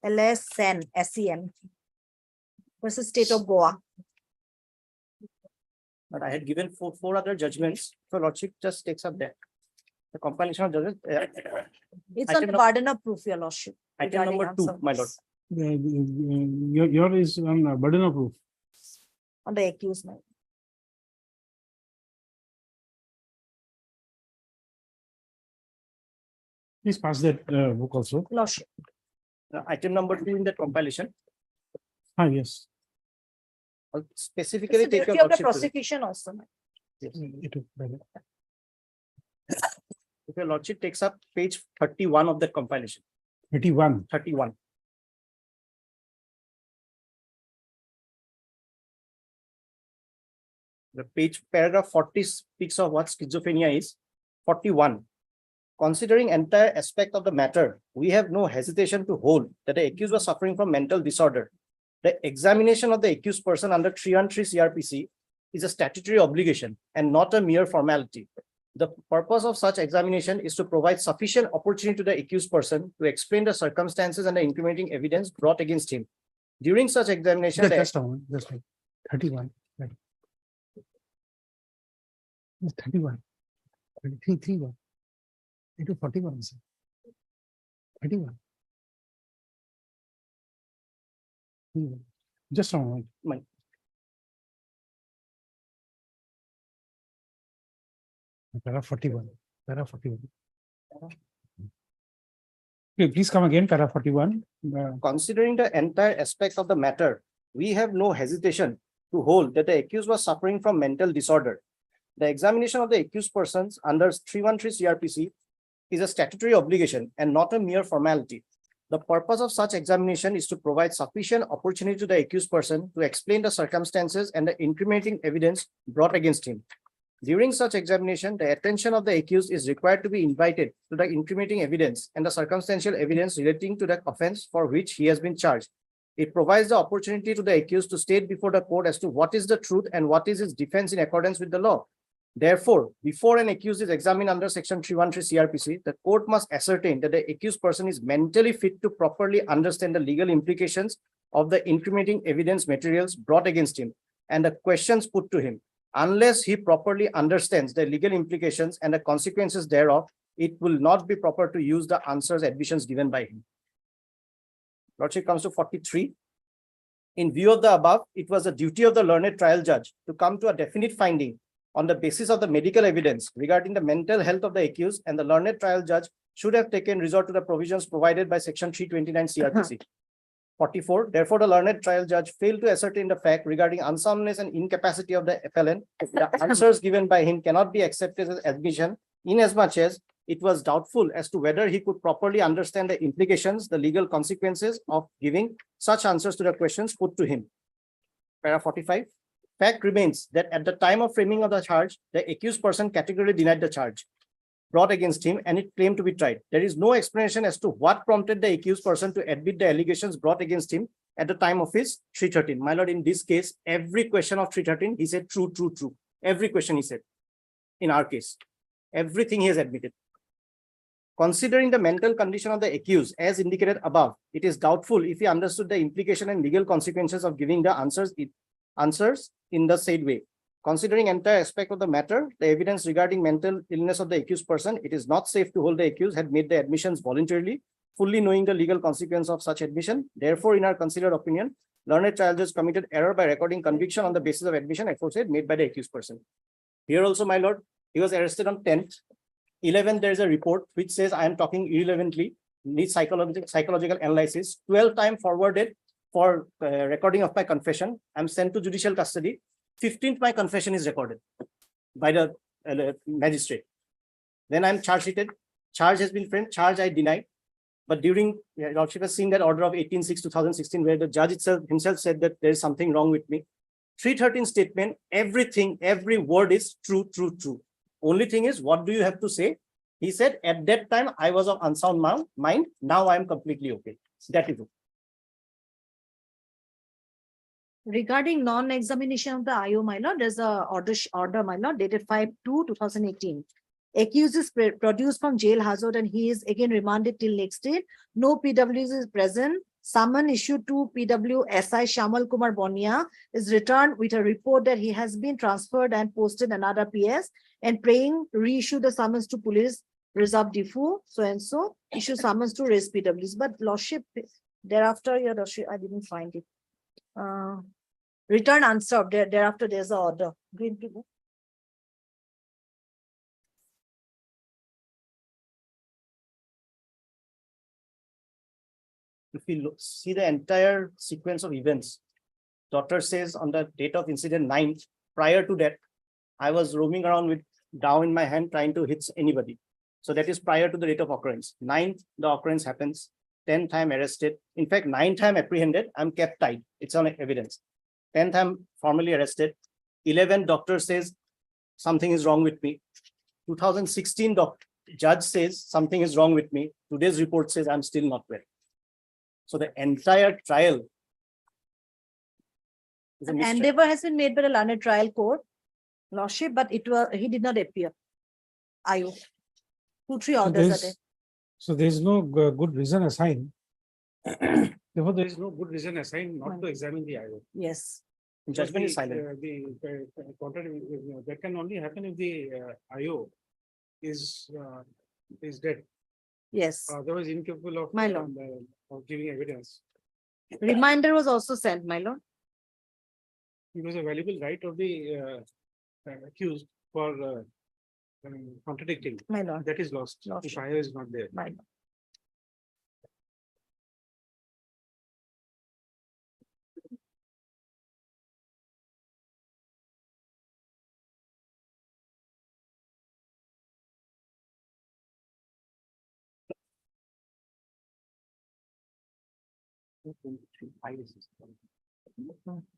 LIS Sen SEN versus State of Goa. But I had given four other judgments. So Lordship just takes up that. The compilation of judgments. It's Item on the num- burden of proof, your lordship. Item regarding number 2, my lord. answer your is on burden of proof. on the accused. My Please pass that book also. lordship. Item number 2 in that compilation. Yes. I'll It's specifically the take duty your of the lordship to- prosecution also. My if your lordship takes up page 31 of that compilation. 31. 31. The page paragraph 40 speaks of what schizophrenia is. 41. Considering entire aspect of the matter, we have no hesitation to hold that the accused was suffering from mental disorder. The examination of the accused person under 313 CRPC is a statutory obligation and not a mere formality. The purpose of such examination is to provide sufficient opportunity to the accused person to explain the circumstances and the incriminating evidence brought against him. During such examination, the Just a moment. Just wait. 31. Right. 31. 33, 31. Into 41. Sir. 31. 31. Just a moment. Para 41. Para 41. Okay, please come again. Para 41. considering the entire aspect of the matter, we have no hesitation to hold that the accused was suffering from mental disorder. The examination of the accused persons under 313 CRPC is a statutory obligation and not a mere formality. The purpose of such examination is to provide sufficient opportunity to the accused person to explain the circumstances and the incriminating evidence brought against him. During such examination, the attention of the accused is required to be invited to the incriminating evidence and the circumstantial evidence relating to the offense for which he has been charged. It provides the opportunity to the accused to state before the court as to what is the truth and what is his defense in accordance with the law. Therefore, before an accused is examined under section 313 CRPC, the court must ascertain that the accused person is mentally fit to properly understand the legal implications of the incriminating evidence materials brought against him and the questions put to him. Unless he properly understands the legal implications and the consequences thereof, it will not be proper to use the answers admissions given by him. Lordship comes to 43. In view of the above, it was the duty of the learned trial judge to come to a definite finding on the basis of the medical evidence regarding the mental health of the accused, and the learned trial judge should have taken resort to the provisions provided by section 329 CRPC. 44. Therefore, the learned trial judge failed to ascertain the fact regarding unsoundness and incapacity of the appellant. The answers given by him cannot be accepted as admission, inasmuch as it was doubtful as to whether he could properly understand the implications, the legal consequences of giving such answers to the questions put to him. Para 45. Fact remains that at the time of framing of the charge, the accused person categorically denied the charge brought against him and it claimed to be tried. There is no explanation as to what prompted the accused person to admit the allegations brought against him at the time of his 313. My lord, in this case, every question of 313, he said true, true, true. Every question he said. In our case, everything he has admitted. Considering the mental condition of the accused, as indicated above, it is doubtful if he understood the implication and legal consequences of giving the answers in the said way. Considering entire aspect of the matter, the evidence regarding mental illness of the accused person, it is not safe to hold the accused had made the admissions voluntarily, fully knowing the legal consequence of such admission. Therefore, in our considered opinion, learned trial judge committed error by recording conviction on the basis of admission aforesaid made by the accused person. Here also, my lord, he was arrested on 10th. 11th, there is a report which says I am talking irrelevantly, needs psychological analysis. 12th time forwarded for recording of my confession. I'm sent to judicial custody. 15th, my confession is recorded by the magistrate. Then I'm charge sheeted. Charge has been framed. Charge I denied. But during, Lordship has seen that order of 18/6/2016, where the judge himself said that there is something wrong with me. 313 statement, everything, every word is true, true, true. Only thing is, what do you have to say? He said, at that time, I was of unsound mind. Now I am completely okay. That is it. Regarding non-examination of the IO, my lord, there's a order, my lord, dated 5/2/2018. Accused is produced from jail hazard and he is again remanded till next day. No PWs is present. Summon issued to PW SI Shamal Kumar Bonia is returned with a report that he has been transferred and posted another PS and praying reissue the summons to police reserve defu, so and so, issue summons to raise PWs. But lordship, thereafter, your lordship, I didn't find it. Return unserved, thereafter there's an order. Green to go. If we see the entire sequence of events, daughter says on the date of incident 9th, prior to that, I was roaming around with down in my hand trying to hit anybody. So that is prior to the date of occurrence. 9th, the occurrence happens. 10th, I'm arrested. In fact, 9th, I'm apprehended. I'm kept tied. It's on evidence. 10th, I'm formally arrested. 11th, doctor says something is wrong with me. 2016, judge says something is wrong with me. Today's report says I'm still not well. So the entire trial is a An mystery. endeavor has been made by the learned trial court, lordship, but he did not appear. IO. 2-3 orders are there. So there is no good reason assigned. Therefore, there is no good reason assigned not to examine the IO. Yes. Judgment is silent. That can only happen if the IO is dead. Yes. Otherwise incapable of My lord. of giving evidence. Reminder was also sent, my lord. It was a valuable right of the accused for contradicting. My lord. That is lost. Lost. If IO is not there. My lord.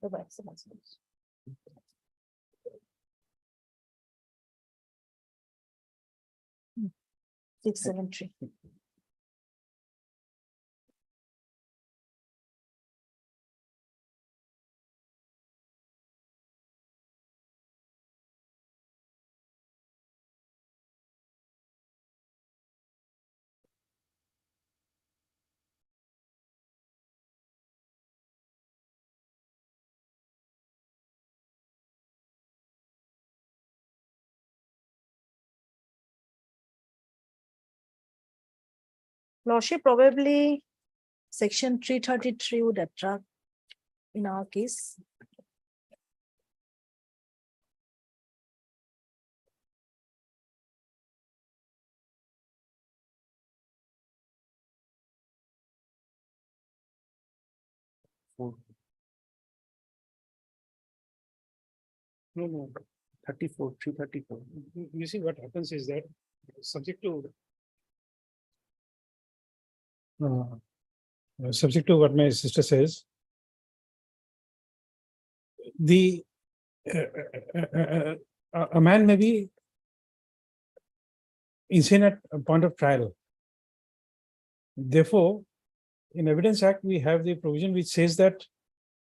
Go back, Sebastian. 673. Lordship, probably section 333 would attract in our case. No, 34, 334. you see what happens is that subject to what my sister says, the a man may be insane at a point of trial. Therefore, in Evidence Act, we have the provision which says that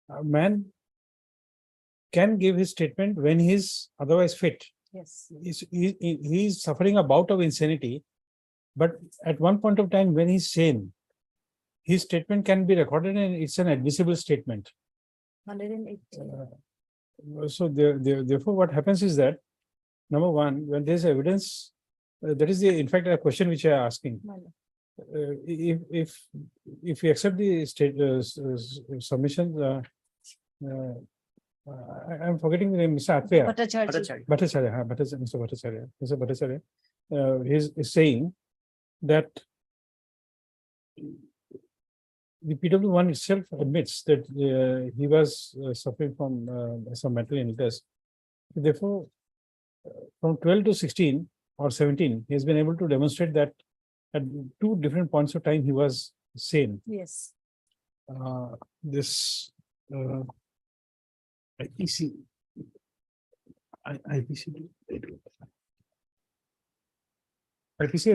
a man can give his statement when he is otherwise fit. Yes. He is suffering a bout of insanity, but at one point of time when he's sane, his statement can be recorded and it's an admissible statement. 180. Therefore, what happens is that, number one, when there's evidence, that is in fact a question which I am asking. If we accept the state submission, I'm forgetting the name, Mr. Athreya. Bhattacharya. Bhattacharya. Mr. Bhattacharya, is saying that the PW1 itself admits that he was suffering from some mental illness. Therefore, from 12 to 16 or 17, he has been able to demonstrate that at two different points of time he was sane. Yes. This IPC, I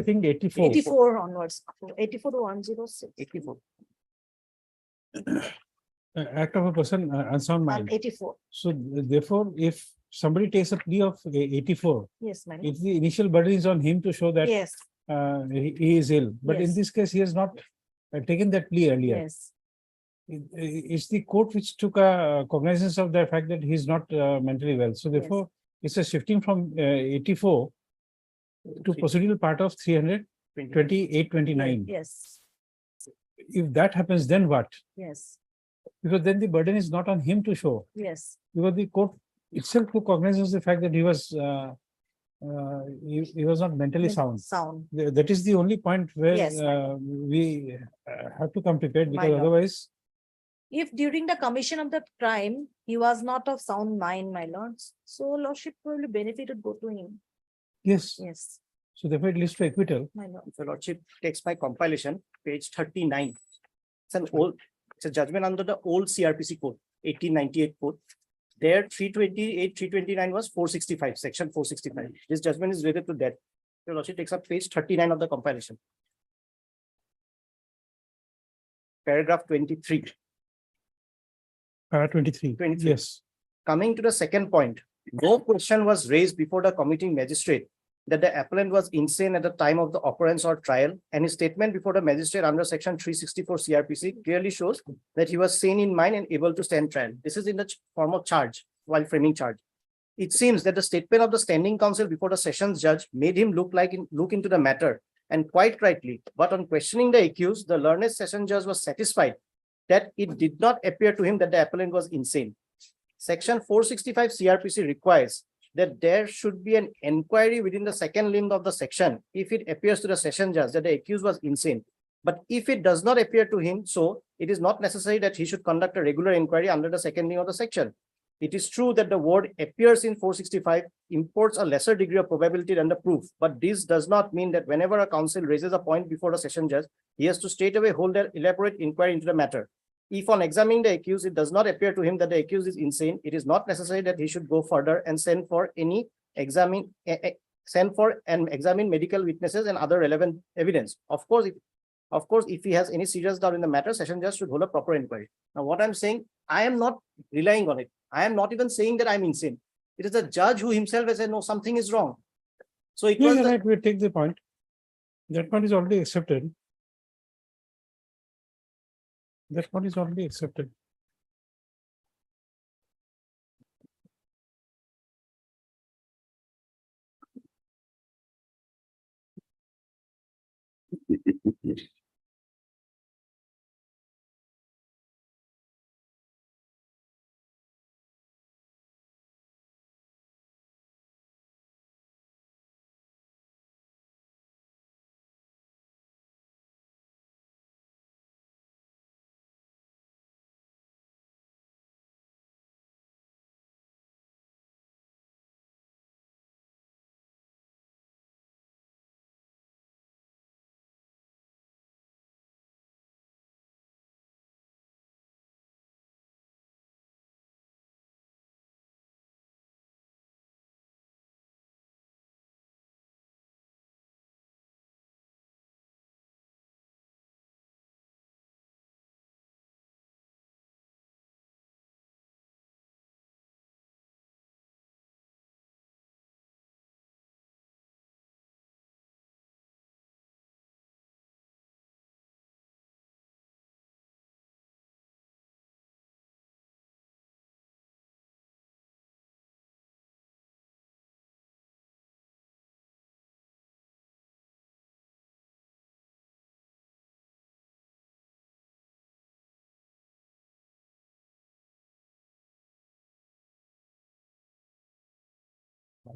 think 84. 84 onwards, 84 to 106. 84. Act of a person unsound mind. 84. So therefore, if somebody takes a plea of 84, Yes, madam. if the initial burden is on him to show that Yes, he is ill, but in Yes. this case, he has not taken that plea earlier. yes. It's the court which took cognizance of the fact that he is not mentally well. So therefore, it's a shifting from 84 to procedural part of 328-29. Yes, If that happens, then what? yes, Because then the burden is not on him to show. yes. Because the court itself took cognizance of the fact that he was not mentally sound. Sound. That is the only point where Yes, my we have to come prepared, because My lord. otherwise, If during the commission of the crime, he was not of sound mind, my lords, so lordship probably benefited go to him. yes. Yes, So therefore, it leads to acquittal. my lord. If your lordship takes my compilation, page 39. It's a judgment under the old CRPC code, 1898 code. There 328, 329 was 465, section 465. This judgment is related to that. Your lordship takes up page 39 of the compilation. Paragraph 23. 23. 23. Yes. Coming to the second point, no question was raised before the committing magistrate that the appellant was insane at the time of the occurrence or trial, and his statement before the magistrate under section 364 CRPC clearly shows that he was sane in mind and able to stand trial. This is in the form of charge while framing charge. It seems that the statement of the standing counsel before the sessions judge made him look into the matter, and quite rightly, but on questioning the accused, the learned session judge was satisfied that it did not appear to him that the appellant was insane. Section 465 CRPC requires that there should be an inquiry within the second limb of the section if it appears to the session judge that the accused was insane. But if it does not appear to him so, it is not necessary that he should conduct a regular inquiry under the second limb of the section. It is true that the word appears in 465 imports a lesser degree of probability than the proof, but this does not mean that whenever a counsel raises a point before the session judge, he has to straightaway hold an elaborate inquiry into the matter. If on examining the accused, it does not appear to him that the accused is insane, it is not necessary that he should go further and send for and examine medical witnesses and other relevant evidence. Of course, if he has any serious doubt in the matter, session judge should hold a proper inquiry. Now, what I'm saying, I am not relying on it. I am not even saying that I'm insane. It is the judge who himself has said, no, something is wrong. So it was Yeah, right, we take the point. That point is already accepted. That point is already accepted.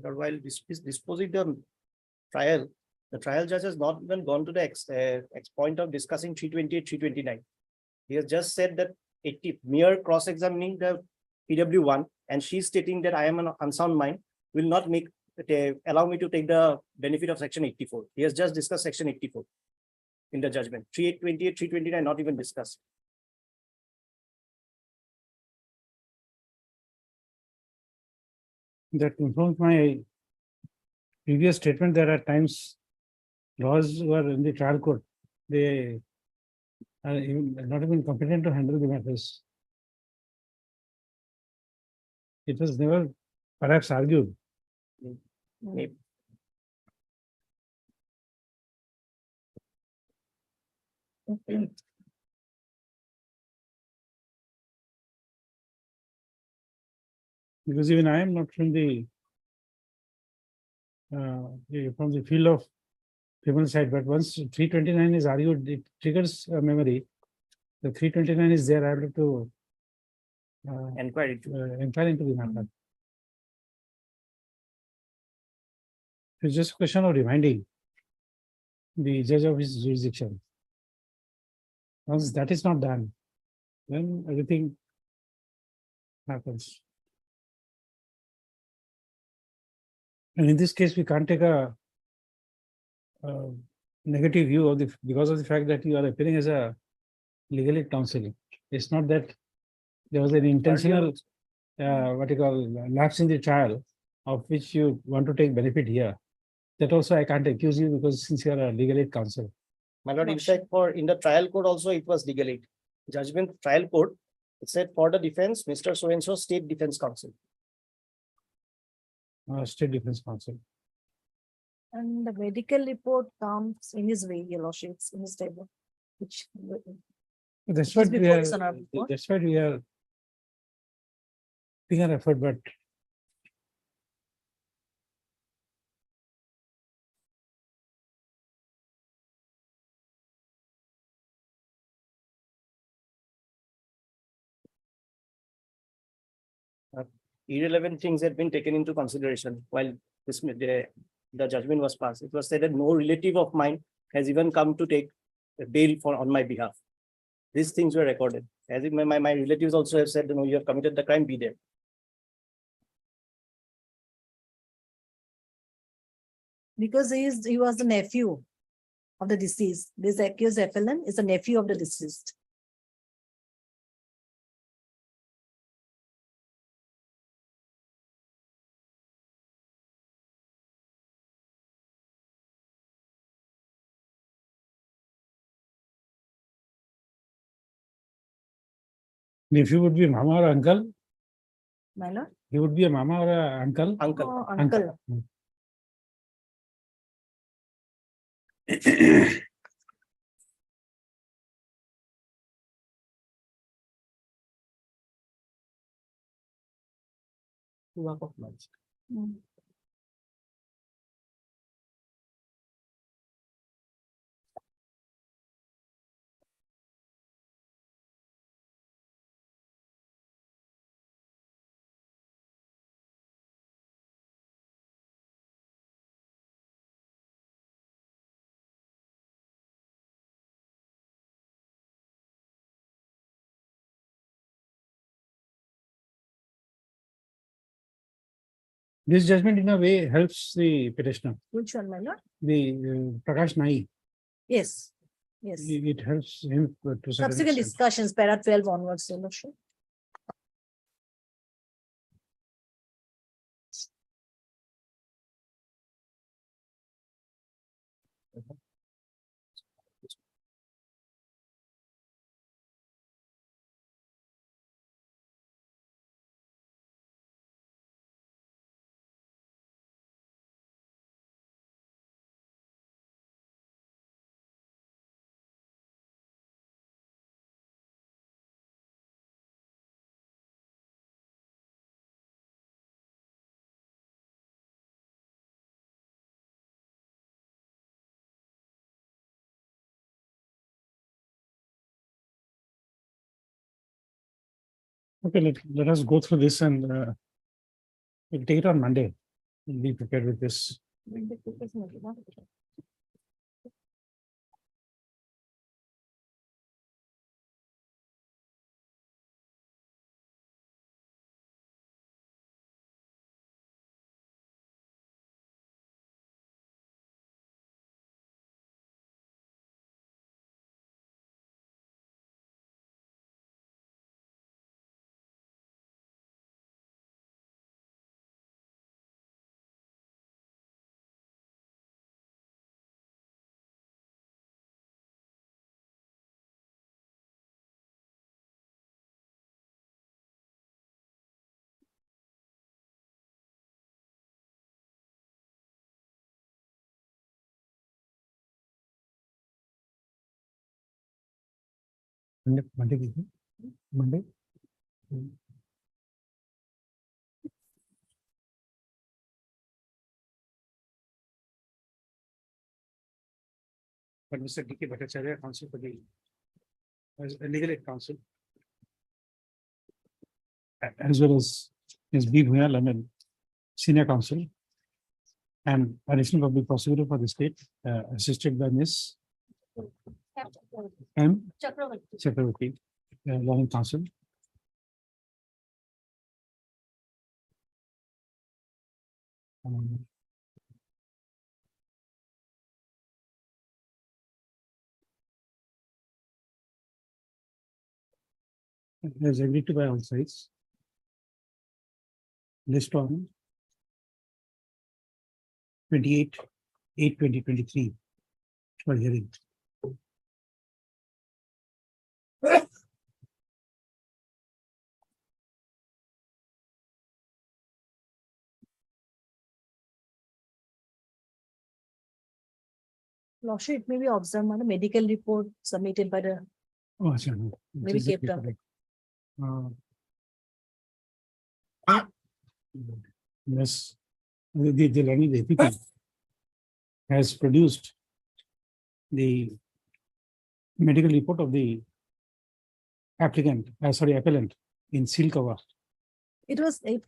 While disposing the trial, the trial judge has not even gone to the point of discussing 328, 329. He has just said that 80 mere cross-examining the PW1 and she's stating that I am an unsound mind will not make allow me to take the benefit of section 84. He has just discussed section 84 in the judgment. 328, 329 not even discussed. That confirms my previous statement. There are times laws were in the trial court. They are not even competent to handle the matters. It was never perhaps argued. Maybe. Because even I am not from the field of criminal side, but once 329 is argued, it triggers a memory. The 329 is there, I have to Inquiry. inquire into the matter. It's just a question of reminding the judge of his jurisdiction. Once that is not done, then everything happens. And in this case, we can't take a negative view of because of the fact that you are appearing as a legal aid counsel. It's not that there was an intentional, what you call lapse in the trial of which you want to take benefit here. That also I can't accuse you because since you are a legal aid counsel. My lord, in fact, in the trial court also it was legal aid. Judgment trial court, it said for the defense, Mr. So-and-so state defense counsel. State defense counsel. And the medical report comes in his way, your lordship, it's in his table, which. That's Just what we before are, this honorable court. that's why we are taking an effort, but Irrelevant things had been taken into consideration while the judgment was passed. It was said that no relative of mine has even come to take a bail on my behalf. These things were recorded. As if my relatives also have said, no, you have committed the crime, be there. Because he was the nephew of the deceased. This accused felon is a nephew of the deceased. nephew would be mama or uncle. My lord? He would be a mama or a uncle. Uncle. Oh, uncle. Mm. This judgment in a way helps the petitioner, Which one, my lord? the Prakash Nai. Yes, yes. It helps him to a certain Subsequent extent. discussions, para 12 onwards, your lordship. Okay, let us go through this and we'll take it on Monday. be prepared with this. Monday, Monday. But Mr. D.K. Bhattacharya, counsel for the legal aid counsel, as well as Ms. B. Bhuyal, and senior counsel, and additional public prosecutor for the state, assisted by Ms. M. Chakravarti, law and counsel. Has agreed to by all sides. List on 28/8/2023 for hearing. Lordship, it may be observed on a medical report submitted by the, Oh, sorry. Maybe kept up. Yes, the learned APP has produced the medical report of the applicant, appellant in seal cover. it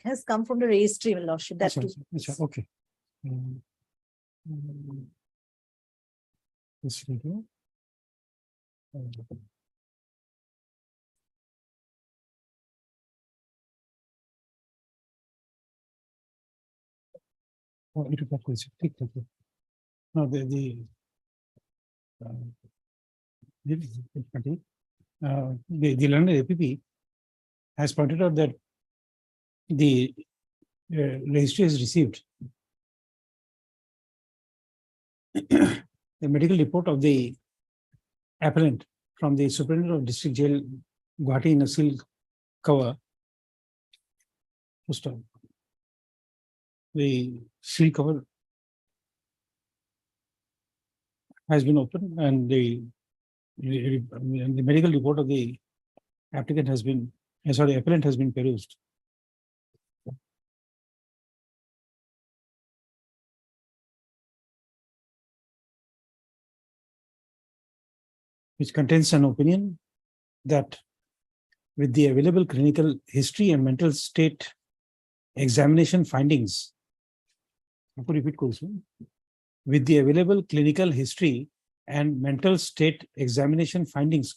has come from the registry, Lordship, that too. Okay. This video. It is not question. No, the learned APP has pointed out that the registry has received the medical report of the appellant from the superintendent of district jail Guwahati in a seal cover. First of the seal cover has been opened, and the medical report of the applicant has been, appellant has been perused. Which contains an opinion that with the available clinical history and mental state examination findings, with the available clinical history and mental state examination findings,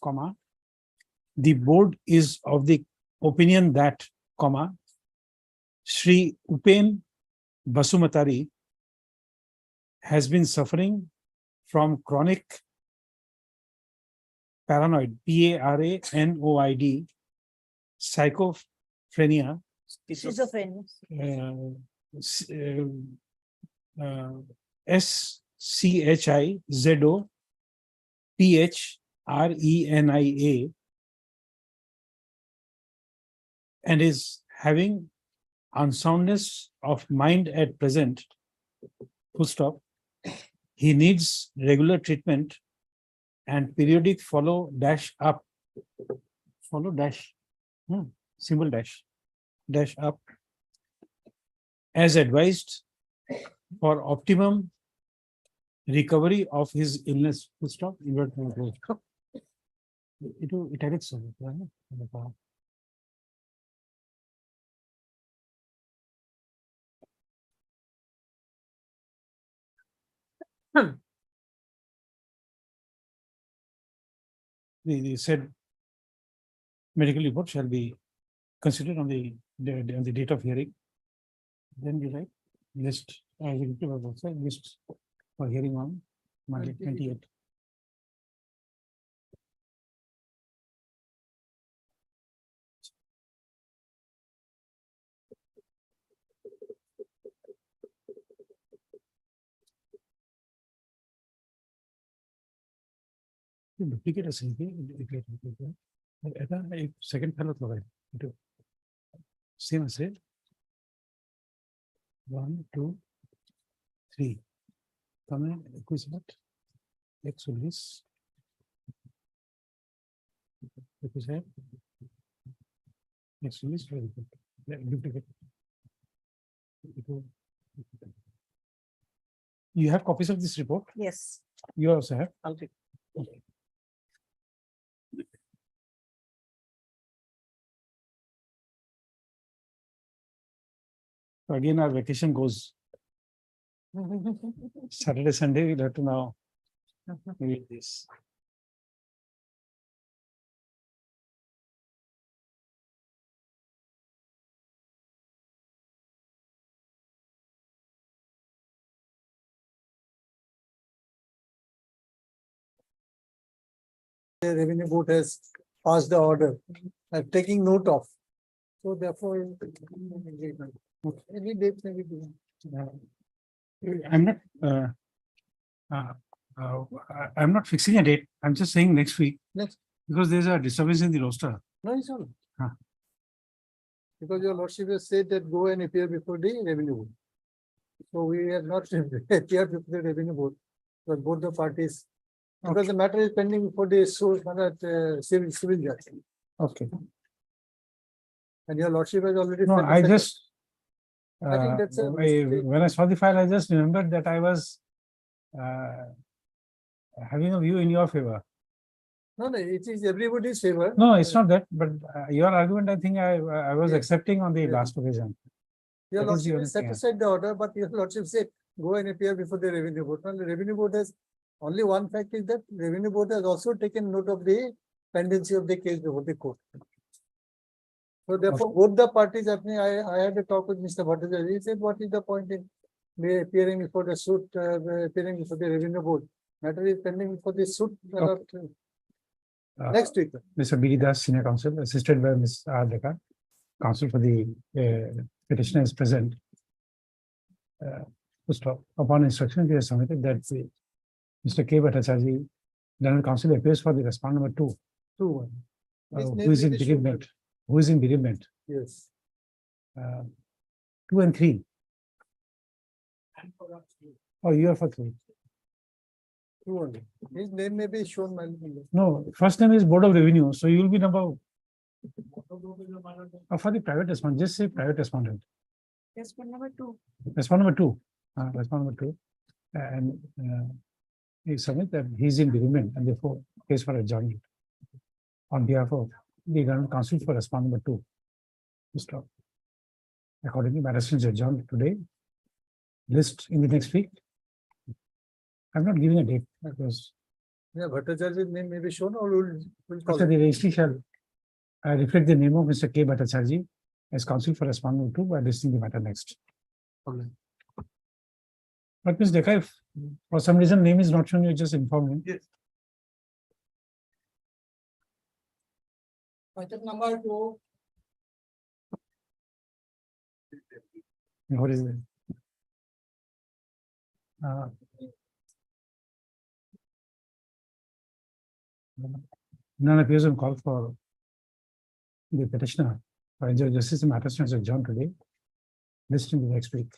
the board is of the opinion that, Shri Upen Basumatari has been suffering from chronic paranoid, PARANOID, schizophrenia, Schizophrenia. SCHIZOPHRENIA, and is having unsoundness of mind at present. Full stop. He needs regular treatment and periodic follow up, symbol dash up, as advised for optimum recovery of his illness. Full stop. Italics. The said medical report shall be considered on the date of hearing. Then we write list, list for hearing on Monday 28th. Duplicate a duplicate. एक second fellow लगा है same as it 1 2 3 comment equivalent x represent x very good duplicate. You have copies of this report? Yes. You also have? I'll take. Okay. So again, our vacation goes Saturday, Sunday, we'll have to now read this. The revenue board has passed the order, taking note of. So therefore. Any date may be given. I'm not, I'm not fixing a date. I'm just saying next week. Next. Because there's a disturbance in the roster. No, it's all. Huh. Because your lordship has said that go and appear before the revenue board. So we have not appeared before the revenue board, but both the parties, because the matter is pending before the civil judge. Okay. And your lordship has already. No, said the I second. just, I think that's a mistake. when I saw the file, I just remembered that I was having a view in your favor. No, it is everybody's favor. No, it's not that, but your argument, I think I was Yes. accepting on the Yes. last occasion. Your that is the lordship only has set thing. aside the order, but your lordship said, go and appear before the revenue board. Now, the revenue board has, only one fact is that revenue board has also taken note of the pendency of the case before the court. So therefore, both the parties, I had a talk with Mr. Bhattacharya. He said, what is the point in me appearing before the suit, appearing before the revenue board? Matter is pending before the suit. Next week. Mr. B. Das, Senior Counsel, assisted by Ms. R. Dekar, Counsel for the petitioner is present. First of, upon instruction, we have submitted that Mr. K. Bhattacharya, General Counsel, appears for the respondent number 2. His name Who is in may be shown. bereavement? Who is in bereavement? Yes. 2 and 3. Oh, you are for 3. Two only. His name may be shown. No, first name is Board of Revenue, so you will be number. For the private respondent, just say private respondent. Yes, but number 2. Respondent number 2. Respondent number 2. And he submit that he is in bereavement and therefore case for adjournment on behalf of the General Counsel for respondent number 2. To stop. Accordingly, matter is adjourned today. List in the next week. I'm not giving a date because Yeah, Bhattacharya's name may be shown or we'll call after it. the registry shall reflect the name of Mr. K. Bhattacharya as counsel for respondent number 2 by listing the matter next. Okay. But Ms. Dekar, if for some reason name is not shown, you just inform me. Yes. Item number 2. What is it? None appears on call for the petitioner for injury justice matters adjourned today. List in the next week.